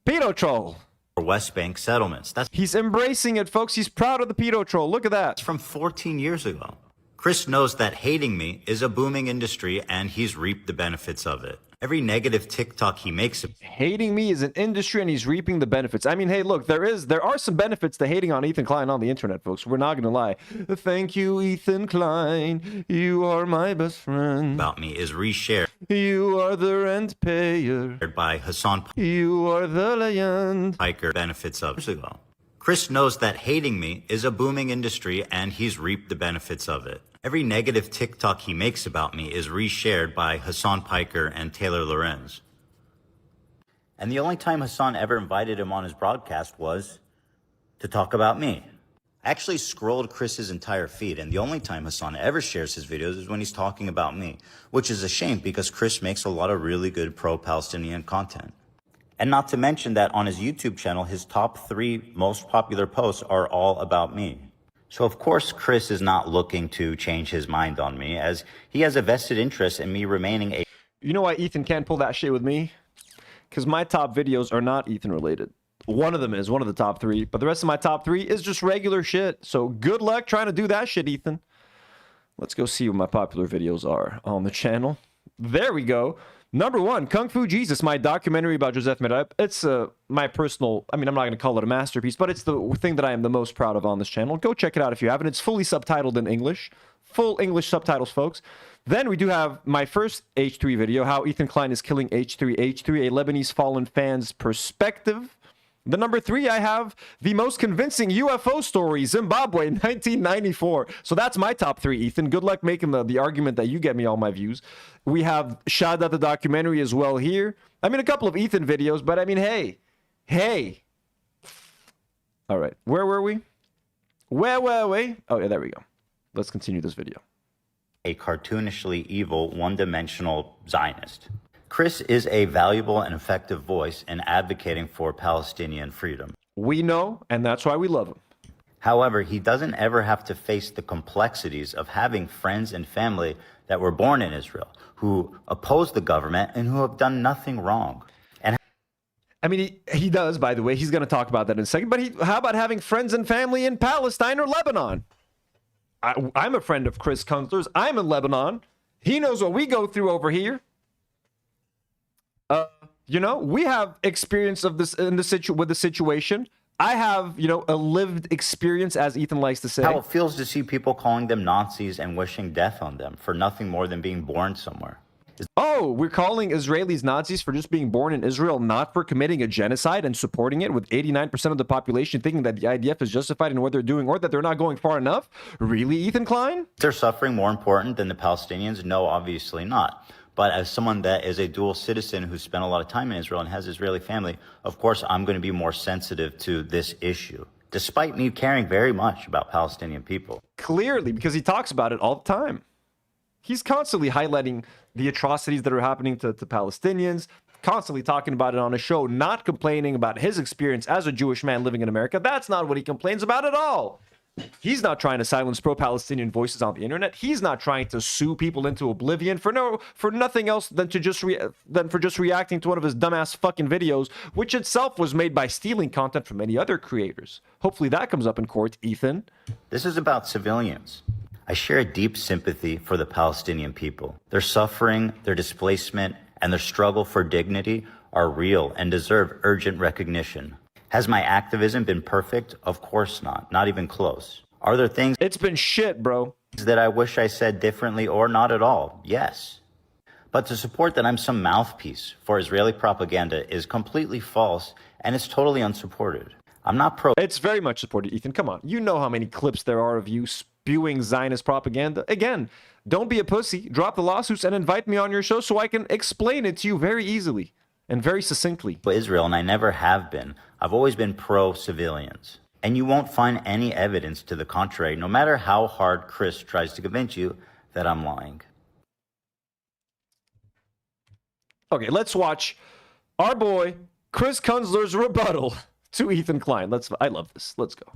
Pedo Troll. Or West Bank settlements. He's embracing it, folks. He's proud of the Pedo Troll. Look at that. It's from 14 years ago. Chris knows that hating me is a booming industry and he's reaped the benefits of it. Every negative TikTok he makes... Hating me is an industry and he's reaping the benefits. I mean, hey, look, there are some benefits to hating on Ethan Klein on the internet, folks. We're not going to lie. Thank you, Ethan Klein. You are my best friend. About me is reshared. You are the rent payer. By Hasan. You are the legend. Hiker benefits of... ago. Chris knows that hating me is a booming industry and he's reaped the benefits of it. Every negative TikTok he makes about me is reshared by Hasan Piker and Taylor Lorenz. And the only time Hasan ever invited him on his broadcast was to talk about me. I actually scrolled Chris's entire feed, and the only time Hasan ever shares his videos is when he's talking about me, which is a shame because Chris makes a lot of really good pro-Palestinian content. And not to mention that on his YouTube channel, his top 3 most popular posts are all about me. So of course, Chris is not looking to change his mind on me, as he has a vested interest in me remaining a... You know why Ethan can't pull that shit with me? Because my top videos are not Ethan related. One of them is, one of the top 3, but the rest of my top 3 is just regular shit. So good luck trying to do that shit, Ethan. Let's go see what my popular videos are on the channel. There we go. Number 1, Kung Fu Jesus, my documentary about Joseph Merab. It's my personal, I mean, I'm not going to call it a masterpiece, but it's the thing that I am the most proud of on this channel. Go check it out if you haven't. It's fully subtitled in English. Full English subtitles, folks. Then we do have my first H3 video, how Ethan Klein is killing H3. H3, a Lebanese fallen fan's perspective. The number 3, I have the most convincing UFO story, Zimbabwe, 1994. So that's my top 3, Ethan. Good luck making the argument that you get me all my views. We have Shada, the documentary, as well here. I mean, a couple of Ethan videos, but I mean, hey. All right, where were we? Where were we? Oh, yeah, there we go. Let's continue this video. A cartoonishly evil, one-dimensional Zionist. Chris is a valuable and effective voice in advocating for Palestinian freedom. We know, and that's why we love him. However, he doesn't ever have to face the complexities of having friends and family that were born in Israel, who oppose the government and who have done nothing wrong. And I mean, he does, by the way. He's going to talk about that in a second. But how about having friends and family in Palestine or Lebanon? I'm a friend of Chris Kunzler's. I'm in Lebanon. He knows what we go through over here. You know, we have experience of this in the with the situation. I have, you know, a lived experience, as Ethan likes to say. How it feels to see people calling them Nazis and wishing death on them for nothing more than being born somewhere. Oh, we're calling Israelis Nazis for just being born in Israel, not for committing a genocide and supporting it, with 89% of the population thinking that the IDF is justified in what they're doing or that they're not going far enough? Really, Ethan Klein? Is their suffering more important than the Palestinians? No, obviously not. But as someone that is a dual citizen who spent a lot of time in Israel and has Israeli family, of course, I'm going to be more sensitive to this issue, despite me caring very much about Palestinian people. Clearly, because he talks about it all the time. He's constantly highlighting the atrocities that are happening to Palestinians, constantly talking about it on a show, not complaining about his experience as a Jewish man living in America. That's not what he complains about at all. He's not trying to silence pro-Palestinian voices on the internet. He's not trying to sue people into oblivion for nothing else than for just reacting to one of his dumbass fucking videos, which itself was made by stealing content from many other creators. Hopefully that comes up in court, Ethan. This is about civilians. I share a deep sympathy for the Palestinian people. Their suffering, their displacement, and their struggle for dignity are real and deserve urgent recognition. Has my activism been perfect? Of course not. Not even close. Are there things... It's been shit, bro. ...that I wish I said differently or not at all? Yes. But to support that I'm some mouthpiece for Israeli propaganda is completely false, and it's totally unsupported. I'm not pro... It's very much supported, Ethan. Come on. You know how many clips there are of you spewing Zionist propaganda. Again, don't be a pussy. Drop the lawsuits and invite me on your show so I can explain it to you very easily and very succinctly. Israel, and I never have been. I've always been pro-civilians. And you won't find any evidence to the contrary, no matter how hard Chris tries to convince you that I'm lying. Okay, let's watch our boy Chris Kunzler's rebuttal to Ethan Klein. I love this. Let's go.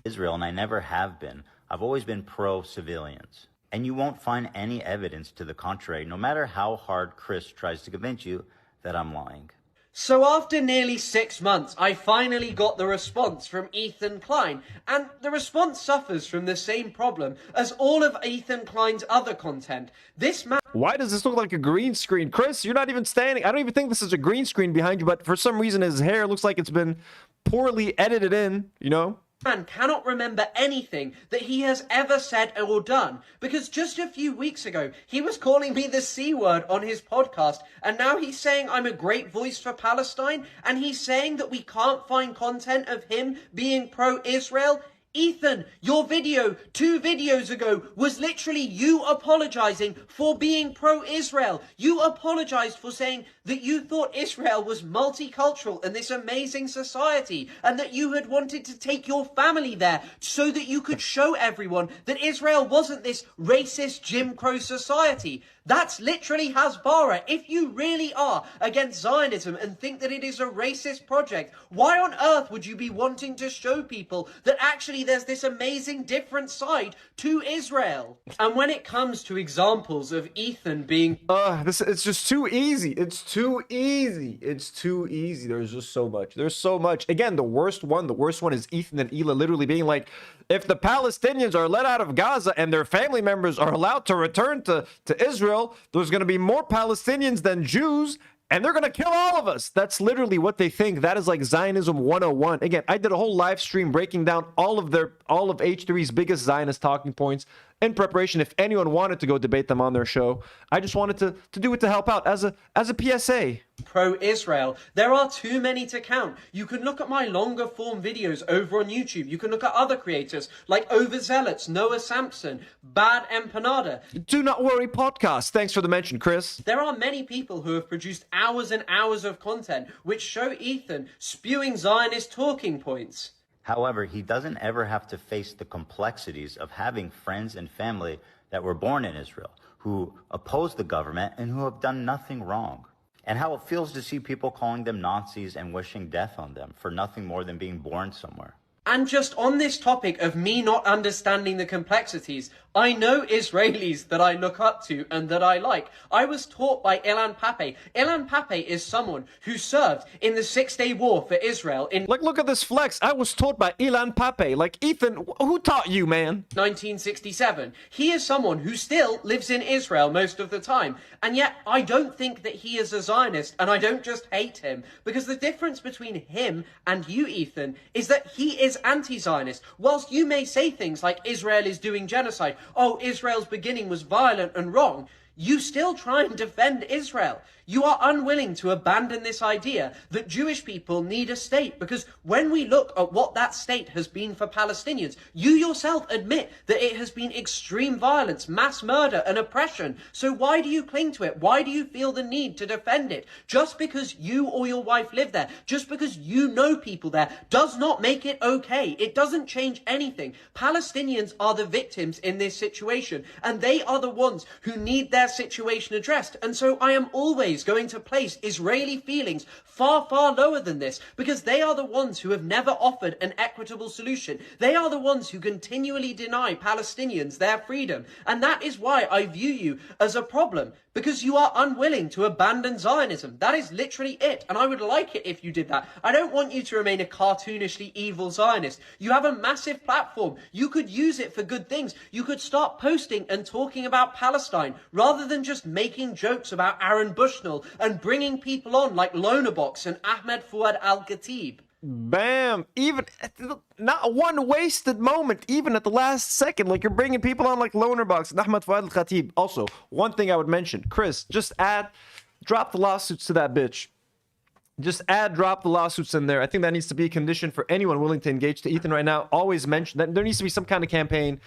Israel, and I never have been. I've always been pro-civilians. And you won't find any evidence to the contrary, no matter how hard Chris tries to convince you that I'm lying. So after nearly 6 months, I finally got the response from Ethan Klein, and the response suffers from the same problem as all of Ethan Klein's other content. This man... Why does this look like a green screen? Chris, you're not even standing. I don't even think this is a green screen behind you, but for some reason his hair looks like it's been poorly edited in, you know? Man cannot remember anything that he has ever said or done, because just a few weeks ago he was calling me the C word on his podcast, and now he's saying I'm a great voice for Palestine, and he's saying that we can't find content of him being pro-Israel. Ethan, your video 2 videos ago was literally you apologizing for being pro-Israel. You apologized for saying that you thought Israel was multicultural and this amazing society, and that you had wanted to take your family there so that you could show everyone that Israel wasn't this racist Jim Crow society. That's literally Hasbara. If you really are against Zionism and think that it is a racist project, why on earth would you be wanting to show people that actually there's this amazing different side to Israel? And when it comes to examples of Ethan being... it's just too easy. It's too easy. It's too easy. There's just so much. There's so much. Again, the worst one is Ethan and Hila literally being like, if the Palestinians are let out of Gaza and their family members are allowed to return to Israel, there's going to be more Palestinians than Jews, and they're going to kill all of us. That's literally what they think. That is like Zionism 101. Again, I did a whole live stream breaking down all of H3's biggest Zionist talking points in preparation if anyone wanted to go debate them on their show. I just wanted to do it to help out as a PSA. Pro-Israel. There are too many to count. You can look at my longer form videos over on YouTube. You can look at other creators like Overzealots, Noah Sampson, Bad Empanada. Do Not Worry podcast. Thanks for the mention, Chris. There are many people who have produced hours and hours of content which show Ethan spewing Zionist talking points. However, he doesn't ever have to face the complexities of having friends and family that were born in Israel, who oppose the government and who have done nothing wrong. And how it feels to see people calling them Nazis and wishing death on them for nothing more than being born somewhere. And just on this topic of me not understanding the complexities, I know Israelis that I look up to and that I like. I was taught by Ilan Pappé. Ilan Pappé is someone who served in the 6-Day War for Israel in... Like, look at this flex. I was taught by Ilan Pappé. Like, Ethan, who taught you, man? 1967. He is someone who still lives in Israel most of the time. And yet, I don't think that he is a Zionist, and I don't just hate him. Because the difference between him and you, Ethan, is that he is anti-Zionist. Whilst you may say things like Israel is doing genocide, oh, Israel's beginning was violent and wrong, you still try and defend Israel. You are unwilling to abandon this idea that Jewish people need a state, because when we look at what that state has been for Palestinians, you yourself admit that it has been extreme violence, mass murder and oppression. So why do you cling to it? Why do you feel the need to defend it? Just because you or your wife live there, just because you know people there, does not make it okay. It doesn't change anything. Palestinians are the victims in this situation, and they are the ones who need their situation addressed. And so I am always going to place Israeli feelings far, far lower than this, because they are the ones who have never offered an equitable solution. They are the ones who continually deny Palestinians their freedom. And that is why I view you as a problem, because you are unwilling to abandon Zionism. That is literally it. And I would like it if you did that. I don't want you to remain a cartoonishly evil Zionist. You have a massive platform. You could use it for good things. You could start posting and talking about Palestine rather than just making jokes about Aaron Bushnell and bringing people on like Lonabox and Ahmed Fouad Al-Khatib. Bam! Even not one wasted moment, even at the last second. Like, you're bringing people on like Lonerbox and Ahmed Fouad Al-Khatib. Also, one thing I would mention, Chris, just drop the lawsuits to that bitch. Just drop the lawsuits in there. I think that needs to be a condition for anyone willing to engage to Ethan right now. Always mention that there needs to be some kind of campaign,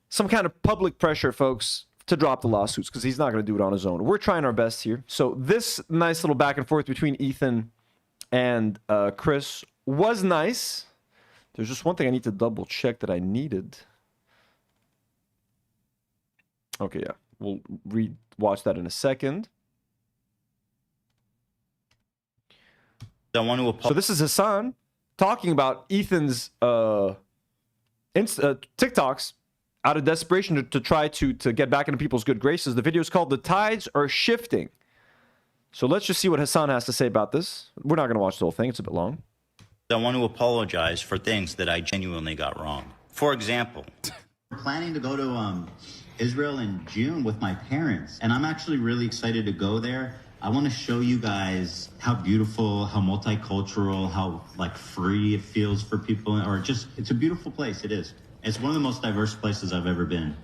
some kind of public pressure, folks, to drop the lawsuits, because he's not going to do it on his own. We're trying our best here. So this nice little back and forth between Ethan and Chris was nice. There's just one thing I need to double check that I needed. Okay, yeah. We'll watch that in a second. So this is Hasan talking about Ethan's TikToks out of desperation to try to get back into people's good graces. The video is called "The Tides Are Shifting." So let's just see what Hasan has to say about this. We're not going to watch the whole thing. It's a bit long. I want to apologize for things that I genuinely got wrong. For example, we're planning to go to Israel in June with my parents, and I'm actually really excited to go there. I want to show you guys how beautiful, how multicultural, how like free it feels for people, or just, it's a beautiful place. It is. It's one of the most diverse places I've ever been.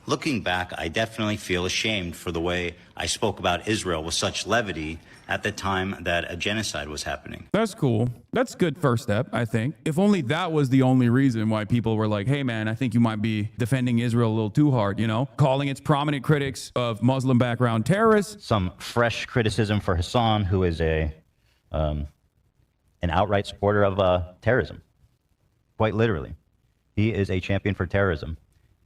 Looking back, I definitely feel ashamed for the way I spoke about Israel with such levity at the time that a genocide was happening. That's cool. That's a good first step, I think. If only that was the only reason why people were like, hey man, I think you might be defending Israel a little too hard, you know? Calling its prominent critics of Muslim background terrorists. Some fresh criticism for Hasan, who is an outright supporter of terrorism. Quite literally. He is a champion for terrorism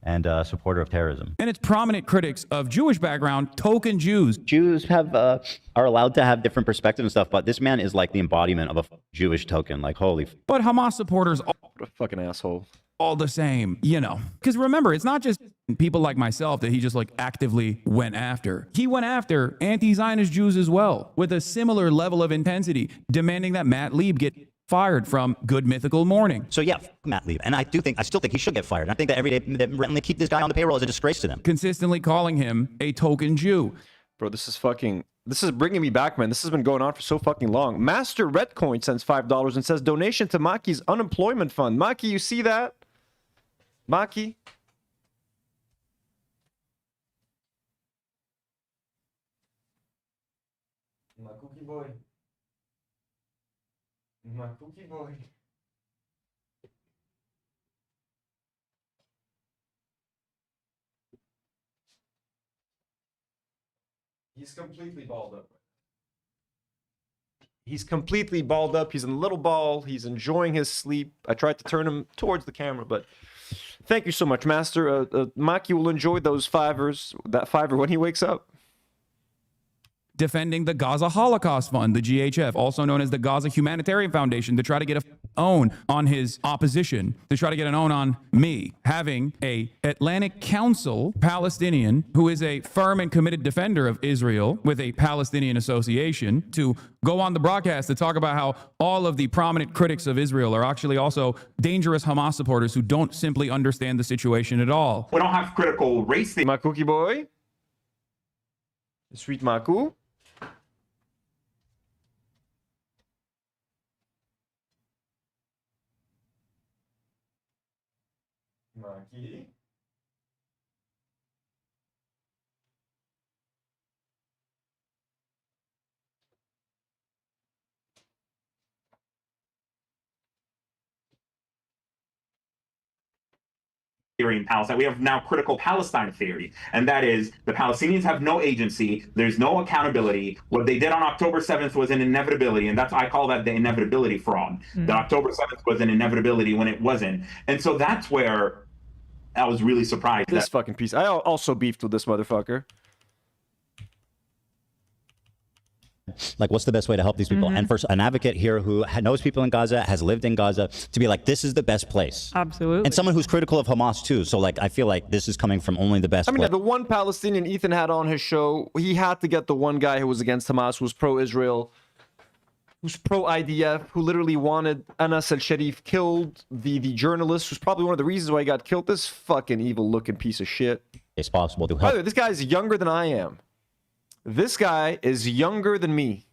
and a supporter of terrorism. And its prominent critics of Jewish background, token Jews. Jews have are allowed to have different perspectives and stuff, but this man is like the embodiment of a Jewish token. Like, holy. But Hamas supporters, what a fucking asshole. All the same, you know. Because remember, it's not just people like myself that he just like actively went after. He went after anti-Zionist Jews as well, with a similar level of intensity, demanding that Matt Lieb get fired from Good Mythical Morning. So yeah, Matt Lieb. And I still think he should get fired. I think that every day that they keep this guy on the payroll is a disgrace to them. Consistently calling him a token Jew. Bro, this is bringing me back, man. This has been going on for so fucking long. Master Redcoin sends $5 and says, donation to Maki's unemployment fund. Maki, you see that? Maki? My cookie boy. My cookie boy. He's completely balled up. He's completely balled up. He's in a little ball. He's enjoying his sleep. I tried to turn him towards the camera, but thank you so much, Master. Maki will enjoy those fivers, that fiver when he wakes up. Defending the Gaza Holocaust Fund, the GHF, also known as the Gaza Humanitarian Foundation, to try to get own on his opposition to try to get an own on me, having a Atlantic Council Palestinian who is a firm and committed defender of Israel with a Palestinian association to go on the broadcast to talk about how all of the prominent critics of Israel are actually also dangerous Hamas supporters who don't simply understand the situation at all. We don't have critical race theory. My cookie boy. Sweet Maku. Maki. Theory in Palestine. We have now critical Palestine theory, and that is the Palestinians have no agency. There's no accountability. What they did on October 7th was an inevitability, and that's I call that the inevitability fraud. That October 7th was an inevitability when it wasn't, and so that's where I was really surprised. This fucking piece. I also beefed with this motherfucker. Like, what's the best way to help these people? And for an advocate here who knows people in Gaza, has lived in Gaza, to be like, this is the best place. Absolutely. And someone who's critical of Hamas too. So like, I feel like this is coming from only the best I mean, place. the one Palestinian Ethan had on his show, he had to get the one guy who was against Hamas, who was pro-Israel, who's pro-IDF, who literally wanted Anas al-Sharif killed, the journalist, who's probably one of the reasons why he got killed. This fucking evil-looking piece of shit. It's possible to help. By the way, this guy's younger than I am. This guy is younger than me.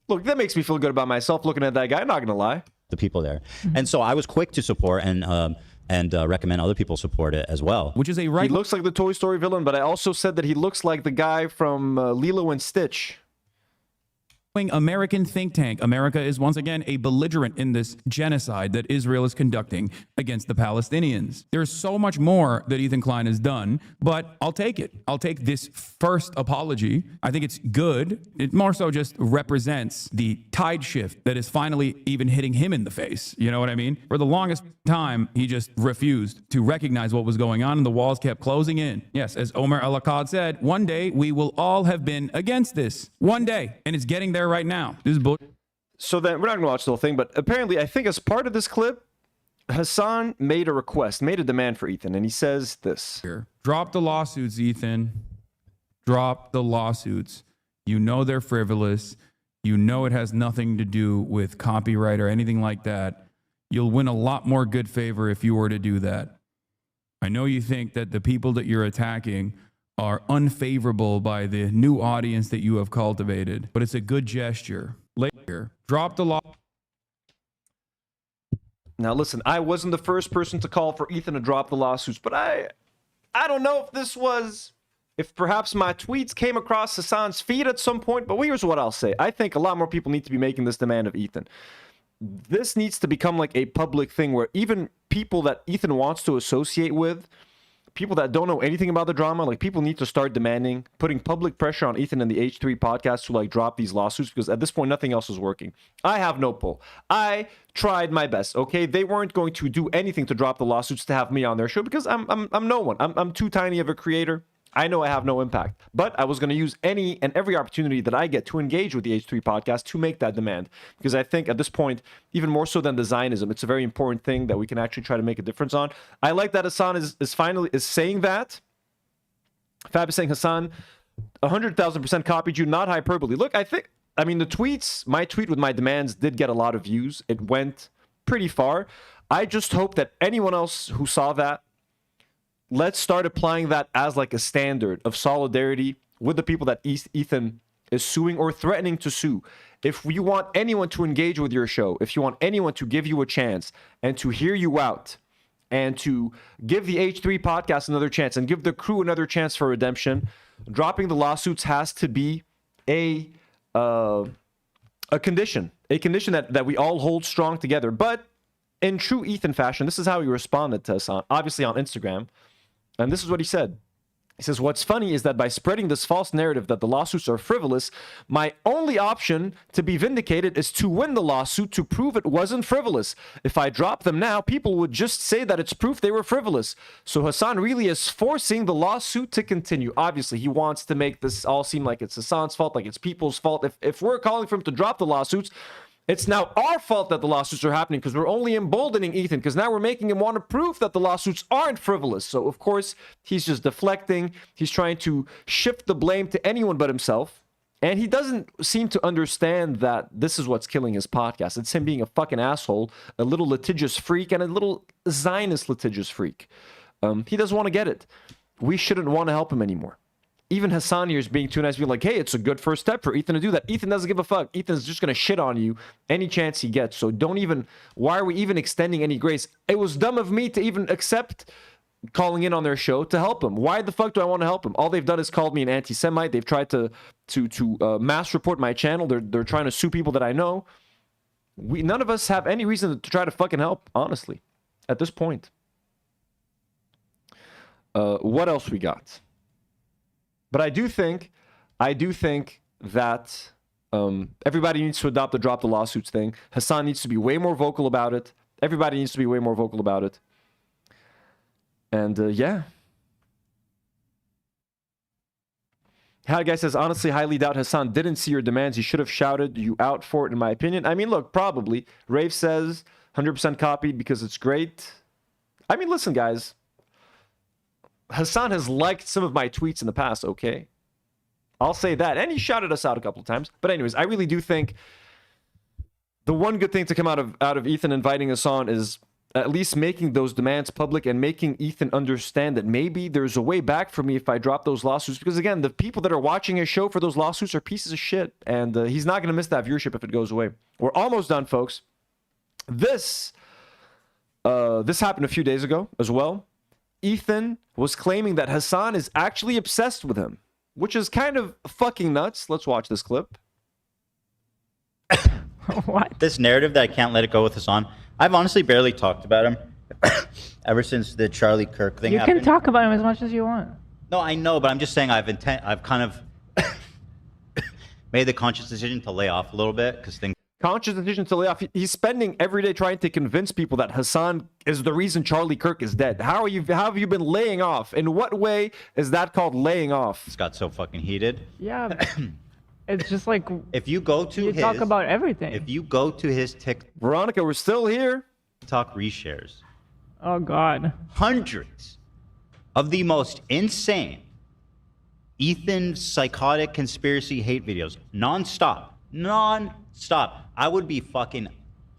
Look, that makes me feel good about myself looking at that guy. I'm not going to lie. The people there. And so I was quick to support and recommend other people support it as well. Which is a He looks like the Toy Story villain, but I also said that he looks like the guy from Lilo and Stitch. American think tank. America is once again a belligerent in this genocide that Israel is conducting against the Palestinians. There's so much more that Ethan Klein has done, but I'll take it. I'll take this first apology. I think it's good. It more so just represents the tide shift that is finally even hitting him in the face. You know what I mean? For the longest time, he just refused to recognize what was going on, and the walls kept closing in. Yes, as Omer Al-Akkad said, one day we will all have been against this. One day. And it's getting there right now. This is bullshit. So then, we're not going to watch the whole thing, but apparently, I think as part of this clip, Hasan made a request, made a demand for Ethan, and he says this. Drop the lawsuits, Ethan. Drop the lawsuits. You know they're frivolous. You know it has nothing to do with copyright or anything like that. You'll win a lot more good favor if you were to do that. I know you think that the people that you're attacking are unfavorable by the new audience that you have cultivated, but it's a good gesture. Later, drop the law. Now listen, I wasn't the first person to call for Ethan to drop the lawsuits, but I don't know if perhaps my tweets came across Hasan's feed at some point, but here's what I'll say. I think a lot more people need to be making this demand of Ethan. This needs to become like a public thing where even people that Ethan wants to associate with, people that don't know anything about the drama, like people need to start demanding, putting public pressure on Ethan and the H3 podcast to like drop these lawsuits, because at this point, nothing else is working. I have no pull. I tried my best, okay? They weren't going to do anything to drop the lawsuits to have me on their show because I'm no one. I'm too tiny of a creator. I know I have no impact, but I was going to use any and every opportunity that I get to engage with the H3 podcast to make that demand, because I think at this point, even more so than the Zionism, it's a very important thing that we can actually try to make a difference on. I like that Hasan is finally saying that. Fab is saying, Hasan, 100,000% copied you, not hyperbole. Look, my tweets, my tweet with my demands did get a lot of views. It went pretty far. I just hope that anyone else who saw that, let's start applying that as like a standard of solidarity with the people that Ethan is suing or threatening to sue. If you want anyone to engage with your show, if you want anyone to give you a chance and to hear you out and to give the H3 podcast another chance and give the crew another chance for redemption, dropping the lawsuits has to be a condition that we all hold strong together. But in true Ethan fashion, this is how he responded to us, obviously on Instagram. And this is what he said. He says, what's funny is that by spreading this false narrative that the lawsuits are frivolous, my only option to be vindicated is to win the lawsuit to prove it wasn't frivolous. If I drop them now, people would just say that it's proof they were frivolous. So Hasan really is forcing the lawsuit to continue. Obviously, he wants to make this all seem like it's Hasan's fault, like it's people's fault. If we're calling for him to drop the lawsuits, It's now our fault that the lawsuits are happening because we're only emboldening Ethan because now we're making him want to prove that the lawsuits aren't frivolous. So, of course, he's just deflecting. He's trying to shift the blame to anyone but himself. And he doesn't seem to understand that this is what's killing his podcast. It's him being a fucking asshole, a little litigious freak, and a little Zionist litigious freak. He doesn't want to get it. We shouldn't want to help him anymore. Even Hasan here is being too nice, being like, hey, it's a good first step for Ethan to do that. Ethan doesn't give a fuck. Ethan's just going to shit on you any chance he gets. So don't even, why are we even extending any grace? It was dumb of me to even accept calling in on their show to help him. Why the fuck do I want to help him? All they've done is called me an anti-Semite. They've tried to mass report my channel. They're trying to sue people that I know. None of us have any reason to try to fucking help, honestly, at this point. What else we got? But I do think that everybody needs to adopt the drop the lawsuits thing. Hasan needs to be way more vocal about it. Everybody needs to be way more vocal about it. And yeah. How guy says, honestly, highly doubt Hasan didn't see your demands. He should have shouted you out for it, in my opinion. I mean, look, probably. Rave says 100% copied because it's great. I mean, listen, guys. Hasan has liked some of my tweets in the past, okay? I'll say that. And he shouted us out a couple of times. But anyways, I really do think the one good thing to come out of Ethan inviting us on is at least making those demands public and making Ethan understand that maybe there's a way back for me if I drop those lawsuits. Because again, the people that are watching his show for those lawsuits are pieces of shit. And he's not going to miss that viewership if it goes away. We're almost done, folks. This happened a few days ago as well. Ethan was claiming that Hasan is actually obsessed with him, which is kind of fucking nuts. Let's watch this clip. What? This narrative that I can't let it go with Hasan. I've honestly barely talked about him ever since the Charlie Kirk thing happened. You can talk about him as much as you want. No, I know, but I'm just saying I've kind of made the conscious decision to lay off a little bit because things. Conscious decision to lay off. He's spending every day trying to convince people that Hasan is the reason Charlie Kirk is dead. How have you been laying off? In what way is that called laying off? It's got so fucking heated. Yeah. It's just like if you go to you talk about everything. If you go to his TikTok, Veronica, we're still here. TikTok reshares. Oh God. Hundreds of the most insane Ethan psychotic conspiracy hate videos, non-stop. I would be fucking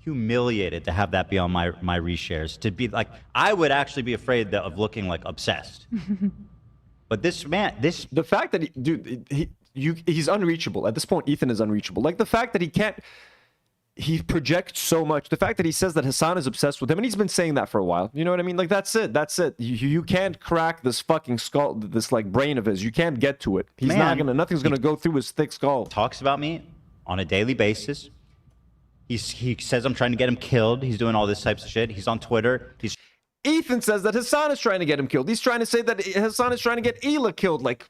humiliated to have that be on my reshares. To be like, I would actually be afraid of looking like obsessed. But this man, the fact that he's unreachable at this point. Ethan is unreachable. Like the fact that he projects so much. The fact that he says that Hasan is obsessed with him, and he's been saying that for a while. You know what I mean? Like that's it. You can't crack this fucking skull, this like brain of his. You can't get to it. Nothing's gonna go through his thick skull. Talks about me on a daily basis. He says I'm trying to get him killed. He's doing all this types of shit. He's on Twitter. Ethan says that Hasan is trying to get him killed. He's trying to say that Hasan is trying to get Ela killed. Like,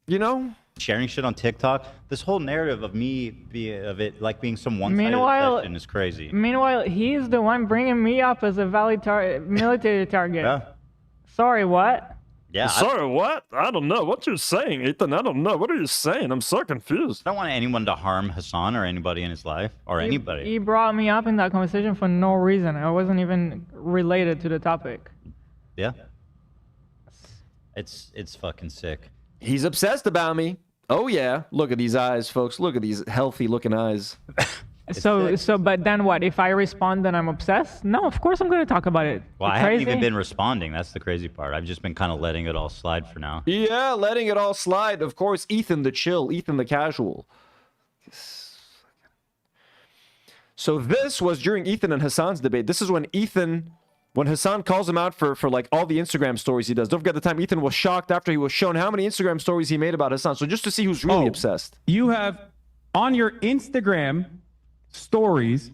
you know, sharing shit on TikTok. This whole narrative of me being some one-sided obsession is crazy. Meanwhile, he's the one bringing me up as a valid military target. Yeah. Sorry, what? Yeah. Sorry, what? I don't know what you're saying, Ethan. I don't know. What are you saying? I'm so confused. I don't want anyone to harm Hasan or anybody in his life or anybody. He brought me up in that conversation for no reason. I wasn't even related to the topic. Yeah. It's fucking sick. He's obsessed about me. Oh yeah. Look at these eyes, folks. Look at these healthy looking eyes. But then what? If I respond, then I'm obsessed? No, of course I'm going to talk about it. Well, I haven't even been responding. That's the crazy part. I've just been kind of letting it all slide for now. Yeah, letting it all slide. Of course, Ethan the chill, Ethan the casual. So this was during Ethan and Hasan's debate. This is when Hasan calls him out for like all the Instagram stories he does. Don't forget the time Ethan was shocked after he was shown how many Instagram stories he made about Hasan. So just to see who's really obsessed. You have on your Instagram stories,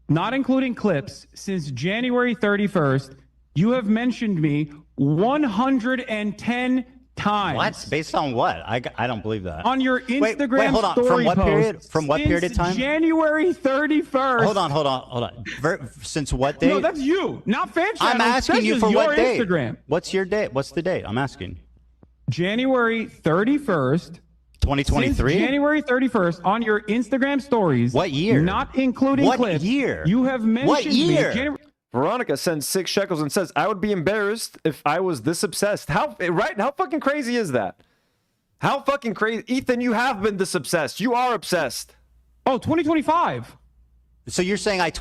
not including clips, since January 31st, you have mentioned me 110 times. What? Based on what? I don't believe that. On your Instagram wait, hold on. story From what post, period? From what period of time? January 31st. Hold on. Since what date? No, that's you, not fan channel. I'm asking you for what date? Instagram. What's your date? What's the date? I'm asking. January 31st, 2023? Since January 31st on your Instagram stories. What year? Not including What clips. year? You have mentioned What year? me. Veronica sends 6 shekels and says, I would be embarrassed if I was this obsessed. How fucking crazy is that? How fucking crazy? Ethan, you have been this obsessed. You are obsessed. Oh, 2025. So you're saying I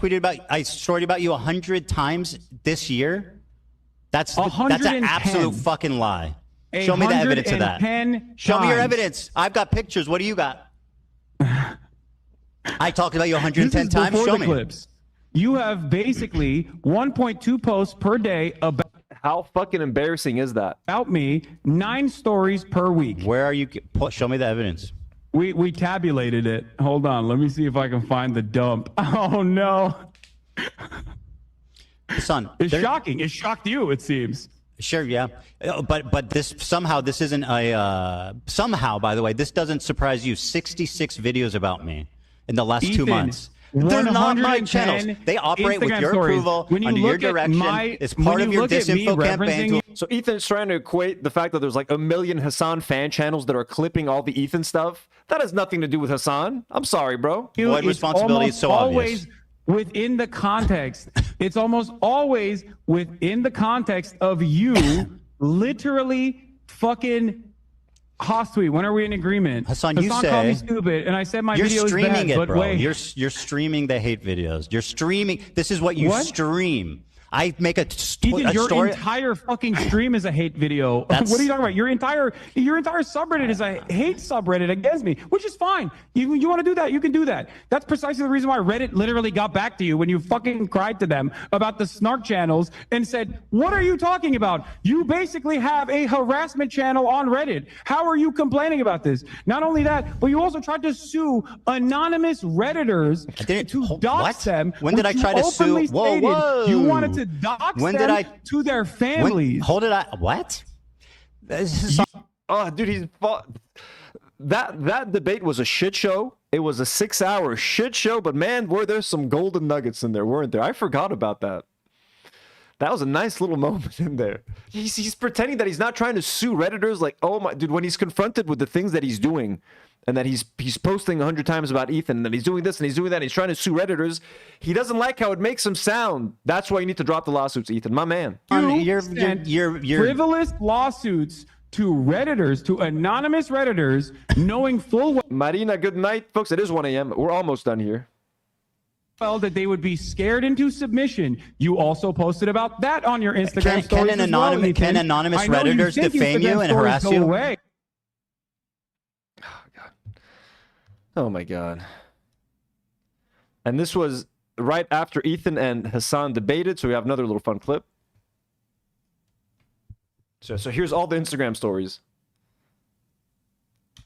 storyed about you 100 times this year? That's an 110. absolute fucking lie. Show me the evidence of that. Show me your evidence. I've got pictures. What do you got? I talked about you 110 times. Show me. Clips. You have basically 1.2 posts per day about. How fucking embarrassing is that? About me, 9 stories per week. Where are you? Show me the evidence. We tabulated it. Hold on. Let me see if I can find the dump. Oh, no. Son, it's shocking. It shocked you, it seems. Sure, yeah. But this isn't a somehow, by the way, this doesn't surprise you. 66 videos about me in the last 2 months. They're not my channels. They operate with your approval, under your direction. It's part of your disinfo campaign. So Ethan's trying to equate the fact that there's like 1 million Hasan fan channels that are clipping all the Ethan stuff. That has nothing to do with Hasan. I'm sorry, bro. Void responsibility is so obvious. Within the context, it's almost always within the context of you literally fucking Hostweet. When are we in agreement? Hasan, you say called me stupid, and I said my video is streaming bad, it, but bro. wait. You're streaming the hate videos. You're streaming. This is what you stream. I make a Ethan, your story. entire fucking stream is a hate video. What are you talking about? Your entire subreddit is a hate subreddit against me, which is fine. You want to do that? You can do that. That's precisely the reason why Reddit literally got back to you when you fucking cried to them about the snark channels and said, "What are you talking about? You basically have a harassment channel on Reddit. How are you complaining about this?" Not only that, but you also tried to sue anonymous Redditors to dox them. When did I try to sue? Whoa. You wanted to dox them to their families. What? Oh, dude, that debate was a shit show. It was a 6-hour shit show, but man, were there some golden nuggets in there, weren't there? I forgot about that. That was a nice little moment in there. He's pretending that he's not trying to sue Redditors. Like, oh my, dude, when he's confronted with the things that he's doing, and that he's posting 100 times about Ethan, and that he's doing this and he's doing that, and he's trying to sue Redditors, he doesn't like how it makes him sound. That's why you need to drop the lawsuits, Ethan, my man. You're frivolous lawsuits to Redditors, to anonymous Redditors, knowing full well. Marina, good night. Folks, it is 1 a.m. We're almost done here. Well, that they would be scared into submission. You also posted about that on your Instagram stories. Can anonymous Redditors defame you and harass you? Away. Oh my God. And this was right after Ethan and Hasan debated, so we have another little fun clip. So here's all the Instagram stories.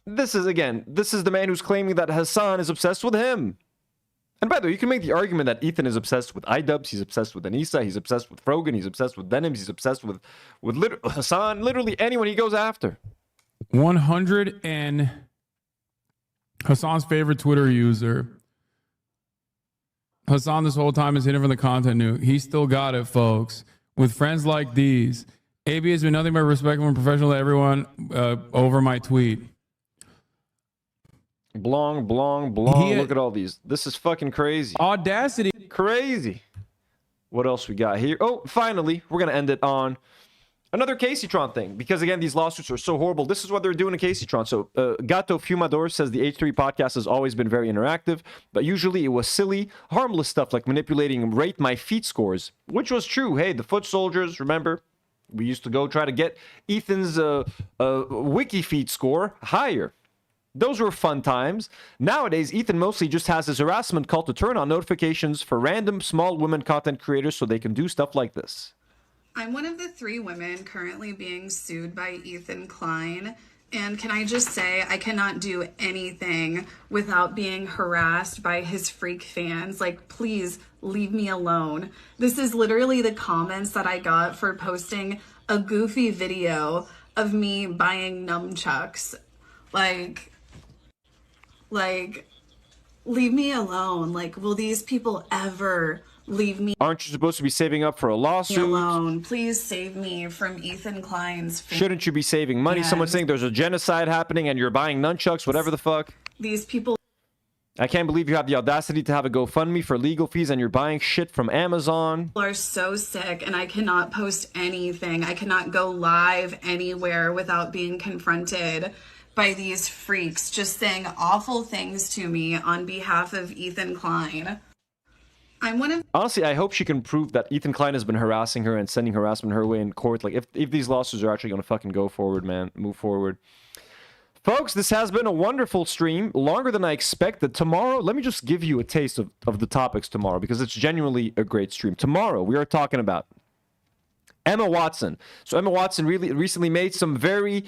This is the man who's claiming that Hasan is obsessed with him. And by the way, you can make the argument that Ethan is obsessed with iDubbbz, he's obsessed with Anissa, he's obsessed with Frogan, he's obsessed with Denims, he's obsessed with Hasan, literally anyone he goes after. 100 and Hasan's favorite Twitter user. Hasan this whole time is hidden from the content new. He still got it, folks. With friends like these, AB has been nothing but respectful and professional to everyone over my tweet. Blong. Look at all these. This is fucking crazy. Audacity. Crazy. What else we got here? Oh, finally, we're going to end it on another Caseytron thing. Because, again, these lawsuits are so horrible. This is what they're doing in Caseytron. So, Gato Fumador says the H3 podcast has always been very interactive, but usually it was silly, harmless stuff like manipulating rate my feet scores, which was true. Hey, the foot soldiers, remember? We used to go try to get Ethan's wiki feet score higher. Those were fun times. Nowadays, Ethan mostly just has his harassment call to turn on notifications for random small women content creators so they can do stuff like this. I'm one of the 3 women currently being sued by Ethan Klein. And can I just say, I cannot do anything without being harassed by his freak fans. Like, please leave me alone. This is literally the comments that I got for posting a goofy video of me buying nunchucks. Like, leave me alone. Like, will these people ever Leave me Aren't you supposed to be saving up for a lawsuit? alone. Please save me from Ethan Klein's Shouldn't you be saving money? Someone's saying there's a genocide happening and you're buying nunchucks, whatever the fuck. These people I can't believe you have the audacity to have a GoFundMe for legal fees and you're buying shit from Amazon. are so sick, and I cannot post anything. I cannot go live anywhere without being confronted by these freaks just saying awful things to me on behalf of Ethan Klein. I'm one of Honestly, I hope she can prove that Ethan Klein has been harassing her and sending harassment her way in court. Like, if these lawsuits are actually going to fucking go forward, man, move forward. Folks, this has been a wonderful stream, longer than I expected. Tomorrow, let me just give you a taste of the topics tomorrow, because it's genuinely a great stream. Tomorrow, we are talking about Emma Watson. So Emma Watson really recently made some very...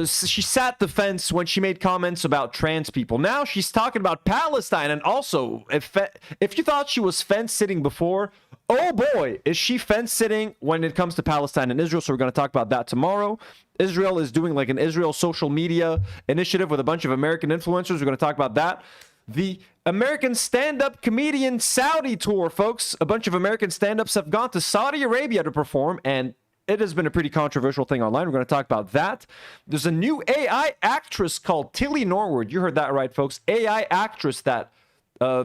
she sat the fence when she made comments about trans people. Now she's talking about Palestine. And also, if you thought she was fence-sitting before, oh boy, is she fence-sitting when it comes to Palestine and Israel. So we're going to talk about that tomorrow. Israel is doing like an Israel social media initiative with a bunch of American influencers. We're going to talk about that. The American stand-up comedian Saudi tour, folks. A bunch of American stand-ups have gone to Saudi Arabia to perform, and it has been a pretty controversial thing online. We're going to talk about that. There's a new AI actress called Tilly Norwood. You heard that right, folks. AI actress that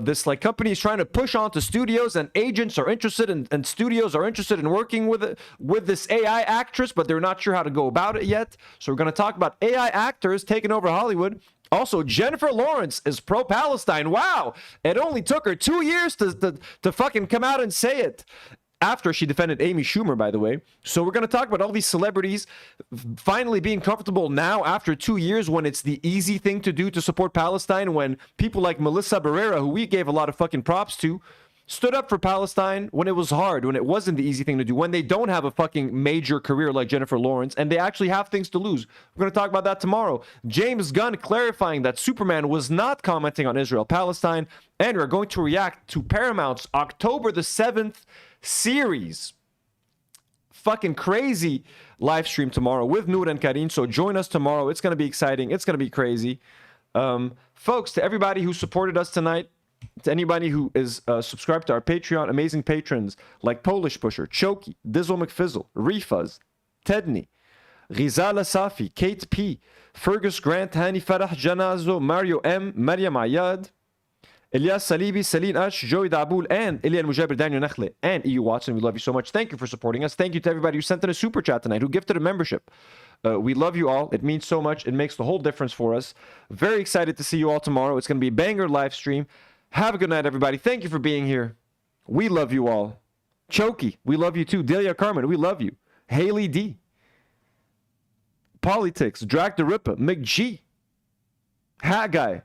this like company is trying to push onto studios, and agents are interested and studios are interested in working with this AI actress, but they're not sure how to go about it yet. So we're going to talk about AI actors taking over Hollywood. Also, Jennifer Lawrence is pro-Palestine. Wow! It only took her 2 years to fucking come out and say it. After she defended Amy Schumer, by the way. So we're going to talk about all these celebrities finally being comfortable now after 2 years, when it's the easy thing to do to support Palestine, when people like Melissa Barrera, who we gave a lot of fucking props to, stood up for Palestine when it was hard, when it wasn't the easy thing to do, when they don't have a fucking major career like Jennifer Lawrence, and they actually have things to lose. We're going to talk about that tomorrow. James Gunn clarifying that Superman was not commenting on Israel-Palestine, and we're going to react to Paramount's October the 7th series. Fucking crazy live stream tomorrow with Nour and Karine. So join us tomorrow. It's going to be exciting. It's going to be crazy. Folks, to everybody who supported us tonight, to anybody who is subscribed to our Patreon, amazing patrons like Polish Pusher, Choki, Dizzle McFizzle, Refuzz, Tedney, Rizala Safi, Kate P, Fergus Grant, Hani Farah Janazo, Mario M, Mariam Ayad, Elias Salibi, Celine Ash, Joey Daboul, and Elian Mujabir, Daniel Nakhle, and EU Watson. We love you so much. Thank you for supporting us. Thank you to everybody who sent in a super chat tonight, who gifted a membership. We love you all. It means so much. It makes the whole difference for us. Very excited to see you all tomorrow. It's going to be a banger live stream. Have a good night, everybody. Thank you for being here. We love you all. Choki, we love you too. Delia Carmen, we love you. Haley D. Politics, Drag the Ripper, McG. Hat Guy.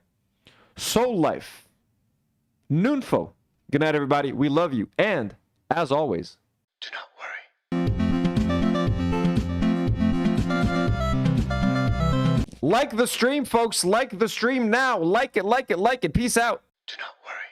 Soul Life. Noonfo. Good night, everybody. We love you. And, as always, do not worry. Like the stream, folks. Like the stream now. Like it, like it, like it. Peace out. Do not worry.